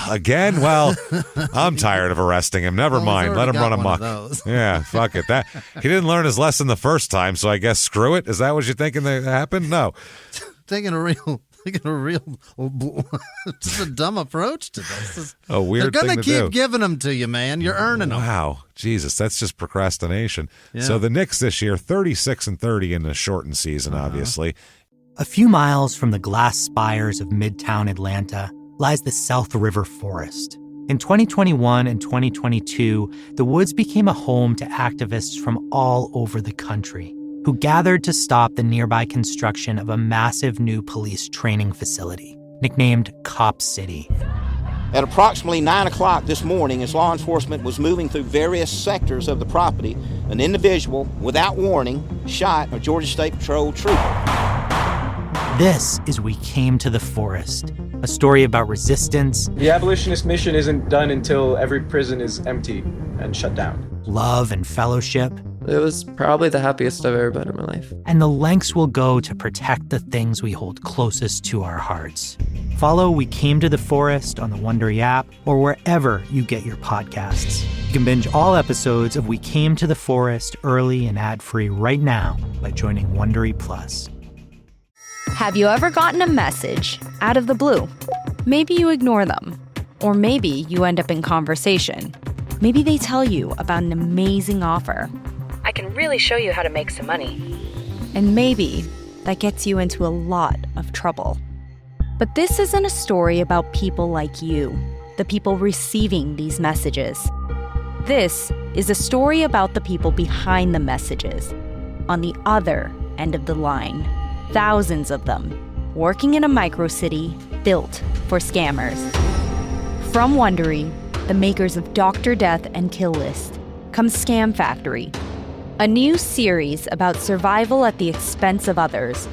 again? Well, I'm tired of arresting him. Never mind. Let him run amok. Yeah, fuck it. He didn't learn his lesson the first time, so I guess screw it. Is that what you're thinking that happened? No. Taking a real just a dumb approach to this. A weird thing to do. They're going to keep giving them to you, man. You're earning them. Wow. Jesus, that's just procrastination. Yeah. So the Knicks this year, 36-30 in a shortened season, obviously. A few miles from the glass spires of Midtown Atlanta lies the South River Forest. In 2021 and 2022, the woods became a home to activists from all over the country who gathered to stop the nearby construction of a massive new police training facility, nicknamed Cop City. At approximately 9 o'clock this morning, as law enforcement was moving through various sectors of the property, an individual, without warning, shot a Georgia State Patrol trooper. This is We Came to the Forest, a story about resistance. The abolitionist mission isn't done until every prison is empty and shut down. Love and fellowship. It was probably the happiest I've ever been in my life. And the lengths we'll go to protect the things we hold closest to our hearts. Follow We Came to the Forest on the Wondery app or wherever you get your podcasts. You can binge all episodes of We Came to the Forest early and ad-free right now by joining Wondery Plus. Have you ever gotten a message out of the blue? Maybe you ignore them. Or maybe you end up in conversation. Maybe they tell you about an amazing offer. I can really show you how to make some money. And maybe that gets you into a lot of trouble. But this isn't a story about people like you, the people receiving these messages. This is a story about the people behind the messages, on the other end of the line. Thousands of them, working in a micro-city built for scammers. From Wondery, the makers of Dr. Death and Kill List, comes Scam Factory, a new series about survival at the expense of others.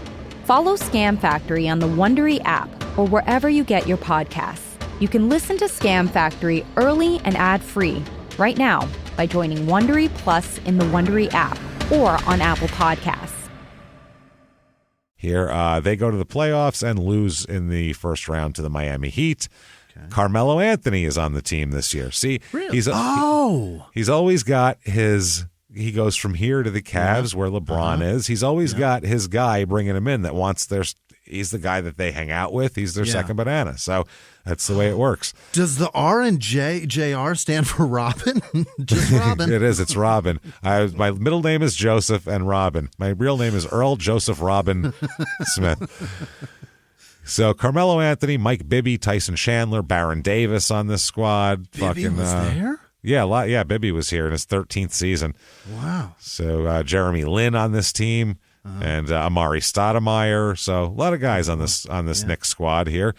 Follow Scam Factory on the Wondery app or wherever you get your podcasts. You can listen to Scam Factory early and ad-free right now by joining Wondery Plus in the Wondery app or on Apple Podcasts. Here, they go to the playoffs and lose in the first round to the Miami Heat. Okay. Carmelo Anthony is on the team this year. See, really? he's always got his. He goes from here to the Cavs where LeBron is. He's always got his guy bringing him in that wants their. He's the guy that they hang out with. He's their second banana. So that's the way it works. Does the R and JR stand for Robin? Just Robin. It is. It's Robin. My middle name is Joseph and Robin. My real name is Earl Joseph Robin Smith. So Carmelo Anthony, Mike Bibby, Tyson Chandler, Baron Davis on this squad. Bibby was there? Yeah, yeah. Bibby was here in his 13th season. Wow. So Jeremy Lin on this team. And Amari Stoudemire, so a lot of guys on this Knicks squad here.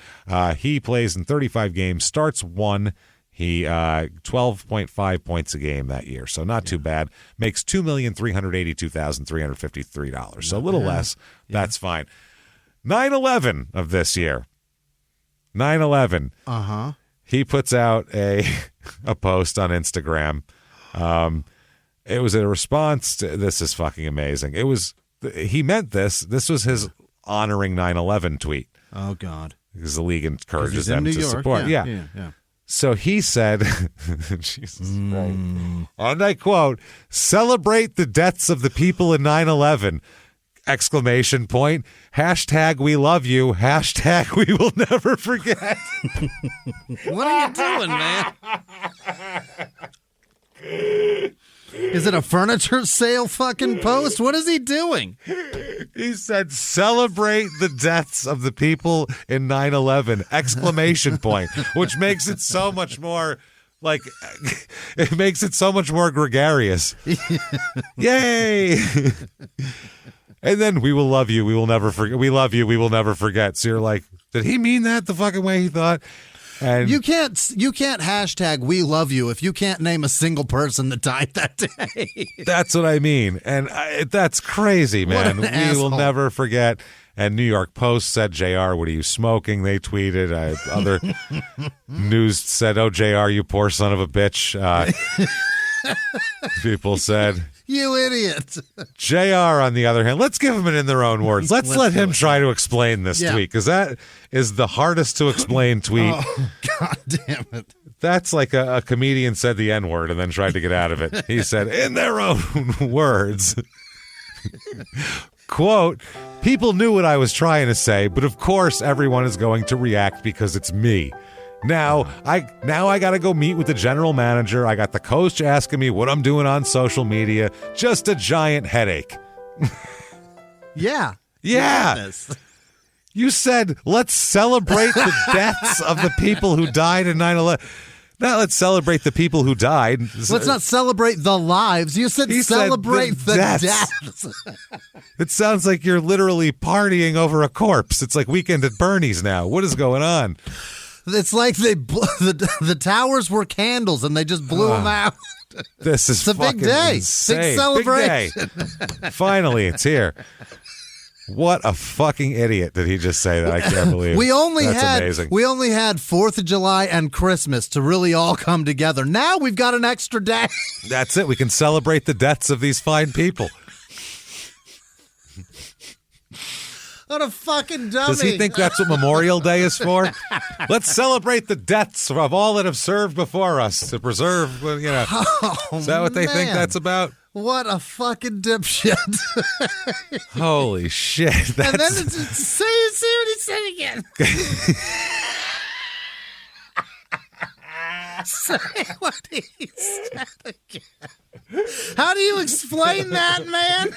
He plays in 35 games, starts 1. He 12.5 points a game that year, so not too bad. Makes $2,382,353, so a little less. That's fine. 9/11 of this year. 9/11. He puts out a post on Instagram. It was a response to this is fucking amazing. It was. He meant this. This was his honoring 9/11 tweet. Oh, God. Because the league encourages them to York. support. Yeah. So he said, Jesus Christ. And I quote, "Celebrate the deaths of the people in 9/11. Exclamation point. Hashtag we love you. Hashtag we will never forget." What are you doing, man? Is it a furniture sale fucking post? What is he doing? He said, "Celebrate the deaths of the people in 9/11, exclamation point," which makes it so much more like, it makes it so much more gregarious. Yay. And then we will love you. We will never forget. We love you. We will never forget. So you're like, did he mean that the fucking way he thought? And you can't hashtag we love you if you can't name a single person that died that day. That's what I mean. And that's crazy, man. We will never forget. And New York Post said, "JR, what are you smoking?" They tweeted. Other news said, "Oh, JR, you poor son of a bitch." People said, "You idiot." JR, on the other hand, let's give him it in their own words. Let's let him try to explain this tweet, because that is the hardest to explain tweet. Oh, God damn it. That's like a comedian said the N-word and then tried to get out of it. He said, in their own words, quote, "People knew what I was trying to say, but of course everyone is going to react because it's me. Now I got to go meet with the general manager. I got the coach asking me what I'm doing on social media. Just a giant headache." Yeah. Yeah. You said, let's celebrate the deaths of the people who died in 9/11. Now let's celebrate the people who died. Let's not celebrate the lives. You said celebrate the deaths. It sounds like you're literally partying over a corpse. It's like Weekend at Bernie's now. What is going on? It's like the towers were candles and they just blew them out. This is it's a big day. Insane. Big celebration. Big day. Finally, it's here. What a fucking idiot did he just say that? I can't believe. That's amazing. We only had 4th of July and Christmas to really all come together. Now we've got an extra day. That's it. We can celebrate the deaths of these fine people. What a fucking dummy. Does he think that's what Memorial Day is for? Let's celebrate the deaths of all that have served before us to preserve, is that what they think that's about? What a fucking dipshit. Holy shit. And then say what he said again. Say what he said again. How do you explain that, man?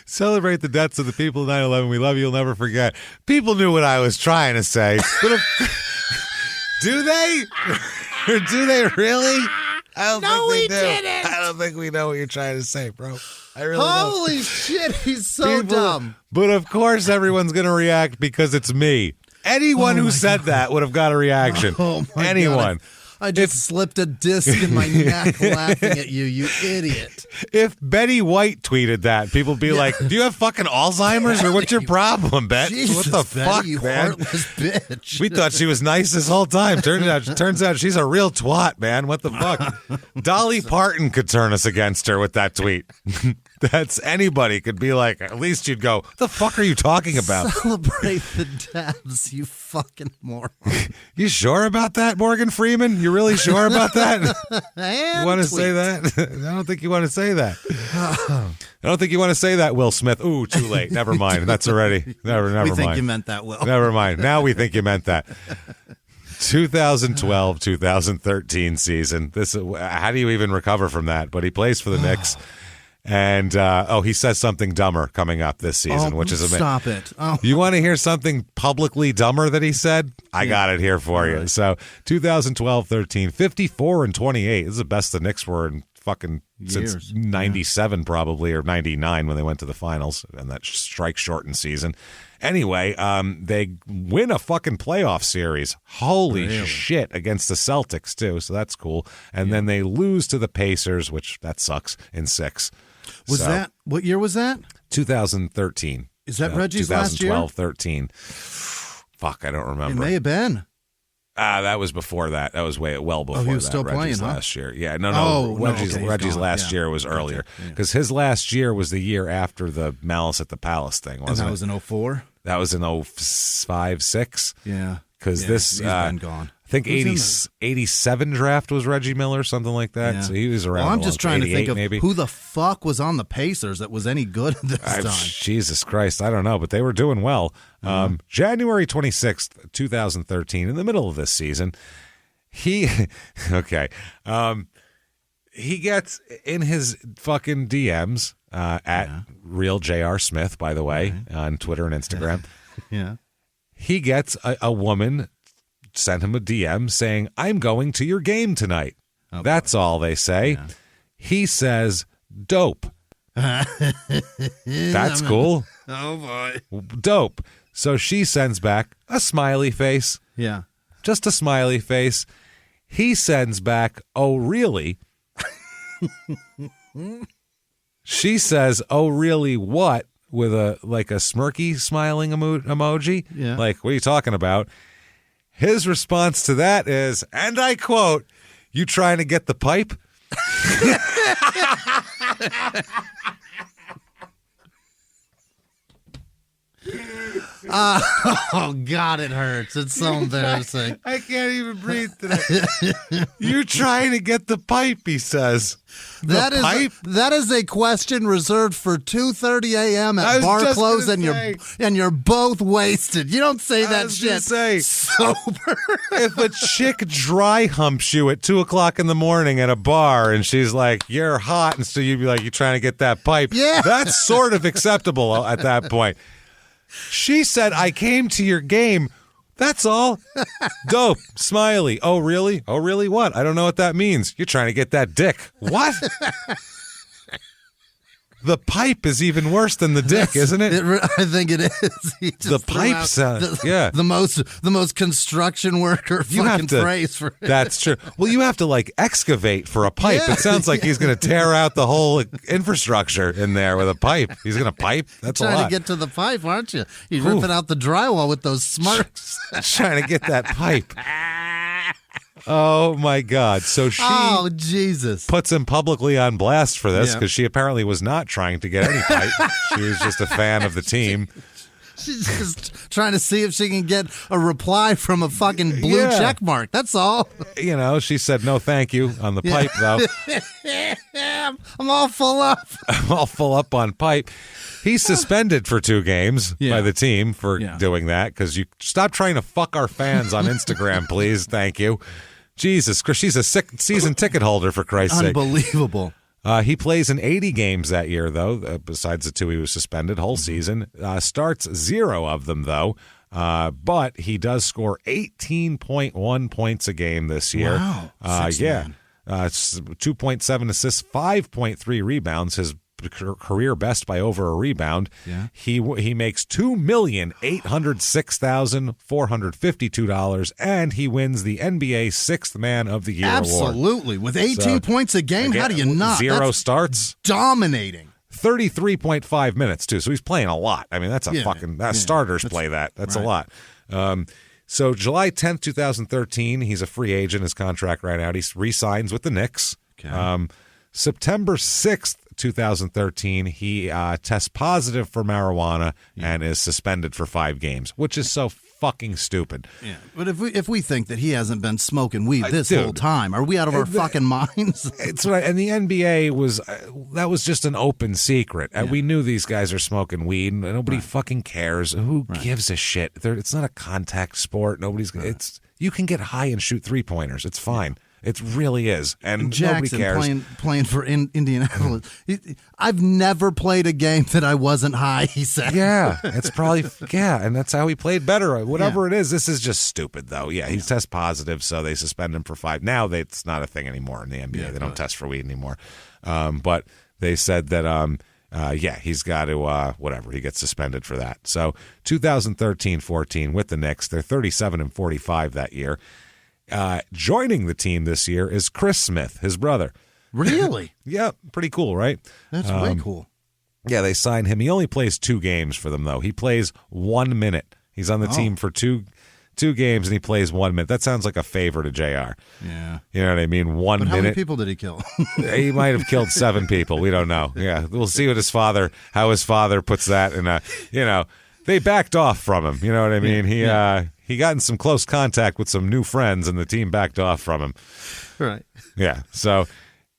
Celebrate the deaths of the people of 9/11. We love you. You'll never forget. People knew what I was trying to say. But do they? Or do they really? I don't think they do. Didn't. I don't think we know what you're trying to say, bro. I really Holy don't. shit, he's so dumb. But of course everyone's going to react because it's me. Anyone who said that would have got a reaction. Oh my Anyone. God. I just slipped a disc in my neck laughing at you, you idiot. If Betty White tweeted that, people would be like, do you have fucking Alzheimer's or what's your problem, Bet? Jesus, what the Betty, fuck, you man? heartless bitch. We thought she was nice this whole time. Turns out she's a real twat, man. What the fuck? Dolly Parton could turn us against her with that tweet. That's anybody could be like, at least you'd go, what the fuck are you talking about? Celebrate the deaths, you fucking moron. You sure about that, Morgan Freeman? You really sure about that? You want to say that? I don't think you want to say that. I don't think you want to say that, Will Smith. Ooh, too late. Never mind. That's already. Never We mind. think you meant that, Will. Never mind. Now we think you meant that. 2012-2013 season. How do you even recover from that? But he plays for the Knicks. And, he says something dumber coming up this season, which is amazing. Stop it. Oh. You want to hear something publicly dumber that he said? I got it here for you. Right. So, 2012-13, 54-28. This is the best the Knicks were in fucking since 97 probably, or 99 when they went to the finals and that strike-shortened season. Anyway, they win a fucking playoff series. Holy shit, against the Celtics, too, so that's cool. And then they lose to the Pacers, which that sucks, in 6. What year was that? 2013. Is that Reggie's last year? 2012-13. Fuck, I don't remember. It may have been. That was before that. That was well before that. He was still Reggie's playing, last year. Yeah, no. Reggie's last year was earlier. Because his last year was the year after the Malice at the Palace thing, wasn't it? And that was in 04? That was in 05-06. Yeah. Because he's been gone. I think 87 draft was Reggie Miller, something like that. Yeah. So he was around. Well, I'm just trying to think of maybe. Who the fuck was on the Pacers that was any good this time. Jesus Christ, I don't know, but they were doing well. January 26th, 2013, in the middle of this season, he gets in his fucking DMs at Real J.R. Smith, by the way, on Twitter and Instagram. Yeah. He gets a woman sent him a DM saying, I'm going to your game tonight. Oh, that's all they say. Yeah. He says, dope. That's cool. Oh, boy. Dope. So she sends back a smiley face. Yeah. Just a smiley face. He sends back, oh, really? She says, oh, really what? With a smirky smiling emoji. Yeah. Like, what are you talking about? His response to that is, and I quote, you trying to get the pipe? Oh, God, it hurts. It's so embarrassing. I can't even breathe today. You're trying to get the pipe, he says. That is a question reserved for 2:30 a.m. at bar close, and you're both wasted. You don't say that shit sober. If a chick dry humps you at 2:00 in the morning at a bar, and she's like, "You're hot," and so you'd be like, "You're trying to get that pipe." Yeah, that's sort of acceptable at that point. She said, I came to your game. That's all. Dope. Smiley. Oh, really? Oh, really? What? I don't know what that means. You're trying to get that dick. What? The pipe is even worse than the dick, isn't it? I think it is. The pipe sound. Yeah. The most construction worker fucking phrase for it. That's true. Well, you have to excavate for a pipe. Yeah. It sounds like he's going to tear out the whole infrastructure in there with a pipe. He's going to pipe. That's a lot. Trying to get to the pipe, aren't you? You're ripping out the drywall with those smarts. Trying to get that pipe. Oh, my God. So she puts him publicly on blast for this because she apparently was not trying to get any pipe. She was just a fan of the team. She's just trying to see if she can get a reply from a fucking blue check mark. That's all. She said no thank you on the pipe, though. I'm all full up. I'm all full up on pipe. He's suspended for 2 games by the team for doing that, because you stop trying to fuck our fans on Instagram, please. Thank you. Jesus Christ, she's a season ticket holder, for Christ's sake. Unbelievable. He plays in 80 games that year, though, besides the 2 he was suspended, whole season. Starts 0 of them, though, but he does score 18.1 points a game this year. Wow. 2.7 assists, 5.3 rebounds, his career best by over a rebound. Yeah. He makes $2,806,452, and he wins the NBA 6th Man of the Year award. Absolutely. With 18 points a game, how do you not? 0 starts. Dominating. 33.5 minutes, too. So he's playing a lot. I mean, that's starters play that. That's a lot. So July 10th, 2013, he's a free agent. His contract ran out. He re-signs with the Knicks. Okay. September 6th, 2013, he tests positive for marijuana and is suspended for 5 games, which is so fucking stupid. Yeah, but if we think that he hasn't been smoking weed this whole time, are we out of our fucking minds? It's right. And the NBA was that was just an open secret. And we knew these guys are smoking weed, and nobody fucking cares. Who gives a shit? It's not a contact sport. It's you can get high and shoot 3-pointers. It's fine. It really is, and Jackson nobody cares. Playing for Indianapolis. I've never played a game that I wasn't high, he said. Yeah, it's probably, and that's how he played better. Whatever it is, this is just stupid, though. Yeah, he tests positive, so they suspend him for 5. Now it's not a thing anymore in the NBA. They don't test for weed anymore. But they said that, he's got to, he gets suspended for that. So 2013-14 with the Knicks, they're 37-45 that year. Joining the team this year is Chris Smith, his brother. Really? Yeah, pretty cool, right? That's way cool. Yeah, they signed him. He only plays 2 games for them, though. He plays 1 minute. He's on the team for two games, and he plays 1 minute. That sounds like a favor to JR. Yeah. You know what I mean? 1 minute. How many people did he kill? He might have killed 7 people. We don't know. Yeah, we'll see how his father puts that in a, they backed off from him. You know what I mean? He got in some close contact with some new friends, and the team backed off from him. Right. Yeah. So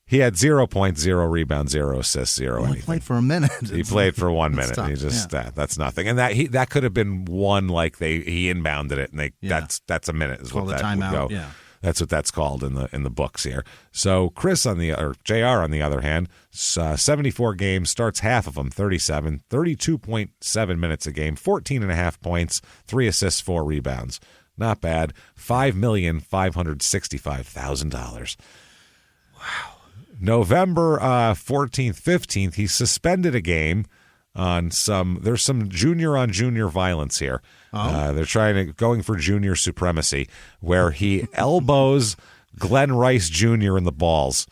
he had 0 points, 0 rebounds, 0 assists, 0 anything. He played for a minute. He played for 1 minute. He just that's nothing. And that could have been one, like he inbounded it, and that's a minute is what that would go. Yeah. That's what that's called in the books here. So Chris JR on the other hand, 74 games, starts half of them, 37, 32.7 minutes a game, 14.5 points, 3 assists, 4 rebounds. Not bad. $5,565,000. Wow. November 14th, 15th, he suspended a game on there's some junior on junior violence here. They're going for junior supremacy, where he elbows Glenn Rice Jr. in the balls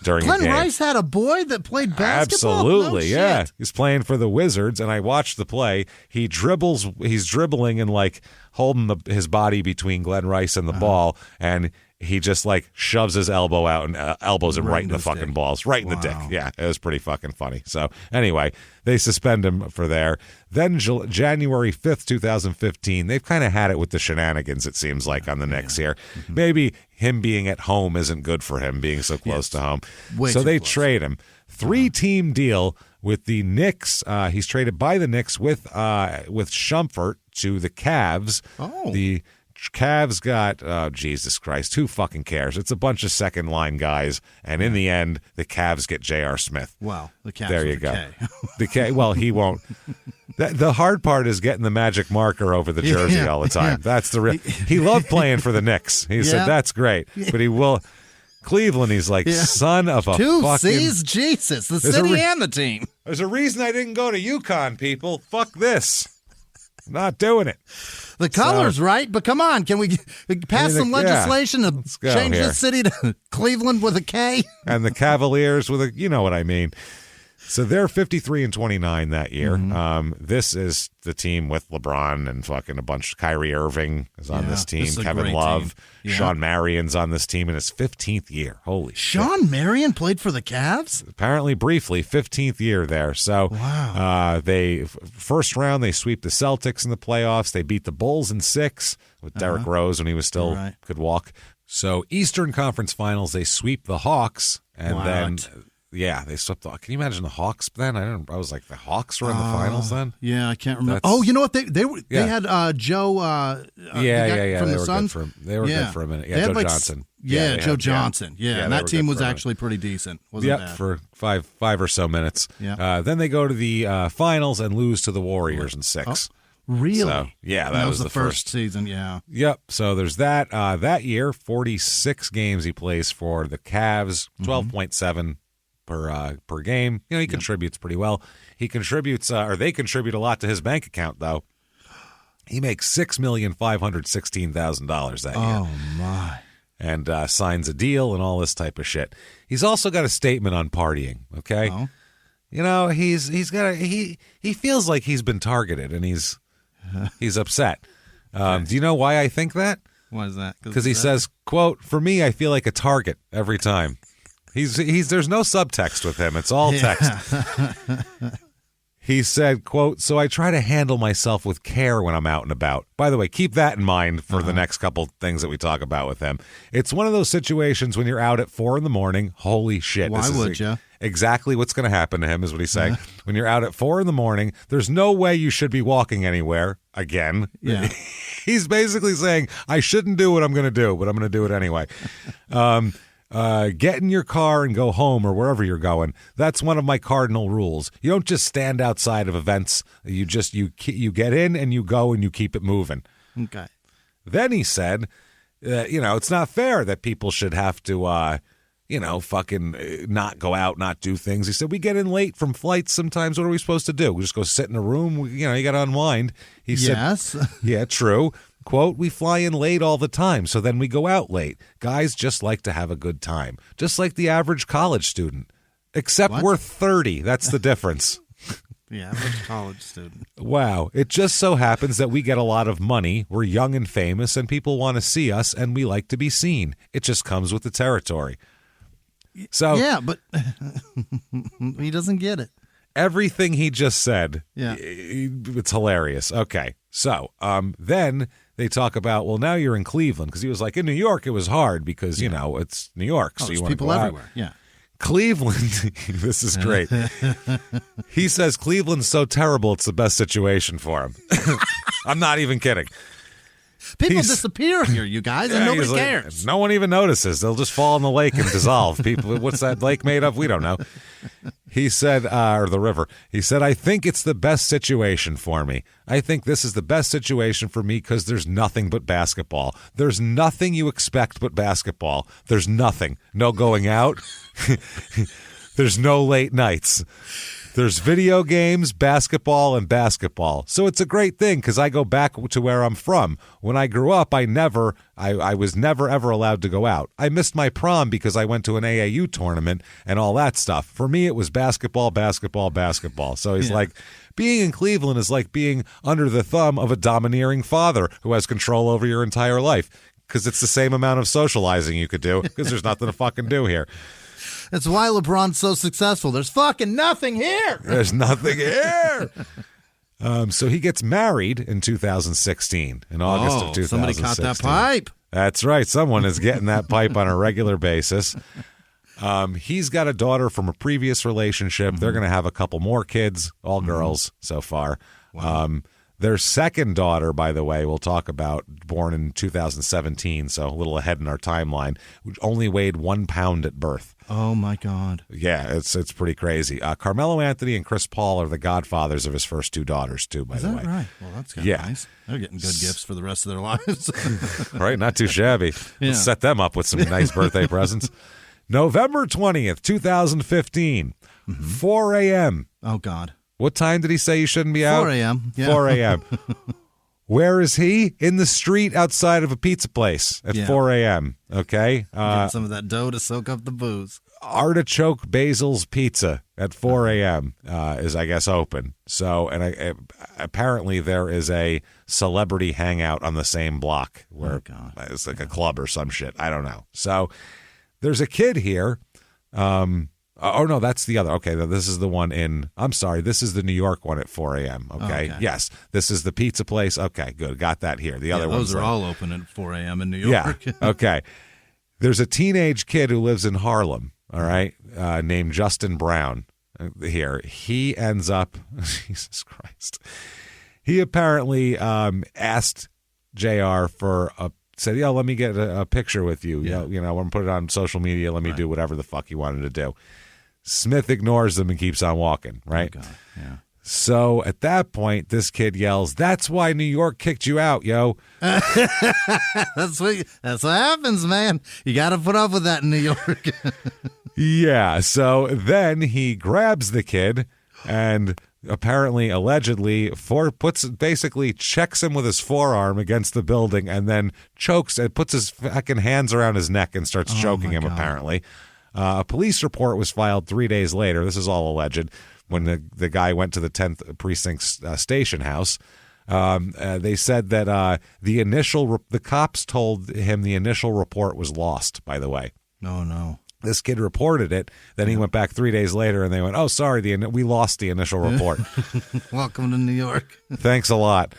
during a game. Glenn Rice had a boy that played basketball? Absolutely, No yeah. shit. He's playing for the Wizards, and I watched the play. He's dribbling and holding his body between Glenn Rice and the ball, and he just shoves his elbow out and elbows him right in the fucking balls, right in the dick. Yeah, it was pretty fucking funny. So anyway, they suspend him for there. Then January 5th, 2015, they've kind of had it with the shenanigans, it seems like, on the Knicks here. Mm-hmm. Maybe him being at home isn't good for him, being so close to home. So they trade him. 3-team deal with the Knicks. He's traded by the Knicks with Shumpert to the Cavs. Oh. The Cavs got, Jesus Christ, who fucking cares? It's a bunch of second-line guys, and in the end, the Cavs get J.R. Smith. Wow, the Cavs. There you go. The K. Well, he won't. The hard part is getting the magic marker over the jersey all the time. That's the real. He loved playing for the Knicks. He said that's great, but he will. Cleveland, he's son of a 2 fucking. C's, Jesus, the city and the team. There's a reason I didn't go to UConn, people. Fuck this. Not doing it. The color's right, but come on, can we pass some legislation to change this city to Cleveland with a K? And the Cavaliers with a, you know what I mean. So they're 53-29 that year. This is the team with LeBron and fucking a bunch. Kyrie Irving is on this team. This is a Kevin great Love. team. Yeah. Sean Marion's on this team in his 15th year. Holy shit. Sean Marion played for the Cavs? Apparently briefly, 15th year there. So they first round, they sweep the Celtics in the playoffs. They beat the Bulls in 6 with Derrick Rose when he was still could walk. So Eastern Conference Finals, they sweep the Hawks. And then... Yeah, they swept the. Can you imagine the Hawks then? I was like, the Hawks were in the finals then? Yeah, I can't remember. Oh, you know what? They had Joe. From the they were Suns. They were good for a minute. Yeah, Joe Johnson. Joe Johnson. Yeah, and that team was actually pretty decent. Wasn't bad. For five or so minutes. Yeah. Then they go to the finals and lose to the Warriors in 6. Oh, really? So, yeah, that was the first season. Yeah. Yep. So there's that. That year, 46 games he plays for the Cavs, 12.7. Per game. You know, he contributes pretty well. He contributes, or they contribute a lot to his bank account, though. He makes $6,516,000 that year. Oh, my. And signs a deal and all this type of shit. He's also got a statement on partying, okay? Oh. You know, he feels like he's been targeted, and he's upset. Do you know why I think that? Why is that? Because he says, quote, "For me, I feel like a target every time." He's there's no subtext with him. It's all text. He said, quote, "So I try to handle myself with care when I'm out and about." By the way, keep that in mind for the next couple things that we talk about with him. It's one of those situations when you're out at 4 a.m. Holy shit. Why would you? Exactly what's going to happen to him is what he's saying. When you're out at 4 a.m, there's no way you should be walking anywhere again. Yeah. He's basically saying, I shouldn't do what I'm going to do, but I'm going to do it anyway. Get in your car and go home or wherever you're going. That's one of my cardinal rules. You don't just stand outside of events. You get in and you go and you keep it moving. Okay. Then he said, it's not fair that people should have to, fucking not go out, not do things. He said, we get in late from flights sometimes. What are we supposed to do? We just go sit in a room. You got to unwind. He said, yeah, true. Quote, "We fly in late all the time, so then we go out late. Guys just like to have a good time, just like the average college student. Except we're 30. That's the difference." The average college student. Wow. It just so happens that we get a lot of money. We're young and famous, and people want to see us, and we like to be seen. It just comes with the territory. So yeah, but he doesn't get it. Everything he just said, it's hilarious. Okay, so then they talk about, well, now you're in Cleveland, because he was like, in New York it was hard because, it's New York. So you want people everywhere. Yeah. Cleveland, this is great. He says Cleveland's so terrible it's the best situation for him. I'm not even kidding. People disappear here, you guys, and nobody cares. No one even notices. They'll just fall in the lake and dissolve. People, what's that lake made of? We don't know. He said, or the river. He said, I think it's the best situation for me. I think this is the best situation for me because there's nothing but basketball. There's nothing you expect but basketball. There's nothing. No going out. There's no late nights. There's video games, basketball, and basketball. So it's a great thing because I go back to where I'm from. When I grew up, I was never, ever allowed to go out. I missed my prom because I went to an AAU tournament and all that stuff. For me, it was basketball, basketball, basketball. So he's like, being in Cleveland is like being under the thumb of a domineering father who has control over your entire life because it's the same amount of socializing you could do because there's nothing to fucking do here. That's why LeBron's so successful. There's fucking nothing here. There's nothing here. So he gets married in 2016, in August of 2016. Somebody caught that pipe. That's right. Someone is getting that pipe on a regular basis. He's got a daughter from a previous relationship. They're going to have a couple more kids, all girls so far. Wow. Their second daughter, by the way, we'll talk about, born in 2017, so a little ahead in our timeline, which only weighed 1 pound at birth. Oh, my God. Yeah, it's pretty crazy. Carmelo Anthony and Chris Paul are the godfathers of his first 2 daughters, too, by the way. Is that right? Well, that's kind of nice. They're getting good gifts for the rest of their lives. Right? Not too shabby. Yeah. Let's set them up with some nice birthday presents. November 20th, 2015, 4 a.m. Oh, God. What time did he say you shouldn't be out? 4 a.m. Yeah. 4 a.m. Where is he? In the street outside of a pizza place at 4 a.m. Okay? Getting some of that dough to soak up the booze. Artichoke Basil's Pizza at 4 a.m. Is, I guess, open. So, and apparently there is a celebrity hangout on the same block where it's like a club or some shit. I don't know. So there's a kid here. Oh, no, that's the other. Okay, this is the one this is the New York one at 4 a.m. Okay? Yes, this is the pizza place. Okay, good. Got that here. The other ones those are all open at 4 a.m. in New York. Yeah, okay. There's a teenage kid who lives in Harlem, all right, named Justin Brown here. He ends up, Jesus Christ, he apparently asked JR said, let me get a picture with you. Yeah. You know, I want to put it on social media. Let me do whatever the fuck he wanted to do. Smith ignores them and keeps on walking, right? Oh, God. Yeah. So at that point, this kid yells, "That's why New York kicked you out, yo." That's what happens, man. You got to put up with that in New York. Yeah. So then he grabs the kid and allegedly checks him with his forearm against the building and then chokes and puts his fucking hands around his neck and starts choking him, apparently. A police report was filed 3 days later. This is all alleged. When the guy went to the 10th Precinct station house, they said that the cops told him the initial report was lost, by the way. No. This kid reported it. Then he went back 3 days later, and they went, "Oh, sorry, we lost the initial report." Welcome to New York. Thanks a lot.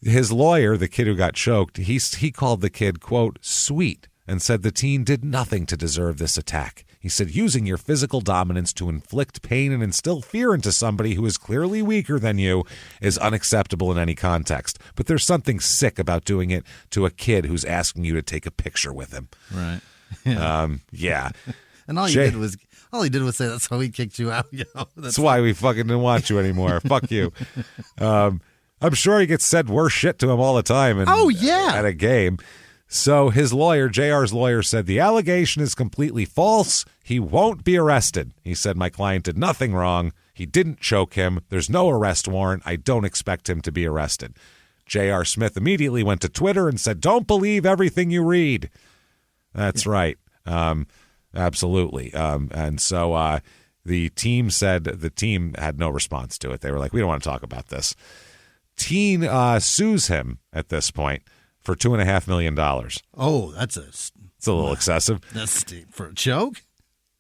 His lawyer, the kid who got choked, he called the kid, quote, "sweet," and said the teen did nothing to deserve this attack. He said, "Using your physical dominance to inflict pain and instill fear into somebody who is clearly weaker than you is unacceptable in any context. But there's something sick about doing it to a kid who's asking you to take a picture with him." Right. Yeah. And all he did was say, "That's how he kicked you out." That's why we fucking didn't want you anymore. Fuck you. I'm sure he gets said worse shit to him all the time. At a game. So his lawyer, JR's lawyer, said the allegation is completely false. He won't be arrested. He said, "My client did nothing wrong. He didn't choke him. There's no arrest warrant. I don't expect him to be arrested." J.R. Smith immediately went to Twitter and said, "Don't believe everything you read." That's right. Absolutely. And so the team said the team had no response to it. They were like, "We don't want to talk about this." Teen sues him at this point for $2.5 million. Oh, it's a little excessive. That's steep for a choke.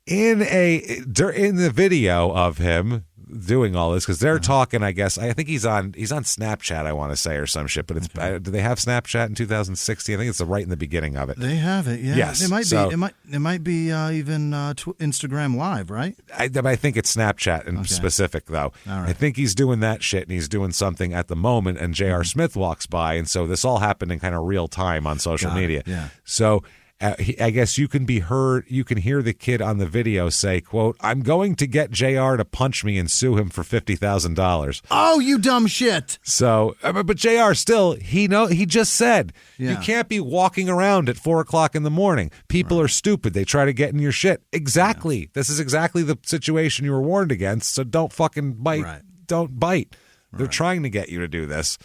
In the video of him doing all this, because they're talking, I think he's on Snapchat, I want to say, or some shit. But it's do they have Snapchat in 2016? I think it's right in the beginning of it. They have it. Yeah. Yes. It might be even Instagram Live, right? I think it's Snapchat in specific, though. All right. I think he's doing that shit, and he's doing something at the moment. And J.R. Smith walks by, and so this all happened in kind of real time on social media. Yeah. So. I guess you can hear the kid on the video say, quote, "I'm going to get JR to punch me and sue him for $50,000. Oh, you dumb shit. So, but JR still, he just said, you can't be walking around at 4:00 in the morning. People are stupid. They try to get in your shit. Exactly. Yeah. This is exactly the situation you were warned against. So don't fucking bite. Right. Don't bite. They're trying to get you to do this.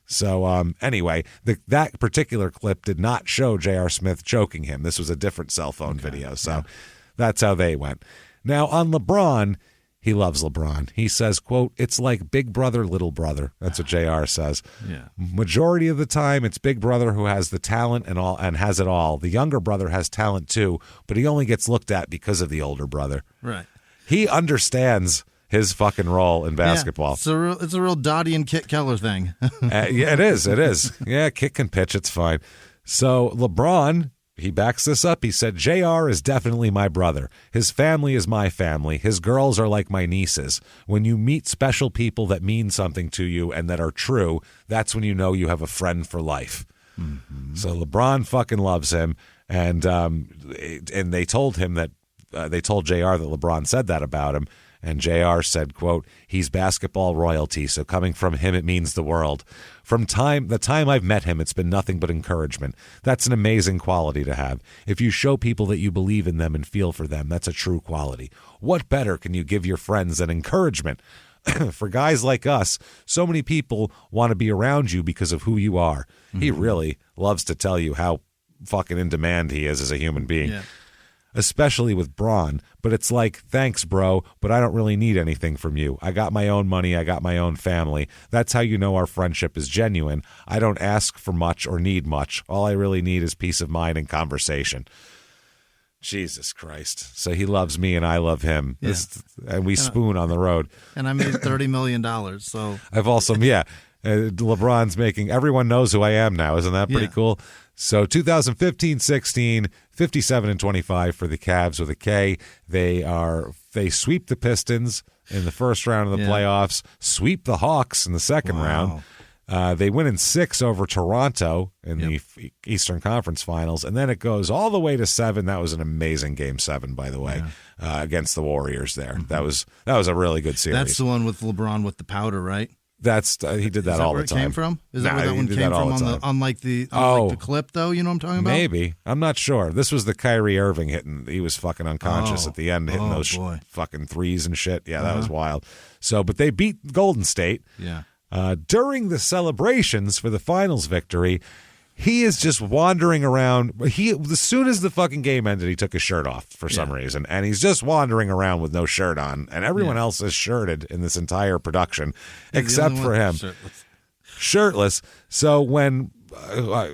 So anyway, that particular clip did not show J.R. Smith choking him. This was a different cell phone video. So that's how they went. Now on LeBron, he loves LeBron. He says, quote, "It's like big brother, little brother." That's what J.R. says. Yeah. Majority of the time, it's big brother who has the talent and has it all. The younger brother has talent too, but he only gets looked at because of the older brother. Right. He understands his fucking role in basketball. Yeah, it's a real Dottie and Kit Keller thing. Yeah, it is. It is. Yeah, Kit can pitch. It's fine. So LeBron, he backs this up. He said, "JR is definitely my brother. His family is my family. His girls are like my nieces. When you meet special people that mean something to you and that are true, that's when you know you have a friend for life." Mm-hmm. So LeBron fucking loves him. And they told him that they told JR that LeBron said that about him. And JR said, quote, "He's basketball royalty, so coming from him, it means the world. From the time I've met him, it's been nothing but encouragement. That's an amazing quality to have. If you show people that you believe in them and feel for them, that's a true quality. What better can you give your friends than encouragement? For guys like us, so many people want to be around you because of who you are." Mm-hmm. He really loves to tell you how fucking in demand he is as a human being. Yeah. especially with Braun. But it's like, thanks, bro, but I don't really need anything from you. I got my own money. I got my own family. That's how you know our friendship is genuine. I don't ask for much or need much. All I really need is peace of mind and conversation. Jesus Christ. So he loves me and I love him. Yeah. And we spoon on the road. And I made $30 million, so. I've also, LeBron's making, everyone knows who I am now. Isn't that pretty cool? So 2015-16, 57-25 for the Cavs with a K. They sweep the Pistons in the first round of the playoffs, sweep the Hawks in the second round. They win in 6 over Toronto in the Eastern Conference Finals, and then it goes all the way to 7. That was an amazing Game 7, by the way, against the Warriors there. Mm-hmm. That was a really good series. That's the one with LeBron with the powder, right? That's he did that all the time. Is that where it came from? Is that where that one came from on the clip, though? You know what I'm talking about? Maybe. I'm not sure. This was the Kyrie Irving hitting. He was fucking unconscious at the end, hitting those fucking threes and shit. Yeah, that was wild. So, but they beat Golden State. Yeah. During the celebrations for the finals victory, he is just wandering around. As soon as the fucking game ended, he took his shirt off for some reason, and he's just wandering around with no shirt on, and everyone else is shirted in this entire production, except for him. Shirtless. So when,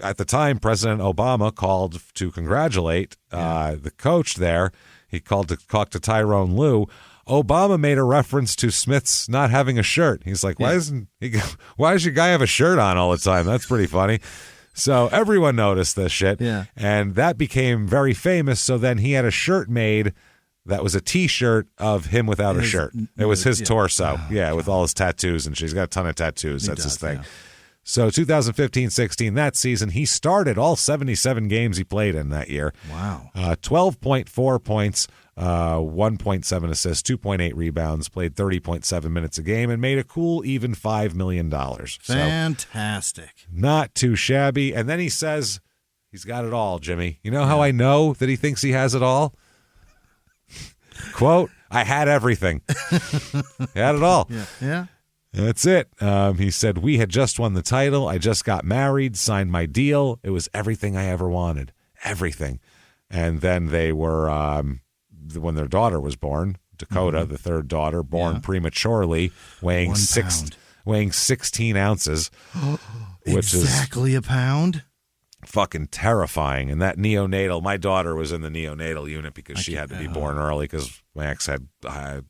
at the time, President Obama called to congratulate the coach there, he called to talk to Tyrone Lue. Obama made a reference to Smith's not having a shirt. He's like, why does your guy have a shirt on all the time? That's pretty funny. So everyone noticed this shit, and that became very famous. So then he had a shirt made that was a T-shirt of him without a shirt. It was his torso, with all his tattoos, and she's got a ton of tattoos. That's his thing. Yeah. So 2015-16, that season, he started all 77 games he played in that year. Wow. 12.4 points, 1.7 assists, 2.8 rebounds, played 30.7 minutes a game, and made a cool even $5 million. Fantastic. So, not too shabby. And then he says he's got it all, Jimmy. You know how I know that he thinks he has it all? Quote, I had everything. He had it all. Yeah. That's it. He said, we had just won the title. I just got married, signed my deal. It was everything I ever wanted. Everything. And then they were, when their daughter was born, Dakota, the third daughter, born prematurely, weighing 16 ounces. Which exactly a pound? Fucking terrifying. And that neonatal, my daughter was in the neonatal unit because she had to be born early because my ex had the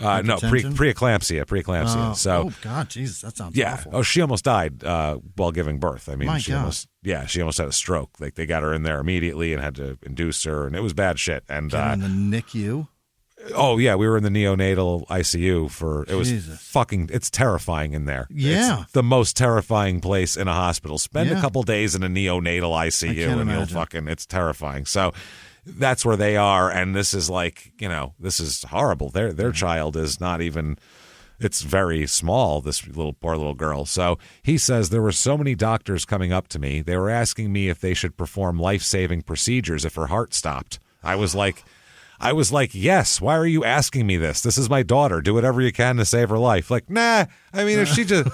preeclampsia. Oh God, Jesus, that sounds awful. Oh, she almost died while giving birth. I mean, she almost had a stroke. Like they got her in there immediately and had to induce her, and it was bad shit. And in the NICU. Oh yeah, we were in the neonatal ICU for it was it's terrifying in there. Yeah, it's the most terrifying place in a hospital. Spend a couple days in a neonatal ICU and you'll it's terrifying. So that's where they are, and this is like, this is horrible. Their child is not even, it's very small, this poor little girl. So he says there were so many doctors coming up to me. They were asking me if they should perform life-saving procedures if her heart stopped. I was like, yes, why are you asking me this? This is my daughter. Do whatever you can to save her life. Like, nah, I mean, if she just...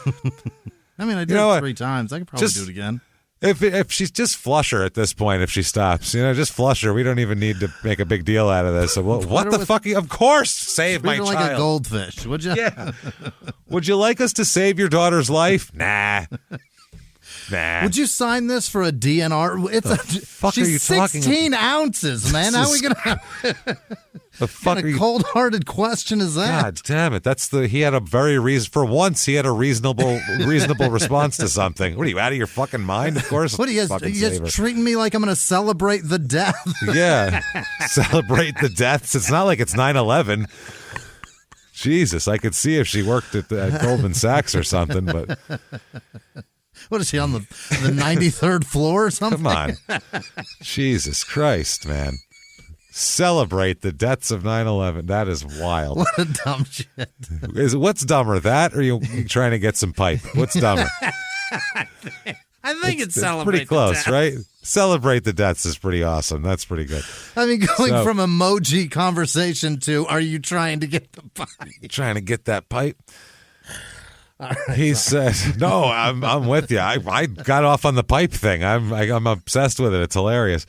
I mean, I did it 3 times. I could probably do it again. If she's just flush her at this point, if she stops, just flush her. We don't even need to make a big deal out of this. So what the fuck? Of course, save my child. Like a goldfish, would you? Yeah. Would you like us to save your daughter's life? Nah. Would you sign this for a DNR? She's 16 ounces, man. How are we gonna have the fuck? What kind of cold-hearted question is that? God damn it! He had a very for once he had a reasonable response to something. What are you, out of your fucking mind? Of course. What are you just treating me like I'm going to celebrate the death? Yeah, celebrate the deaths. It's not like it's 9/11. Jesus, I could see if she worked at Goldman Sachs or something, but. What is he, on the 93rd floor or something? Come on. Jesus Christ, man. Celebrate the deaths of 9/11. That is wild. What a dumb shit. What's dumber, that or you trying to get some pipe? What's dumber? I think it's celebrate pretty close, the deaths. right? Celebrate the deaths is pretty awesome. That's pretty good. I mean, going from emoji conversation to, are you trying to get the pipe? You trying to get that pipe? Right, he says, "No, I'm with you. I got off on the pipe thing. I'm obsessed with it. It's hilarious."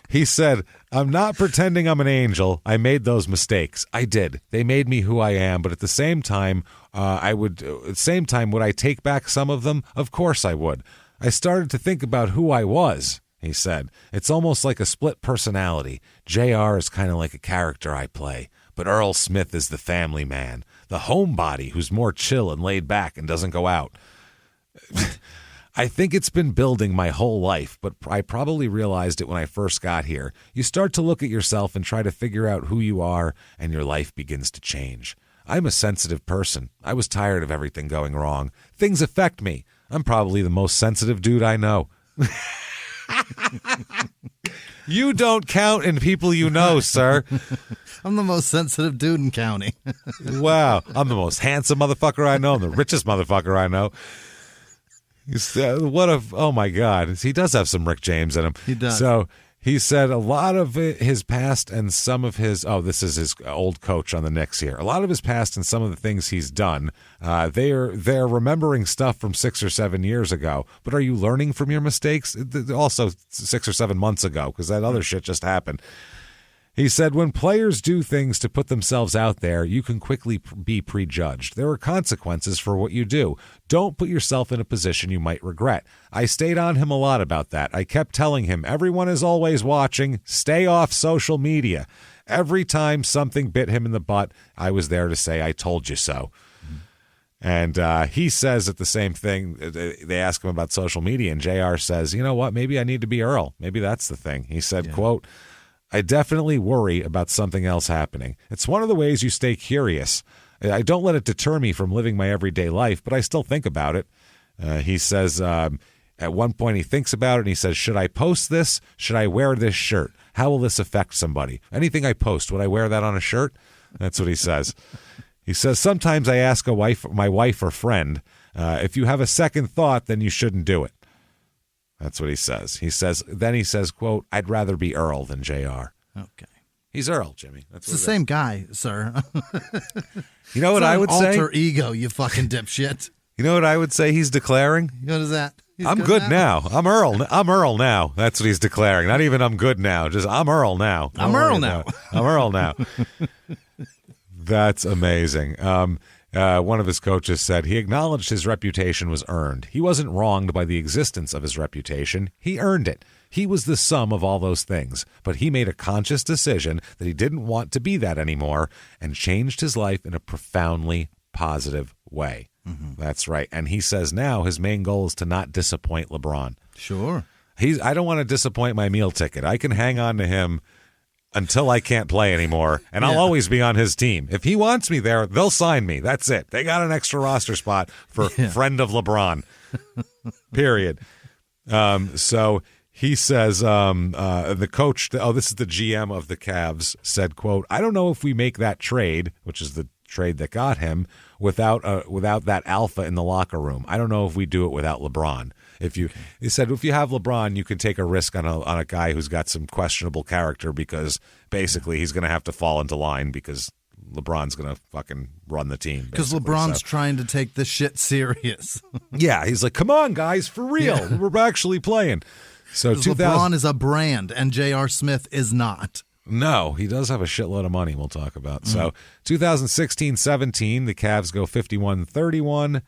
He said, I'm not pretending I'm an angel. I made those mistakes. I did. They made me who I am. But at the same time, would I take back some of them? Of course I would. I started to think about who I was, he said. It's almost like a split personality. JR is kind of like a character I play, but Earl Smith is the family man, the homebody who's more chill and laid back and doesn't go out. I think it's been building my whole life, but I probably realized it when I first got here. You start to look at yourself and try to figure out who you are, and your life begins to change. I'm a sensitive person. I was tired of everything going wrong. Things affect me. I'm probably the most sensitive dude I know. You don't count in people you know, sir. I'm the most sensitive dude in county. Wow. I'm the most handsome motherfucker I know. I'm the richest motherfucker I know. Oh my God. He does have some Rick James in him. He does. So he said a lot of his past and some of his, this is his old coach on the Knicks here. A lot of his past and some of the things he's done, they're remembering stuff from 6 or 7 years ago. But are you learning from your mistakes? Also 6 or 7 months ago, because that other shit just happened. He said, when players do things to put themselves out there, you can quickly be prejudged. There are consequences for what you do. Don't put yourself in a position you might regret. I stayed on him a lot about that. I kept telling him, everyone is always watching. Stay off social media. Every time something bit him in the butt, I was there to say, I told you so. And he says at the same thing. They ask him about social media, and JR says, you know what, maybe I need to be Earl. Maybe that's the thing. He said, quote, I definitely worry about something else happening. It's one of the ways you stay curious. I don't let it deter me from living my everyday life, but I still think about it. He says at one point he thinks about it, and he says, should I post this? Should I wear this shirt? How will this affect somebody? Anything I post, would I wear that on a shirt? That's what he says. He says, sometimes I ask my wife or friend, if you have a second thought, then you shouldn't do it. That's what he says. He says, quote, I'd rather be Earl than JR. Okay. He's Earl, Jimmy. It's the same guy, sir. You know what I would say? Alter ego, you fucking dipshit. You know what I would say he's declaring? What is that? I'm good now. I'm Earl now. That's what he's declaring. Not even I'm good now. Just I'm Earl now. I'm Earl now. I'm Earl now. That's amazing. One of his coaches said he acknowledged his reputation was earned. He wasn't wronged by the existence of his reputation. He earned it. He was the sum of all those things. But he made a conscious decision that he didn't want to be that anymore and changed his life in a profoundly positive way. Mm-hmm. That's right. And he says now his main goal is to not disappoint LeBron. Sure. I don't want to disappoint my meal ticket. I can hang on to him until I can't play anymore, and I'll always be on his team. If he wants me there, they'll sign me. That's it. They got an extra roster spot for friend of LeBron, period. So he says the coach, this is the GM of the Cavs, said, quote, I don't know if we make that trade, which is the trade that got him, without that alpha in the locker room. I don't know if we do it without LeBron. He said, if you have LeBron, you can take a risk on a guy who's got some questionable character because basically he's going to have to fall into line because LeBron's going to fucking run the team. Because LeBron's trying to take this shit serious. Yeah, he's like, come on, guys, for real. Yeah. We're actually playing. So LeBron is a brand and J.R. Smith is not. No, he does have a shitload of money we'll talk about. So 2016-17, the Cavs go 51-31.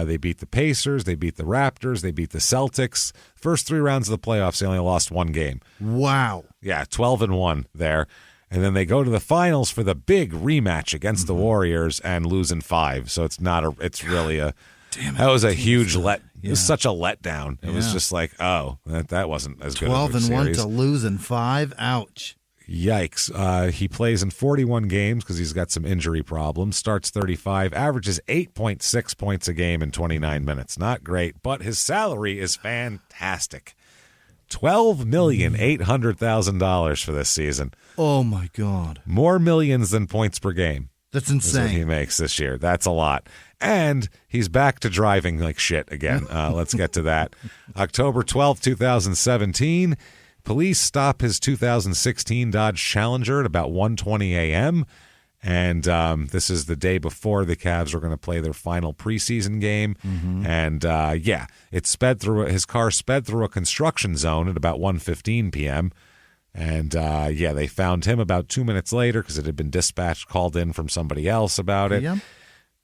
They beat the Pacers. They beat the Raptors. They beat the Celtics. First 3 rounds of the playoffs, they only lost 1 game. Wow. Yeah, 12-1 there. And then they go to the finals for the big rematch against the Warriors and lose in 5. So it's really a... Damn it. That was a huge It was such a letdown. It was just like, that wasn't as good of a series. 12-1 to lose in 5? Ouch. Yikes. He plays in 41 games because he's got some injury problems. Starts 35, averages 8.6 points a game in 29 minutes. Not great, but his salary is fantastic. $12,800,000 for this season. Oh, my God. More millions than points per game. That's insane. Is what he makes this year. That's a lot. And he's back to driving like shit again. Let's get to that. October 12th, 2017. Police stop his 2016 Dodge Challenger at about 1:20 a.m., and this is the day before the Cavs were going to play their final preseason game. Mm-hmm. And, his car sped through a construction zone at about 1:15 p.m., And, they found him about 2 minutes later because it had been dispatched, called in from somebody else about it. PM?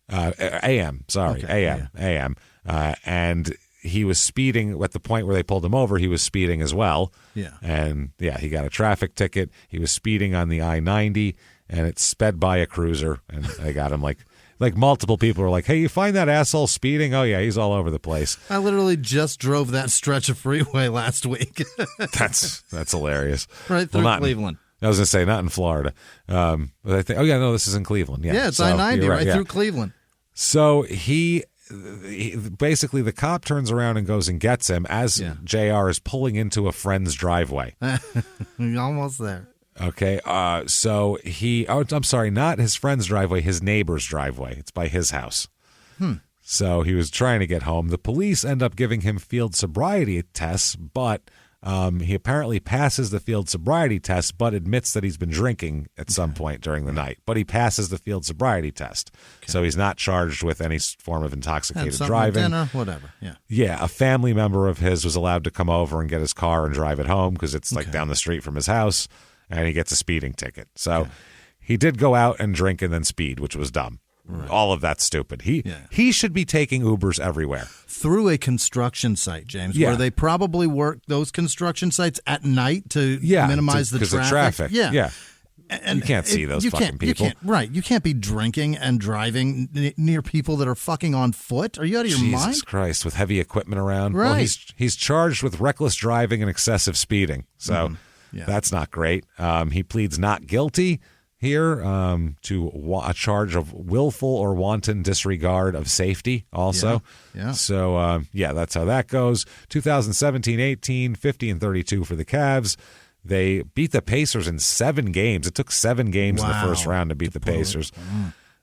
AM, sorry, Okay, AM. And he was speeding at the point where they pulled him over. He was speeding as well. Yeah. And, he got a traffic ticket. He was speeding on the I-90, and it sped by a cruiser, and they got him like multiple people were like, hey, you find that asshole speeding? Oh, yeah, he's all over the place. I literally just drove that stretch of freeway last week. That's hilarious. Right through Cleveland. I was going to say, not in Florida. But I think, this is in Cleveland. Yeah, it's I-90 right through Cleveland. So he basically, the cop turns around and goes and gets him as JR is pulling into a friend's driveway. You're almost there. Okay, so I'm sorry, not his friend's driveway, his neighbor's driveway. It's by his house. So he was trying to get home. The police end up giving him field sobriety tests, but he apparently passes the field sobriety test, but admits that he's been drinking at some point during the night. But he passes the field sobriety test, so he's not charged with any form of intoxicated driving. Dinner, whatever. Yeah, a family member of his was allowed to come over and get his car and drive it home because it's like down the street from his house. And he gets a speeding ticket. So he did go out and drink and then speed, which was dumb. Right. All of that's stupid. He should be taking Ubers everywhere. Through a construction site, James, where they probably work those construction sites at night to minimize the traffic. Yeah. And you can't see those fucking people. You can't be drinking and driving near people that are fucking on foot. Are you out of your mind? Jesus Christ, with heavy equipment around. Right. Well, he's charged with reckless driving and excessive speeding. So... Yeah. That's not great. He pleads not guilty here to a charge of willful or wanton disregard of safety also. Yeah. So, that's how that goes. 2017-18, 50-32 for the Cavs. They beat the Pacers in 7 games. It took 7 games in the first round to beat the Pacers.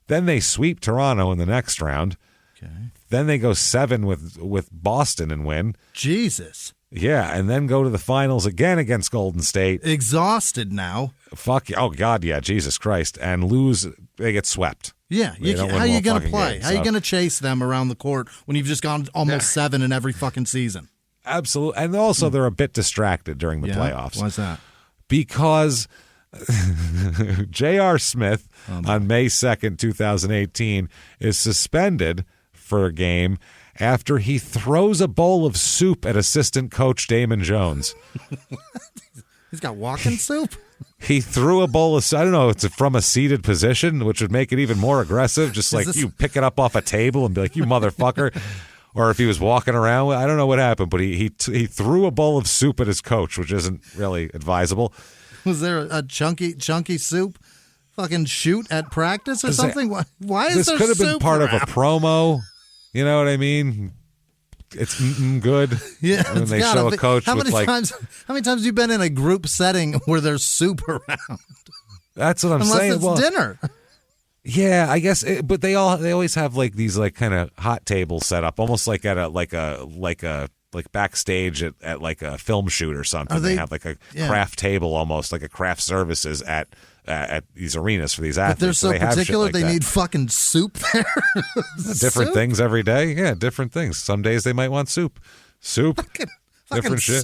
Then they sweep Toronto in the next round. Okay. Then they go 7 with Boston and win. Jesus. Yeah, and then go to the finals again against Golden State. Exhausted now. Fuck, oh, God, yeah, Jesus Christ. And lose, they get swept. Yeah, how are you going to play? How are you going to chase them around the court when you've just gone almost 7 in every fucking season? Absolutely. And also they're a bit distracted during the playoffs. Why's that? Because J.R. Smith on May 2nd, 2018 is suspended for a game after he throws a bowl of soup at assistant coach Damon Jones. He's got walking soup? He threw a bowl of soup. I don't know, it's from a seated position, which would make it even more aggressive. Just like you pick it up off a table and be like, you motherfucker. Or if he was walking around, I don't know what happened, but he threw a bowl of soup at his coach, which isn't really advisable. Was there a chunky soup fucking shoot at practice or something? Why is there soup? This could have been part of a promo. You know what I mean? It's good. Yeah, when they show a coach how with many times have you been in a group setting where there's soup around? That's what I'm saying. Unless it's dinner. Yeah, I guess. But they always have like these like kind of hot tables set up, almost like at a backstage at like a film shoot or something. They have like a craft table, almost like a craft services at these arenas for these athletes. But they're so particular, like they need fucking soup there. Different things every day. Yeah, different things. Some days they might want soup. Different shit.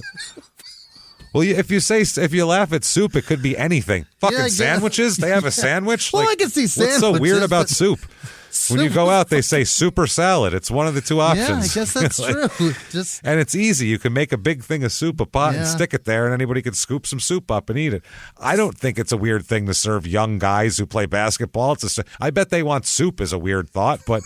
Well, if you laugh at soup, it could be anything. Fucking sandwiches. They have a sandwich. Well, I can see sandwiches. What's so weird about soup? When you go out, they say soup or salad. It's one of the two options. Yeah, I guess that's true. And it's easy. You can make a big thing of soup, a pot, and stick it there, and anybody can scoop some soup up and eat it. I don't think it's a weird thing to serve young guys who play basketball. I bet they want soup is a weird thought, but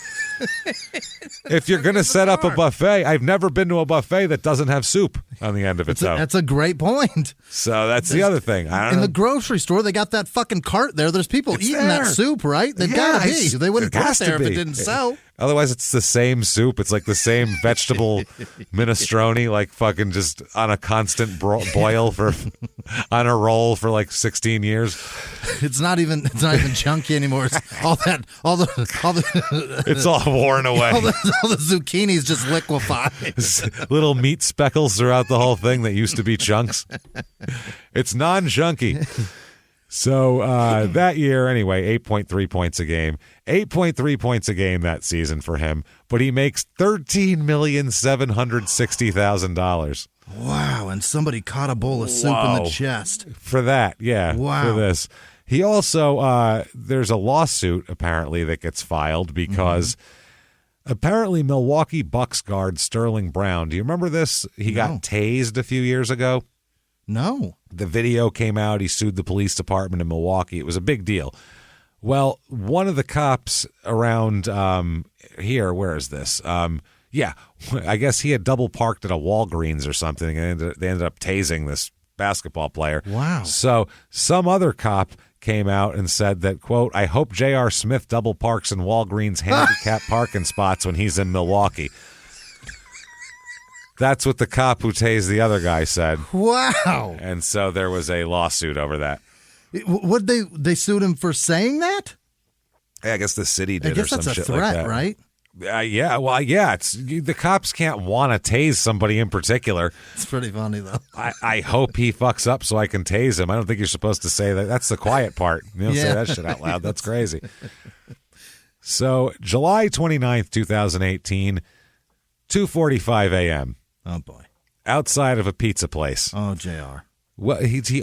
if you're going to set up a buffet, I've never been to a buffet that doesn't have soup on the end of it. That's a great point. So that's the other thing. In the grocery store, they got that fucking cart there. There's people eating that soup, right? They've got to be. They wouldn't put it there if it didn't sell. Otherwise, it's the same soup. It's like the same vegetable minestrone, like fucking just on a constant boil on a roll for like 16 years. It's not even chunky anymore. It's it's all worn away. All the zucchini's just liquefied. Little meat speckles throughout the whole thing that used to be chunks. It's non-chunky. So that year, anyway, 8.3 points a game. 8.3 points a game that season for him, but he makes $13,760,000. Wow, and somebody caught a bowl of soup in the chest. For that, yeah. Wow. For this. He also, there's a lawsuit apparently that gets filed because apparently Milwaukee Bucks guard Sterling Brown, do you remember this? He got tased a few years ago. No. The video came out. He sued the police department in Milwaukee. It was a big deal. Well, one of the cops around here, where is this? Yeah, I guess he had double parked at a Walgreens or something, and they ended up tasing this basketball player. Wow. So some other cop came out and said that, quote, I hope J.R. Smith double parks in Walgreens handicap parking spots when he's in Milwaukee. That's what the cop who tased the other guy said. Wow. And so there was a lawsuit over that. What they sued him for saying that? I guess the city did, I guess or some that's a shit threat, like that. right? Yeah. Well, yeah. It's the cops can't want to tase somebody in particular. It's pretty funny though. I hope he fucks up so I can tase him. I don't think you're supposed to say that. That's the quiet part. You don't say that shit out loud. That's crazy. So July 29th, 2018, 2:45 a.m. Oh boy. Outside of a pizza place. Oh, JR. Well, it's the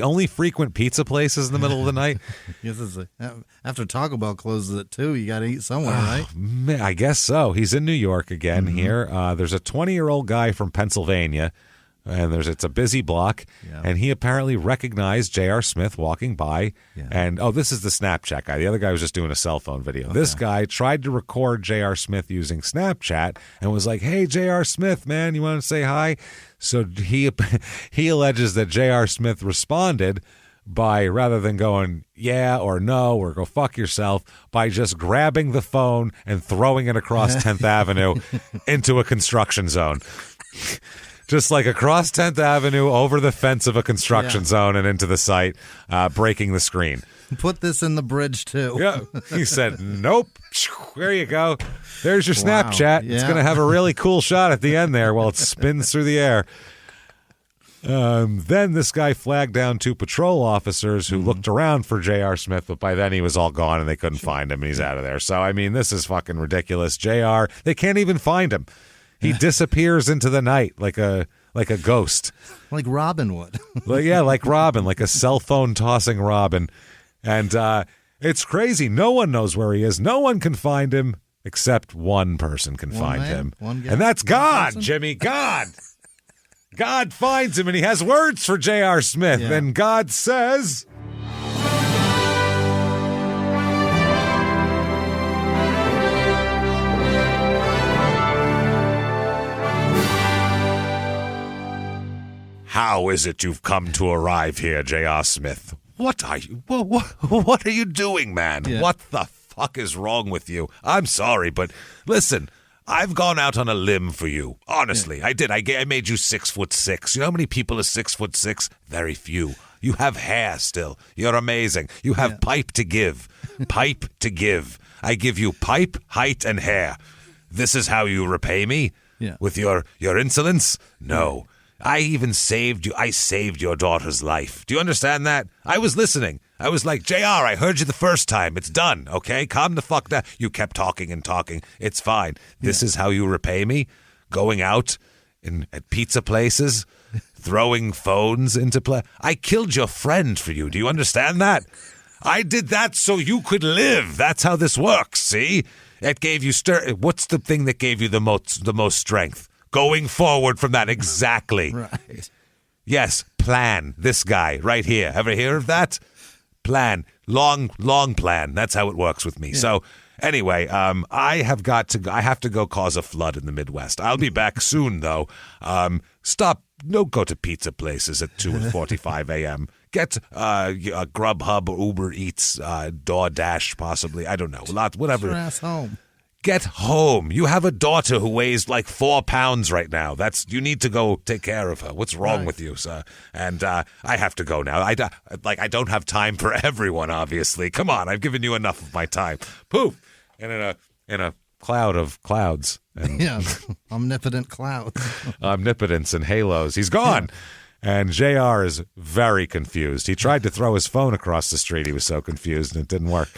only frequent pizza places in the middle of the night. Yes, after Taco Bell closes at 2, you got to eat somewhere, right? Man, I guess so. He's in New York again here. There's a 20-year-old guy from Pennsylvania, and it's a busy block, and he apparently recognized J.R. Smith walking by. Yeah. And, this is the Snapchat guy. The other guy was just doing a cell phone video. Okay. This guy tried to record J.R. Smith using Snapchat and was like, hey, J.R. Smith, man, you want to say hi? So he alleges that J.R. Smith responded by, rather than going yeah or no or go fuck yourself, by just grabbing the phone and throwing it across 10th Avenue into a construction zone. Just like across 10th Avenue, over the fence of a construction zone and into the site, breaking the screen. Put this in the bridge, too. Yeah. He said, nope. There you go. There's your Snapchat. Yeah. It's going to have a really cool shot at the end there while it spins through the air. Then this guy flagged down 2 patrol officers who looked around for J.R. Smith, but by then he was all gone and they couldn't find him and he's out of there. So, I mean, this is fucking ridiculous. J.R., they can't even find him. He disappears into the night like a ghost. Like Robin would. Like Robin, like a cell phone tossing Robin. And it's crazy. No one knows where he is. No one can find him except one person can find him. And that's God, Jimmie. God. God finds him and he has words for J.R. Smith. Yeah. And God says... How is it you've come to arrive here, J.R. Smith? What are you? What are you doing, man? Yeah. What the fuck is wrong with you? I'm sorry, but listen, I've gone out on a limb for you. Honestly, I did. I made you 6'6". You know how many people are 6'6"? Very few. You have hair still. You're amazing. You have pipe to give. Pipe to give. I give you pipe, height, and hair. This is how you repay me? Yeah. With your insolence? No. I even saved you. I saved your daughter's life. Do you understand that? I was listening. I was like, JR, I heard you the first time. It's done, okay? Calm the fuck down. You kept talking and talking. It's fine. This is how you repay me? Going out at pizza places, throwing phones into play. I killed your friend for you. Do you understand that? I did that so you could live. That's how this works, see? It gave you what's the thing that gave you the most strength? Going forward from that, exactly. Right. Yes, plan. This guy right here. Ever hear of that? Plan. Long plan. That's how it works with me. Yeah. So anyway, I have to go cause a flood in the Midwest. I'll be back soon, though. Don't go to pizza places at 2:45 a.m. Get a Grubhub or Uber Eats, DoorDash, possibly. I don't know. Whatever. Get your ass home. Get home. You have a daughter who weighs like 4 pounds right now. You need to go take care of her. What's wrong with you, sir? And I have to go now. I don't have time for everyone, obviously. Come on, I've given you enough of my time. Poof. And in a cloud of clouds. And omnipotent clouds. Omnipotence and halos. He's gone. And JR is very confused. He tried to throw his phone across the street. He was so confused and it didn't work.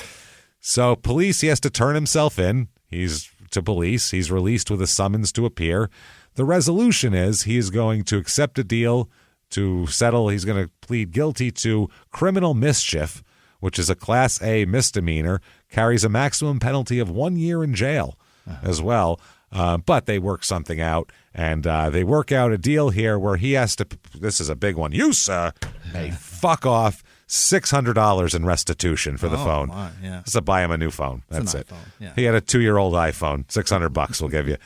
So police, he has to turn himself in. He's to police. He's released with a summons to appear. The resolution is he is going to accept a deal to settle. He's going to plead guilty to criminal mischief, which is a Class A misdemeanor, carries a maximum penalty of 1 year in jail as well. But they work something out, and they work out a deal here where he has to, this is a big one, you, sir, may fuck off $600 in restitution for the phone. My, yeah. Just to buy him a new phone. That's it. iPhone, yeah. He had a 2-year-old iPhone. $600 we'll give you.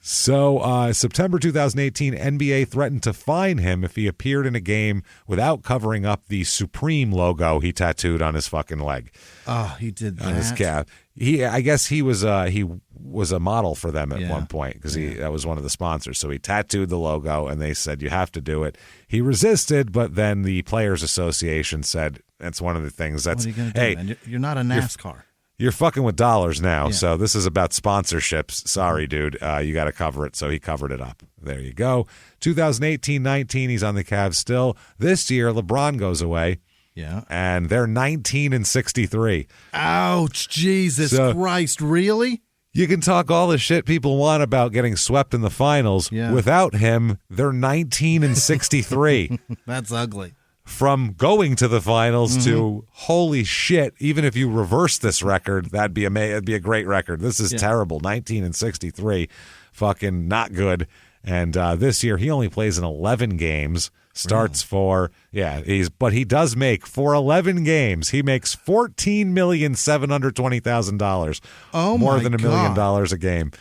So, September 2018, NBA threatened to fine him if he appeared in a game without covering up the Supreme logo he tattooed on his fucking leg. Oh, he did that? On his calf. I guess he was a model for them at one point because that was one of the sponsors. So he tattooed the logo, and they said, you have to do it. He resisted, but then the Players Association said, that's one of the things that's, what are you gonna do, hey, man? You're not a NASCAR. You're fucking with dollars now, so this is about sponsorships. Sorry, dude. You got to cover it, so he covered it up. There you go. 2018-19, he's on the Cavs still. This year, LeBron goes away. Yeah. And they're 19-63. Ouch, Jesus Christ, really? You can talk all the shit people want about getting swept in the finals. Yeah. Without him, they're 19-63. That's ugly. From going to the finals to holy shit, even if you reverse this record, that'd be a great record. This is terrible. 19-63, fucking not good. And this year he only plays in 11 games. Starts for but he does make for 11 games. He makes $14,720,000. Oh, more than $1 million a game.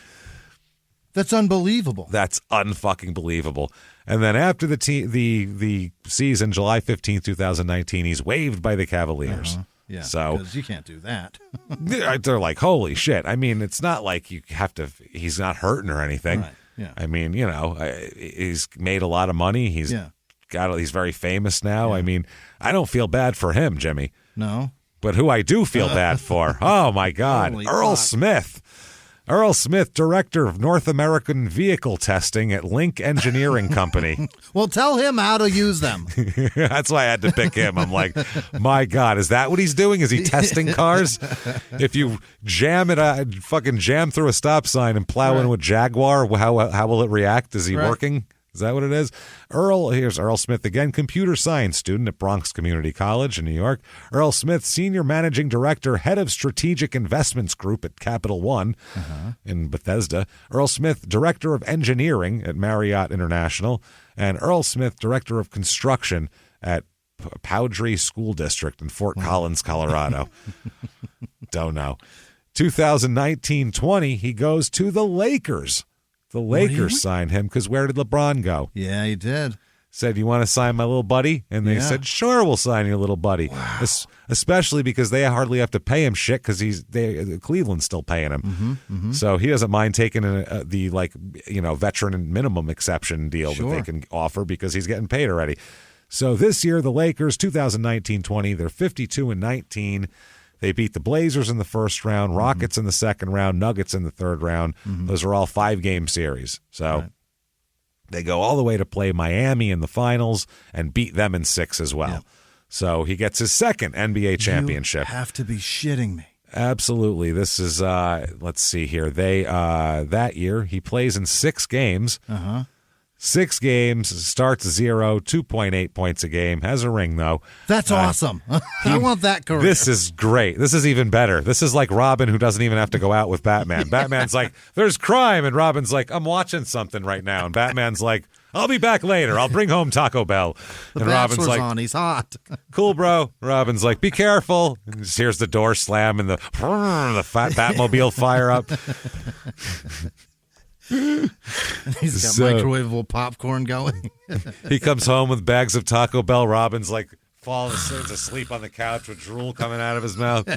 That's unbelievable. That's unfucking believable. And then after the season, July 15th, 2019, he's waived by the Cavaliers. Yeah, so because you can't do that. They're like, holy shit. I mean, it's not like you have to. He's not hurting or anything. Right. Yeah. I mean, he's made a lot of money. He's he's very famous now. I mean, I don't feel bad for him, Jimmy. No. But who I do feel bad for, oh my God, Earl Smith. Earl Smith, Director of North American Vehicle Testing at Link Engineering Company. Well, tell him how to use them. That's why I had to pick him. I'm like, my God, is that what he's doing? Is he testing cars? If you fucking jam through a stop sign and plow into a Jaguar, how will it react? Is he working? Is that what it is? Here's Earl Smith again, computer science student at Bronx Community College in New York. Earl Smith, Senior Managing Director, Head of Strategic Investments Group at Capital One in Bethesda. Earl Smith, Director of Engineering at Marriott International. And Earl Smith, Director of Construction at Powdry School District in Fort Collins, Colorado. Don't know. 2019-20, he goes to the Lakers. The Lakers signed him because where did LeBron go? Yeah, he did. Said, you want to sign my little buddy? And they said, sure, we'll sign your little buddy. Wow. Especially because they hardly have to pay him shit because Cleveland's still paying him. So he doesn't mind taking the veteran minimum exception deal that they can offer because he's getting paid already. So this year, the Lakers, 2019-20, they're 52-19. They beat the Blazers in the first round, Rockets in the second round, Nuggets in the third round. Those are all 5-game series. So they go all the way to play Miami in the finals and beat them in 6 as well. So he gets his second NBA championship. You have to be shitting me. Absolutely. This is, let's see here. They that year, he plays in 6 games. 6 games, starts 0, 2.8 points a game, has a ring, though. That's awesome. I want that career. This is great. This is even better. This is like Robin, who doesn't even have to go out with Batman. Batman's like, there's crime, and Robin's like, I'm watching something right now. And Batman's like, I'll be back later. I'll bring home Taco Bell. The and Robin's like, on. He's hot. Cool, bro. Robin's like, be careful. And just hears the door slam and the Batmobile fire up. He's got microwavable popcorn going. He comes home with bags of Taco Bell. Robin's like falling asleep on the couch with drool coming out of his mouth.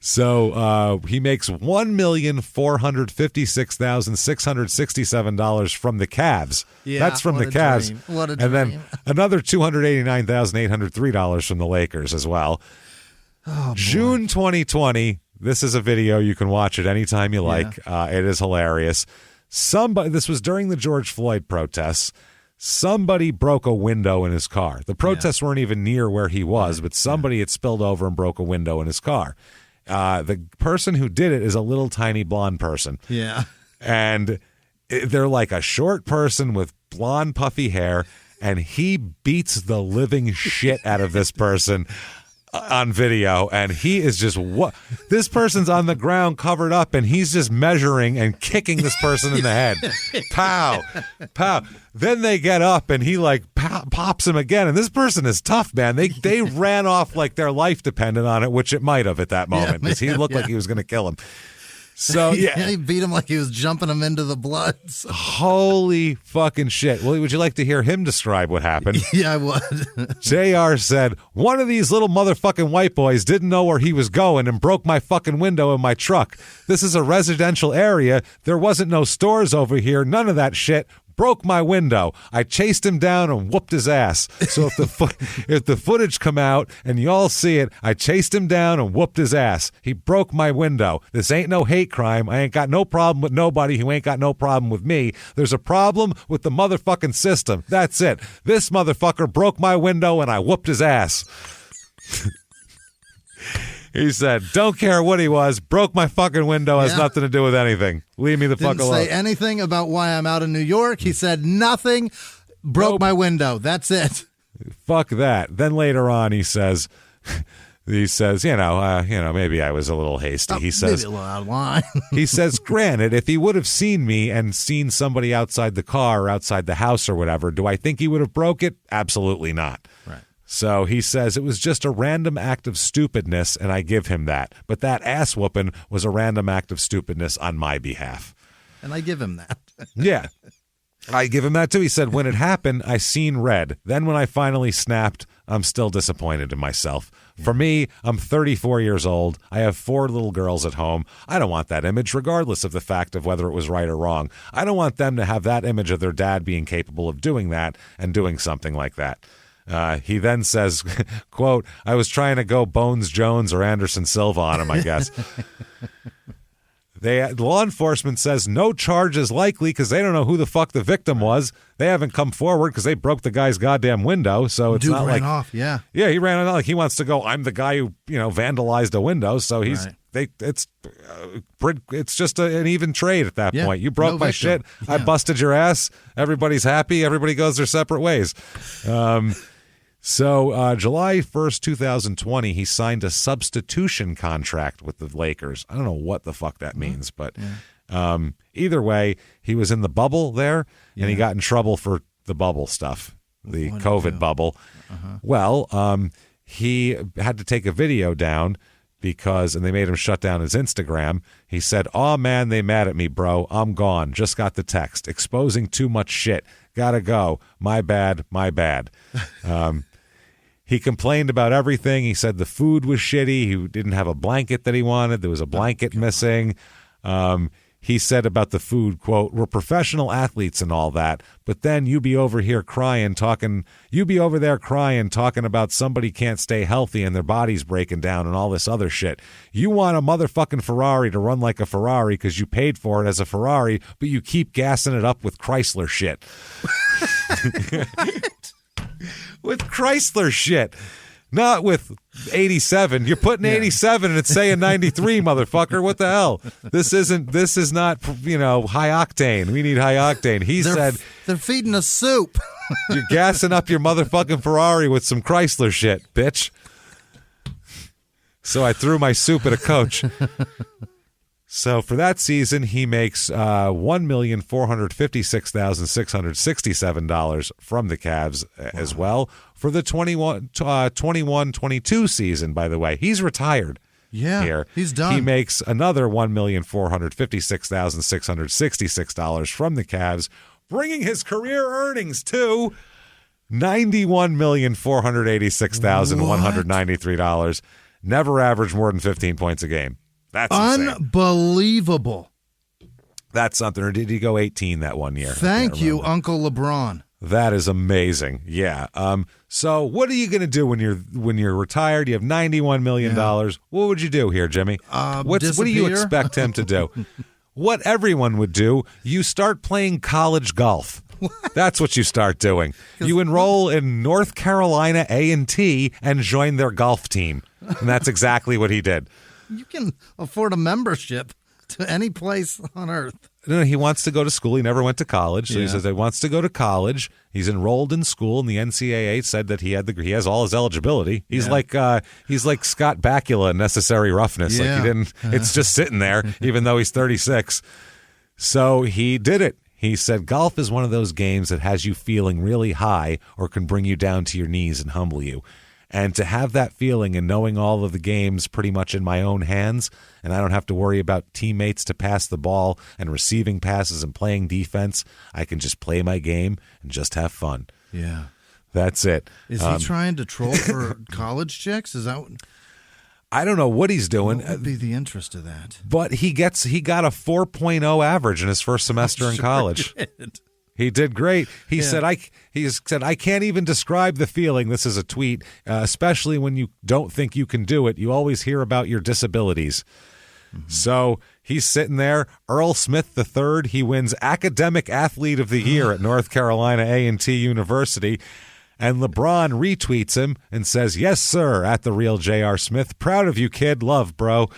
So he makes $1,456,667 from the Cavs. Yeah, that's from the Cavs. Dream. What a and dream. then another $289,803 from the Lakers as well. Oh, June 2020. This is a video. You can watch it anytime you like. It is hilarious. This was during the George Floyd protests. Somebody broke a window in his car. The protests weren't even near where he was, but somebody had spilled over and broke a window in his car. The person who did it is a little tiny blonde person. Yeah. And they're like a short person with blonde, puffy hair, and he beats the living shit out of this person on video, and he is just this person's on the ground covered up, and he's just measuring and kicking this person in the head. Pow, pow. Then they get up, and he like pops him again, and this person is tough, man. They ran off like their life depended on it, which it might have at that moment, because he looked like he was going to kill him. So yeah, he beat him like he was jumping him into the blood. So. Holy fucking shit. Well, would you like to hear him describe what happened? Yeah, I would. JR said, one of these little motherfucking white boys didn't know where he was going and broke my fucking window in my truck. This is a residential area. There wasn't no stores over here. None of that shit. Broke my window. I chased him down and whooped his ass. So if the footage come out and y'all see it, I chased him down and whooped his ass. He broke my window. This ain't no hate crime. I ain't got no problem with nobody who ain't got no problem with me. There's a problem with the motherfucking system. That's it. This motherfucker broke my window and I whooped his ass. He said, don't care what he was, broke my fucking window, has nothing to do with anything. Leave me the fuck alone. Didn't say anything about why I'm out in New York. He said nothing, broke my window. That's it. Fuck that. Then later on he says, maybe I was a little hasty. He says, maybe a little out of line. He says, granted, if he would have seen me and seen somebody outside the car or outside the house or whatever, do I think he would have broke it? Absolutely not. Right. So he says it was just a random act of stupidness, and I give him that. But that ass whooping was a random act of stupidness on my behalf. And I give him that. Yeah. I give him that too. He said, when it happened, I seen red. Then when I finally snapped, I'm still disappointed in myself. For me, I'm 34 years old. I have 4 little girls at home. I don't want that image, regardless of the fact of whether it was right or wrong. I don't want them to have that image of their dad being capable of doing that and doing something like that. He then says, quote, I was trying to go Bones Jones or Anderson Silva on him, I guess. Law enforcement says no charge is likely because they don't know who the fuck the victim was. They haven't come forward because they broke the guy's goddamn window. So it's not like, off, yeah, he ran off like he wants to go. I'm the guy who vandalized a window. So he's it's just an even trade at that point. You broke my shit. I busted your ass. Everybody's happy. Everybody goes their separate ways. So July 1st, 2020, he signed a substitution contract with the Lakers. I don't know what the fuck that means, but either way, he was in the bubble there, and he got in trouble for the bubble stuff, the COVID bubble. Well, he had to take a video down and they made him shut down his Instagram. He said, "Oh man, they mad at me, bro. I'm gone. Just got the text. Exposing too much shit. Gotta go. My bad, my bad." He complained about everything. He said the food was shitty. He didn't have a blanket that he wanted. There was a blanket missing. He said about the food, quote, we're professional athletes and all that, but then you be over there crying about somebody can't stay healthy and their body's breaking down and all this other shit. You want a motherfucking Ferrari to run like a Ferrari because you paid for it as a Ferrari, but you keep gassing it up with Chrysler shit. With Chrysler shit. Not with 87. You're putting 87 and it's saying 93, motherfucker. What the hell? This is not, high octane. We need high octane. He said they're feeding us soup. You're gassing up your motherfucking Ferrari with some Chrysler shit, bitch. So I threw my soup at a coach. So for that season, he makes $1,456,667 from the Cavs as well. For the 21-22 season, by the way, he's retired. Yeah, here. He's done. He makes another $1,456,666 from the Cavs, bringing his career earnings to $91,486,193. Never averaged more than 15 points a game. That's unbelievable. That's something. Or did he go 18 that one year? Thank you, Uncle LeBron. That is amazing. Yeah. So what are you going to do when you're retired? You have $91 million. What would you do here, Jimmy? What do you expect him to do? What everyone would do, you start playing college golf. That's what you start doing. You enroll in North Carolina A&T and join their golf team. And that's exactly what he did. You can afford a membership. to any place on earth. No, he wants to go to school. He never went to college, so he says he wants to go to college. He's enrolled in school, and the NCAA said that he has all his eligibility. He's like Scott Bakula in Necessary Roughness. Yeah. Like he didn't. It's just sitting there, even though he's 36. So he did it. He said golf is one of those games that has you feeling really high or can bring you down to your knees and humble you. And to have that feeling and knowing all of the games pretty much in my own hands, and I don't have to worry about teammates to pass the ball and receiving passes and playing defense, I can just play my game and just have fun. Yeah. That's it. Is he trying to troll for college chicks? Is that what... I don't know what he's doing. What would be the interest of that? But he got a 4.0 average in his first semester in college. He did great. He said, I can't even describe the feeling. This is a tweet, especially when you don't think you can do it. You always hear about your disabilities. Mm-hmm. So he's sitting there. Earl Smith III, he wins Academic Athlete of the Year at North Carolina A&T University. And LeBron retweets him and says, yes, sir, at the real J.R. Smith. Proud of you, kid. Love, bro.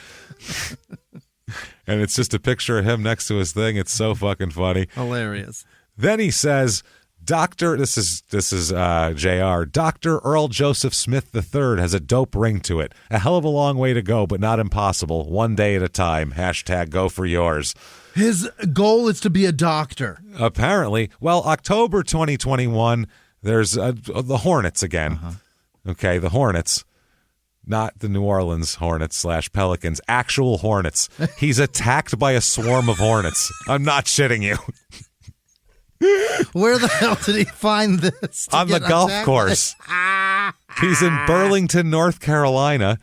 And it's just a picture of him next to his thing. It's so fucking funny. Hilarious. Then he says, this is JR, Dr. Earl Joseph Smith III has a dope ring to it. A hell of a long way to go, but not impossible. One day at a time. # go for yours. His goal is to be a doctor. Apparently. Well, October 2021, there's the Hornets again. Okay, the Hornets. Not the New Orleans Hornets / Pelicans. Actual Hornets. He's attacked by a swarm of Hornets. I'm not shitting you. Where the hell did he find this? On the golf course. He's in Burlington, North Carolina,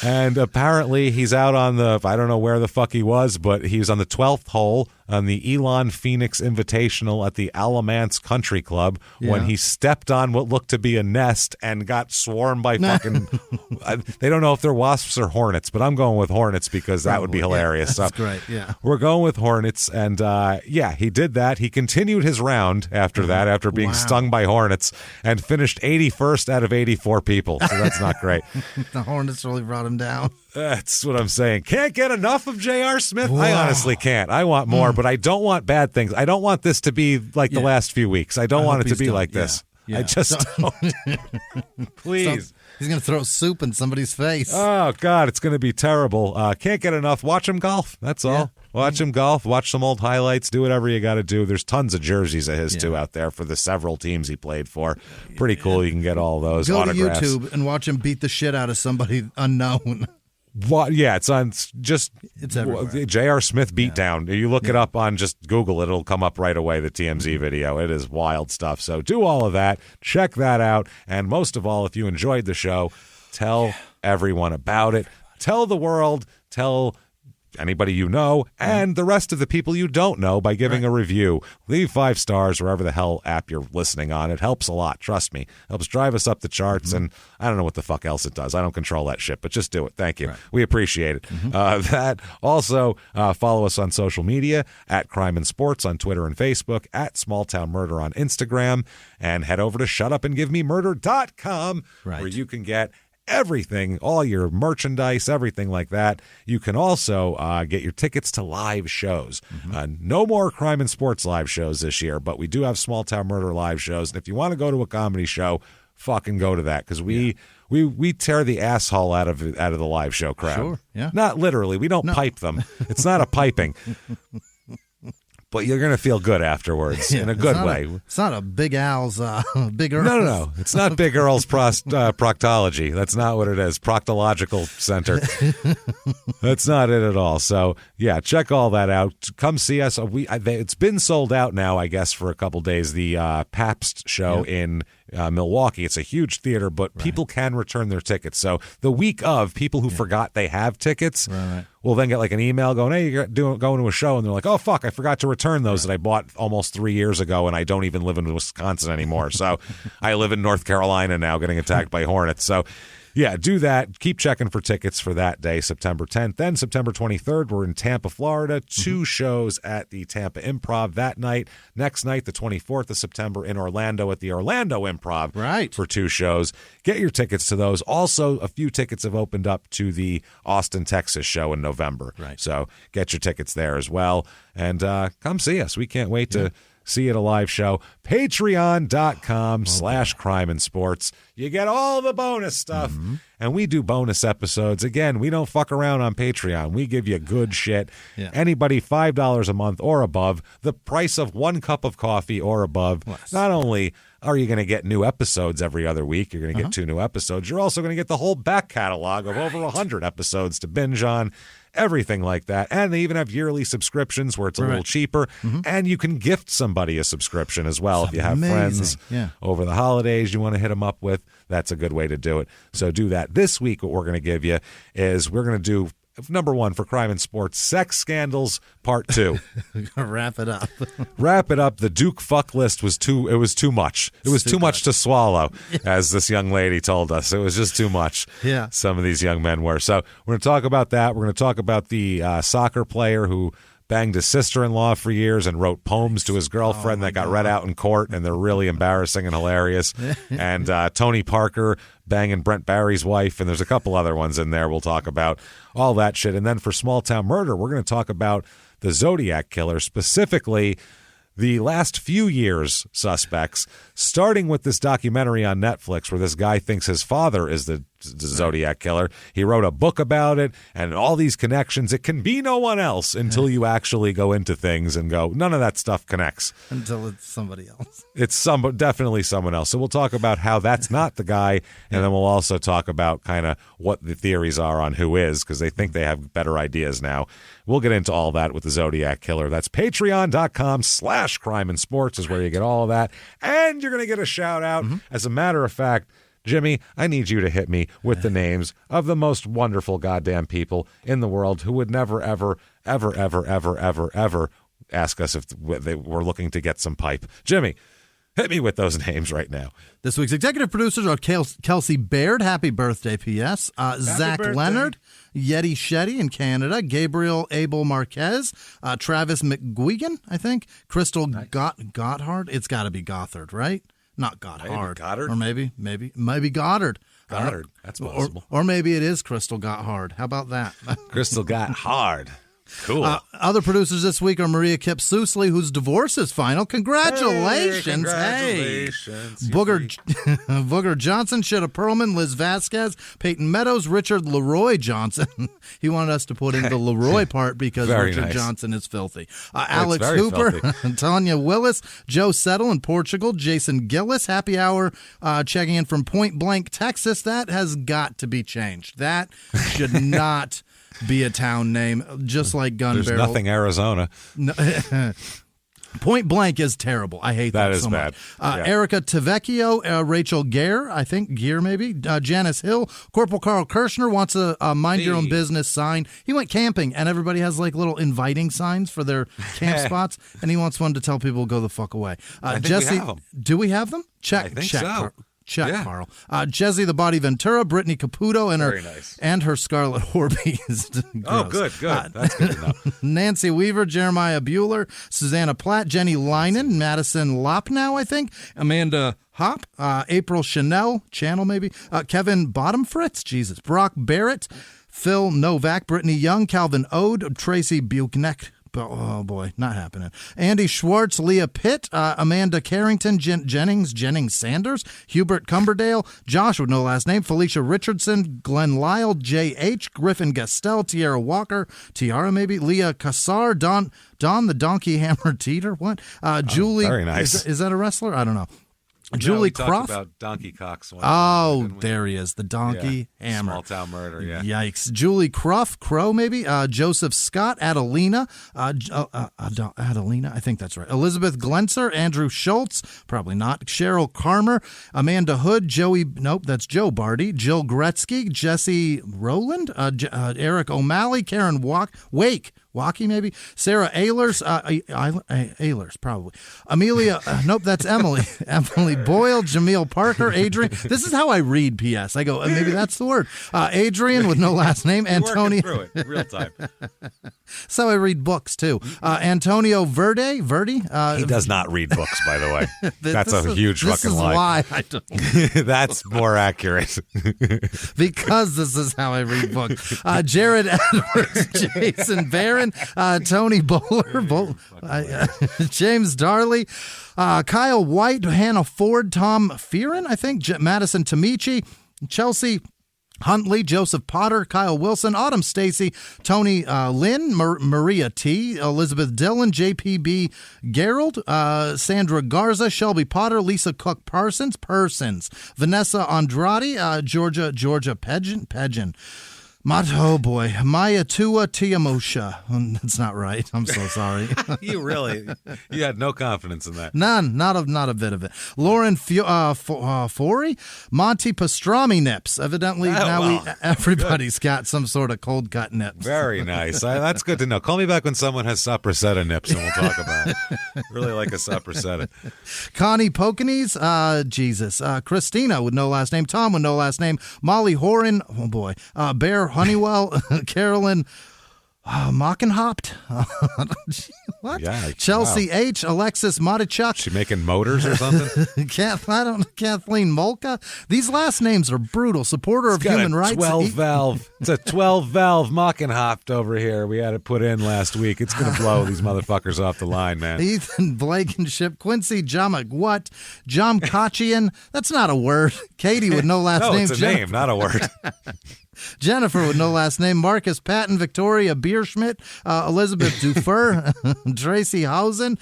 and apparently he's out on I don't know where the fuck he was, but he was on the 12th hole on the Elon Phoenix Invitational at the Alamance Country Club when he stepped on what looked to be a nest and got swarmed by fucking... they don't know if they're wasps or hornets, but I'm going with hornets because that would be hilarious. That's great, yeah. We're going with hornets, and he did that. He continued his round after that, after being stung by hornets, and finished 81st out of 84 people, so that's not great. The hornets really brought him down. That's what I'm saying. Can't get enough of J.R. Smith. Wow. I honestly can't. I want more, but I don't want bad things. I don't want this to be like the last few weeks. I don't want it to be like this. I just don't. Please. He's going to throw soup in somebody's face. Oh, God, it's going to be terrible. Can't get enough. Watch him golf. That's all. Yeah. Watch him golf. Watch some old highlights. Do whatever you got to do. There's tons of jerseys of his, too, out there for the several teams he played for. Pretty cool. You can get all those autographs. Go to YouTube and watch him beat the shit out of somebody unknown. What? Yeah, it's on just everywhere. J.R. Smith beatdown. You look it up on just Google, it'll come up right away, the TMZ video. It is wild stuff. So do all of that. Check that out. And most of all, if you enjoyed the show, tell everyone about it. Tell the world. Tell anybody you know and the rest of the people you don't know by giving a review. Leave 5 stars wherever the hell app you're listening on. It helps a lot. Trust me. Helps drive us up the charts, and I don't know what the fuck else it does. I don't control that shit, but just do it. Thank you. We appreciate it. That also, follow us on social media at Crime and Sports on Twitter and Facebook, at Small Town Murder on Instagram, and head over to shutupandgivememurder.com where you can get everything, all your merchandise, everything like that. You can also get your tickets to live shows. No more Crime and Sports live shows this year, but we do have Small Town Murder live shows. And if you want to go to a comedy show, fucking go to that, because we tear the asshole out of the live show crowd. Sure, yeah. Not literally. We don't pipe them. It's not a piping. But you're going to feel good afterwards in a good way. It's not a Big Al's, Big Earl's. No. It's not Big Earl's proctology. That's not what it is. Proctological center. That's not it at all. So, yeah, check all that out. Come see us. It's been sold out now, I guess, for a couple days. The Pabst show in Milwaukee. It's a huge theater, but people can return their tickets. So the week of, people who forgot they have tickets will then get like an email going, hey, you're going to a show, and they're like, oh, fuck, I forgot to return those that I bought almost 3 years ago, and I don't even live in Wisconsin anymore. So I live in North Carolina now, getting attacked by hornets. So Yeah, do that. Keep checking for tickets for that day, September 10th. Then September 23rd, we're in Tampa, Florida. 2 shows at the Tampa Improv that night. Next night, the 24th of September, in Orlando at the Orlando Improv for 2 shows. Get your tickets to those. Also, a few tickets have opened up to the Austin, Texas show in November. Right. So get your tickets there as well. And come see us. We can't wait to see you at a live show. Patreon.com/crimeinsports. You get all the bonus stuff. And we do bonus episodes. Again, we don't fuck around on Patreon. We give you good shit. Yeah. Anybody $5 a month or above, the price of 1 cup of coffee or above, not only are you going to get new episodes every other week, you're going to get 2 new episodes, you're also going to get the whole back catalog of over 100 episodes to binge on. Everything like that. And they even have yearly subscriptions where it's a little cheaper. And you can gift somebody a subscription as well. If you have friends over the holidays you want to hit them up with, that's a good way to do it. So do that. This week, what we're going to give you is we're going to do number 1 for Crime and Sports, Sex Scandals Part 2. Wrap it up. Wrap it up. The Duke fuck list was too much. It was too much to swallow, as this young lady told us. It was just too much. Yeah. Some of these young men were. So we're going to talk about that. We're going to talk about the soccer player who banged his sister-in-law for years and wrote poems to his girlfriend that got read out in court, and they're really embarrassing and hilarious. And Tony Parker banging Brent Barry's wife, and there's a couple other ones in there we'll talk about, all that shit. And then for Small Town Murder, we're going to talk about the Zodiac Killer, specifically the last few years' suspects, starting with this documentary on Netflix where this guy thinks his father is the Zodiac Killer. He wrote a book about it and all these connections. It can be no one else until you actually go into things and go, none of that stuff connects. Until it's somebody else. It's definitely someone else. So we'll talk about how that's not the guy, and then we'll also talk about kind of what the theories are on who is, because they think they have better ideas now. We'll get into all that with the Zodiac Killer. That's patreon.com/crimeinsports is where you get all of that. And you're going to get a shout out. As a matter of fact, Jimmy, I need you to hit me with the names of the most wonderful goddamn people in the world who would never, ever, ever, ever, ever, ever, ever ask us if they were looking to get some pipe. Jimmy, hit me with those names right now. This week's executive producers are Kelsey Baird. Happy birthday, P.S. Zach birthday. Leonard, Yeti Shetty in Canada, Gabriel Abel Marquez, Travis McGuigan, I think, Crystal Gotthard. It's got to be Gothard, right? Not Gotthard. Goddard? Or maybe Goddard. Goddard. That's possible. Or maybe it is Crystal Gotthard. How about that? Crystal got hard. Cool. Other producers this week are Maria Kipsusley, whose divorce is final. Congratulations. Hey. Booger Johnson, Shitta Perlman, Liz Vasquez, Peyton Meadows, Richard Leroy Johnson. He wanted us to put in the Leroy part because Richard Johnson is filthy. Alex Hooper, Tanya Willis, Joe Settle in Portugal, Jason Gillis. Happy hour checking in from Point Blank, Texas. That has got to be changed. That should not be a town name, just like Gun There's Barrel. nothing Arizona. No, Point Blank is terrible. I hate that so bad. much. Erica Tavecchio, Rachel Gere, I think Gere maybe, Janice Hill, Corporal Carl Kirshner wants a mind your own business sign. He went camping and everybody has like little inviting signs for their camp spots, and he wants one to tell people go the fuck away. Jesse, we have them. Do we have them? Check. I think check. so. Carl. Jesse the Body Ventura, Brittany Caputo, and her Scarlet Horbies. Oh, good. That's good to know. Nancy Weaver, Jeremiah Bueller, Susanna Platt, Jenny Linen, Madison Lopnow, I think, Amanda Hop, April Chanel, maybe, Kevin Bottomfritz, Jesus, Brock Barrett, Phil Novak, Brittany Young, Calvin Ode, Tracy Buchneck. Oh, boy, not happening. Andy Schwartz, Leah Pitt, Amanda Carrington, Jennings Sanders, Hubert Cumberdale, Josh with no last name, Felicia Richardson, Glenn Lyle, J.H., Griffin Gastel, Tiara Walker, Tiara maybe, Leah Kassar, Don the Donkey Hammer Teeter, what? Julie. Very nice. Is that a wrestler? I don't know. Julie Croft. About Donkey Cocks. There he is, the Donkey Hammer. Small Town Murder, yeah. Yikes. Julie Crow, maybe. Joseph Scott, Adelina. Adelina, I think that's right. Elizabeth Glenser, Andrew Schultz, probably not. Cheryl Carmer, Amanda Hood, that's Joe Barty, Jill Gretzky, Jesse Rowland, Eric O'Malley, Karen Wake. Waukee, maybe. Sarah Ehlers, Ehlers, probably. Amelia, nope, that's Emily. Emily Boyle, Jameel Parker, Adrian. This is how I read PS. I go, maybe that's the word. Adrian with no last name. Antonio. Through it, real time. So I read books, too. Antonio Verdi. He does not read books, by the way. That's a huge fucking lie. This is why I don't. That's more accurate. Because this is how I read books. Jared Edwards, Jason Barron, Tony Bowler, James Darley, Kyle White, Hannah Ford, Tom Fearon, I think, Madison Tamici, Chelsea Huntley, Joseph Potter, Kyle Wilson, Autumn Stacy, Tony Lynn, Maria T, Elizabeth Dillon, JPB Gerald, Sandra Garza, Shelby Potter, Lisa Cook Persons, Vanessa Andrade, Georgia Pedgen. Oh boy, Maya Tua Tiamosha. That's not right. I'm so sorry. You had no confidence in that. None, not a bit of it. Lauren Forey, Monty Pastrami nips. Evidently everybody's got some sort of cold cut nips. Very nice. That's good to know. Call me back when someone has Sopressetta nips and we'll talk about it. Really like a Sopressetta. Connie Pokanese, Jesus. Christina with no last name. Tom with no last name. Molly Horan, oh boy. Bear Honeywell, Carolyn Mockenhopt. What? Yeah, Chelsea H, Alexis Matichuk. She making motors or something? Kathleen Molka. These last names are brutal. Supporter of human rights. 12-valve. It's a 12-valve Mockenhopt over here. We had it put in last week. It's going to blow these motherfuckers off the line, man. Ethan Blankenship, Quincy Jamagwat, Jom Kachian. That's not a word. Katie with no last name. No, it's a name, not a word. Jennifer with no last name, Marcus Patton, Victoria Bierschmidt, Elizabeth Dufer, Tracy Hausen,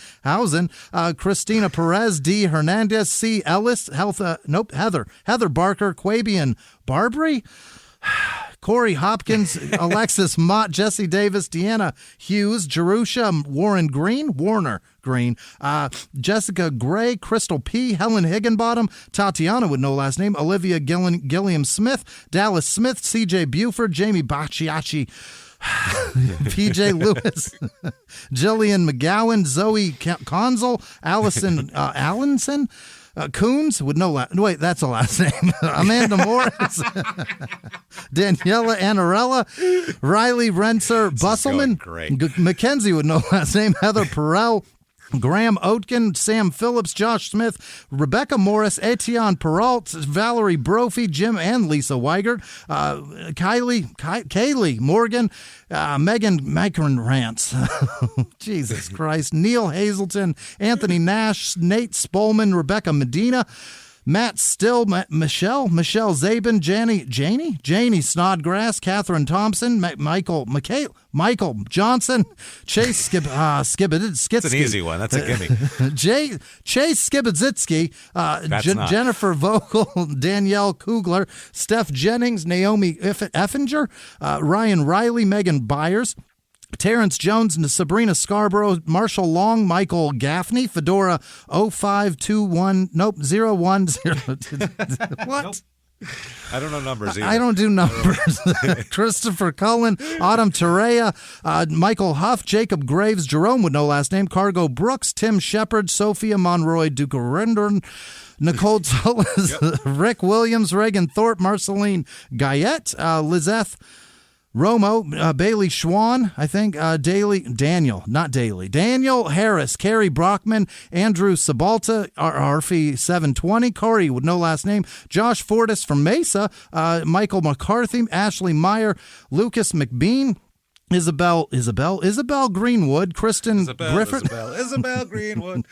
Christina Perez, D. Hernandez, C. Ellis, Heather Barker, Quabian Barbary, Corey Hopkins, Alexis Mott, Jesse Davis, Deanna Hughes, Jerusha Warner Green, Jessica Gray, Crystal P, Helen Higginbottom, Tatiana with no last name, Olivia Gilliam Smith, Dallas Smith, CJ Buford, Jamie Bacciacci, PJ Lewis, Jillian McGowan, Zoe Consul, Allison Allenson, Coons with no last... Wait, that's a last name. Amanda Morris. Daniela Anarella. Riley Renser. Busselman. Mackenzie with no last name. Heather Perel. Graham Oatkin, Sam Phillips, Josh Smith, Rebecca Morris, Etienne Peralt, Valerie Brophy, Jim and Lisa Weigert, Kaylee Morgan, Megan Rance, Jesus Christ, Neil Hazelton, Anthony Nash, Nate Spolman, Rebecca Medina, Matt Still, Michelle Zabin, Janie Snodgrass, Catherine Thompson, Michael Johnson, Chase Skibiditsky. That's an easy one. That's a gimme. Chase Skibiditsky, Jennifer Vogel, Danielle Kugler, Steph Jennings, Naomi Effinger, Ryan Riley, Megan Byers, Terrence Jones, Sabrina Scarborough, Marshall Long, Michael Gaffney, Fedora 0521, 010. What? Nope. I don't know numbers either. I don't do numbers. Christopher Cullen, Autumn Terea, Michael Huff, Jacob Graves, Jerome with no last name, Cargo Brooks, Tim Shepard, Sophia Monroy, Duke Rendern, Nicole Tullis, Rick Williams, Reagan Thorpe, Marceline Guyette, Lizeth Romo, Bailey Schwan, I think, Daniel Harris, Carrie Brockman, Andrew Sabalta, Arfie 720, Corey with no last name, Josh Fortis from Mesa, Michael McCarthy, Ashley Meyer, Lucas McBean, Isabel Greenwood, Kristen Griffith. Isabel Greenwood.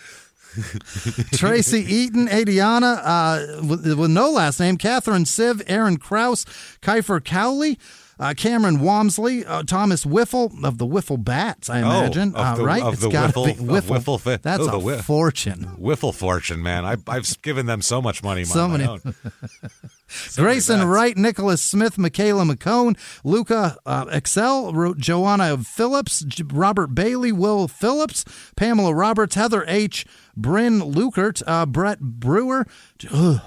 Tracy Eaton, Adiana, with no last name, Catherine Siv, Aaron Krause, Kiefer Cowley, Cameron Wamsley, Thomas Wiffle of the Wiffle Bats, I imagine. Right? It's got to be Wiffle. That's a fortune. Wiffle fortune, man. I've given them so much money. My own. Grayson Wright, Nicholas Smith, Michaela McCone, Luca Excel, Joanna Phillips, Robert Bailey, Will Phillips, Pamela Roberts, Heather H., Bryn Lukert, Brett Brewer,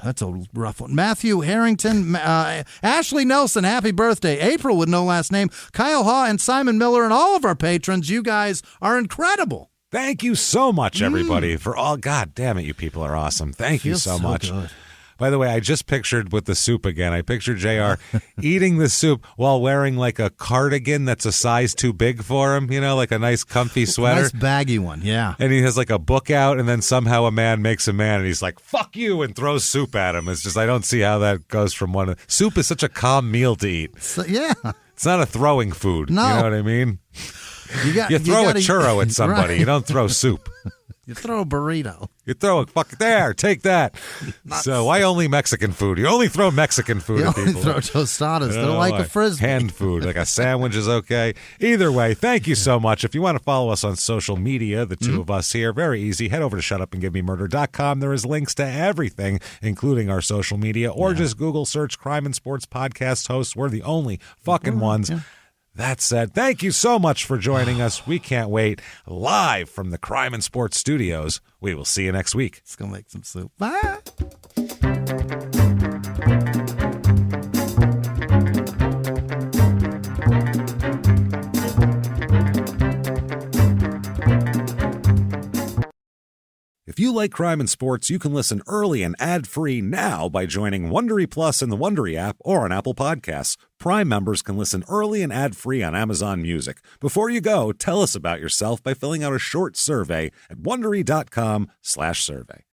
that's a rough one, Matthew Harrington, Ashley Nelson, happy birthday, April with no last name, Kyle Haw, and Simon Miller, and all of our patrons. You guys are incredible. Thank you so much, everybody, for all. God damn it, you people are awesome. Thank you so much. Good. By the way, I just pictured with the soup again. I pictured JR eating the soup while wearing like a cardigan that's a size too big for him, like a nice comfy sweater. Nice baggy one, yeah. And he has like a book out, and then somehow a man makes a man, and he's like, fuck you, and throws soup at him. It's just, I don't see how that goes from one. Soup is such a calm meal to eat. Yeah. It's not a throwing food. No. You know what I mean? You throw a churro at somebody. Right. You don't throw soup. You throw a burrito. You throw a fuck there. Take that. So why only Mexican food? You only throw Mexican food at people. You only throw tostadas. They're like a Frisbee. Hand food, like a sandwich is okay. Either way, thank you so much. If you want to follow us on social media, the two of us here, very easy. Head over to shutupandgivememurder.com. There is links to everything, including our social media, or just Google search Crime and Sports Podcast Hosts. We're the only fucking ones. Yeah. That said, thank you so much for joining us. We can't wait. Live from the Crime and Sports Studios. We will see you next week. Let's go make some soup. Bye. If you like Crime and Sports, you can listen early and ad-free now by joining Wondery Plus in the Wondery app or on Apple Podcasts. Prime members can listen early and ad-free on Amazon Music. Before you go, tell us about yourself by filling out a short survey at Wondery.com/survey.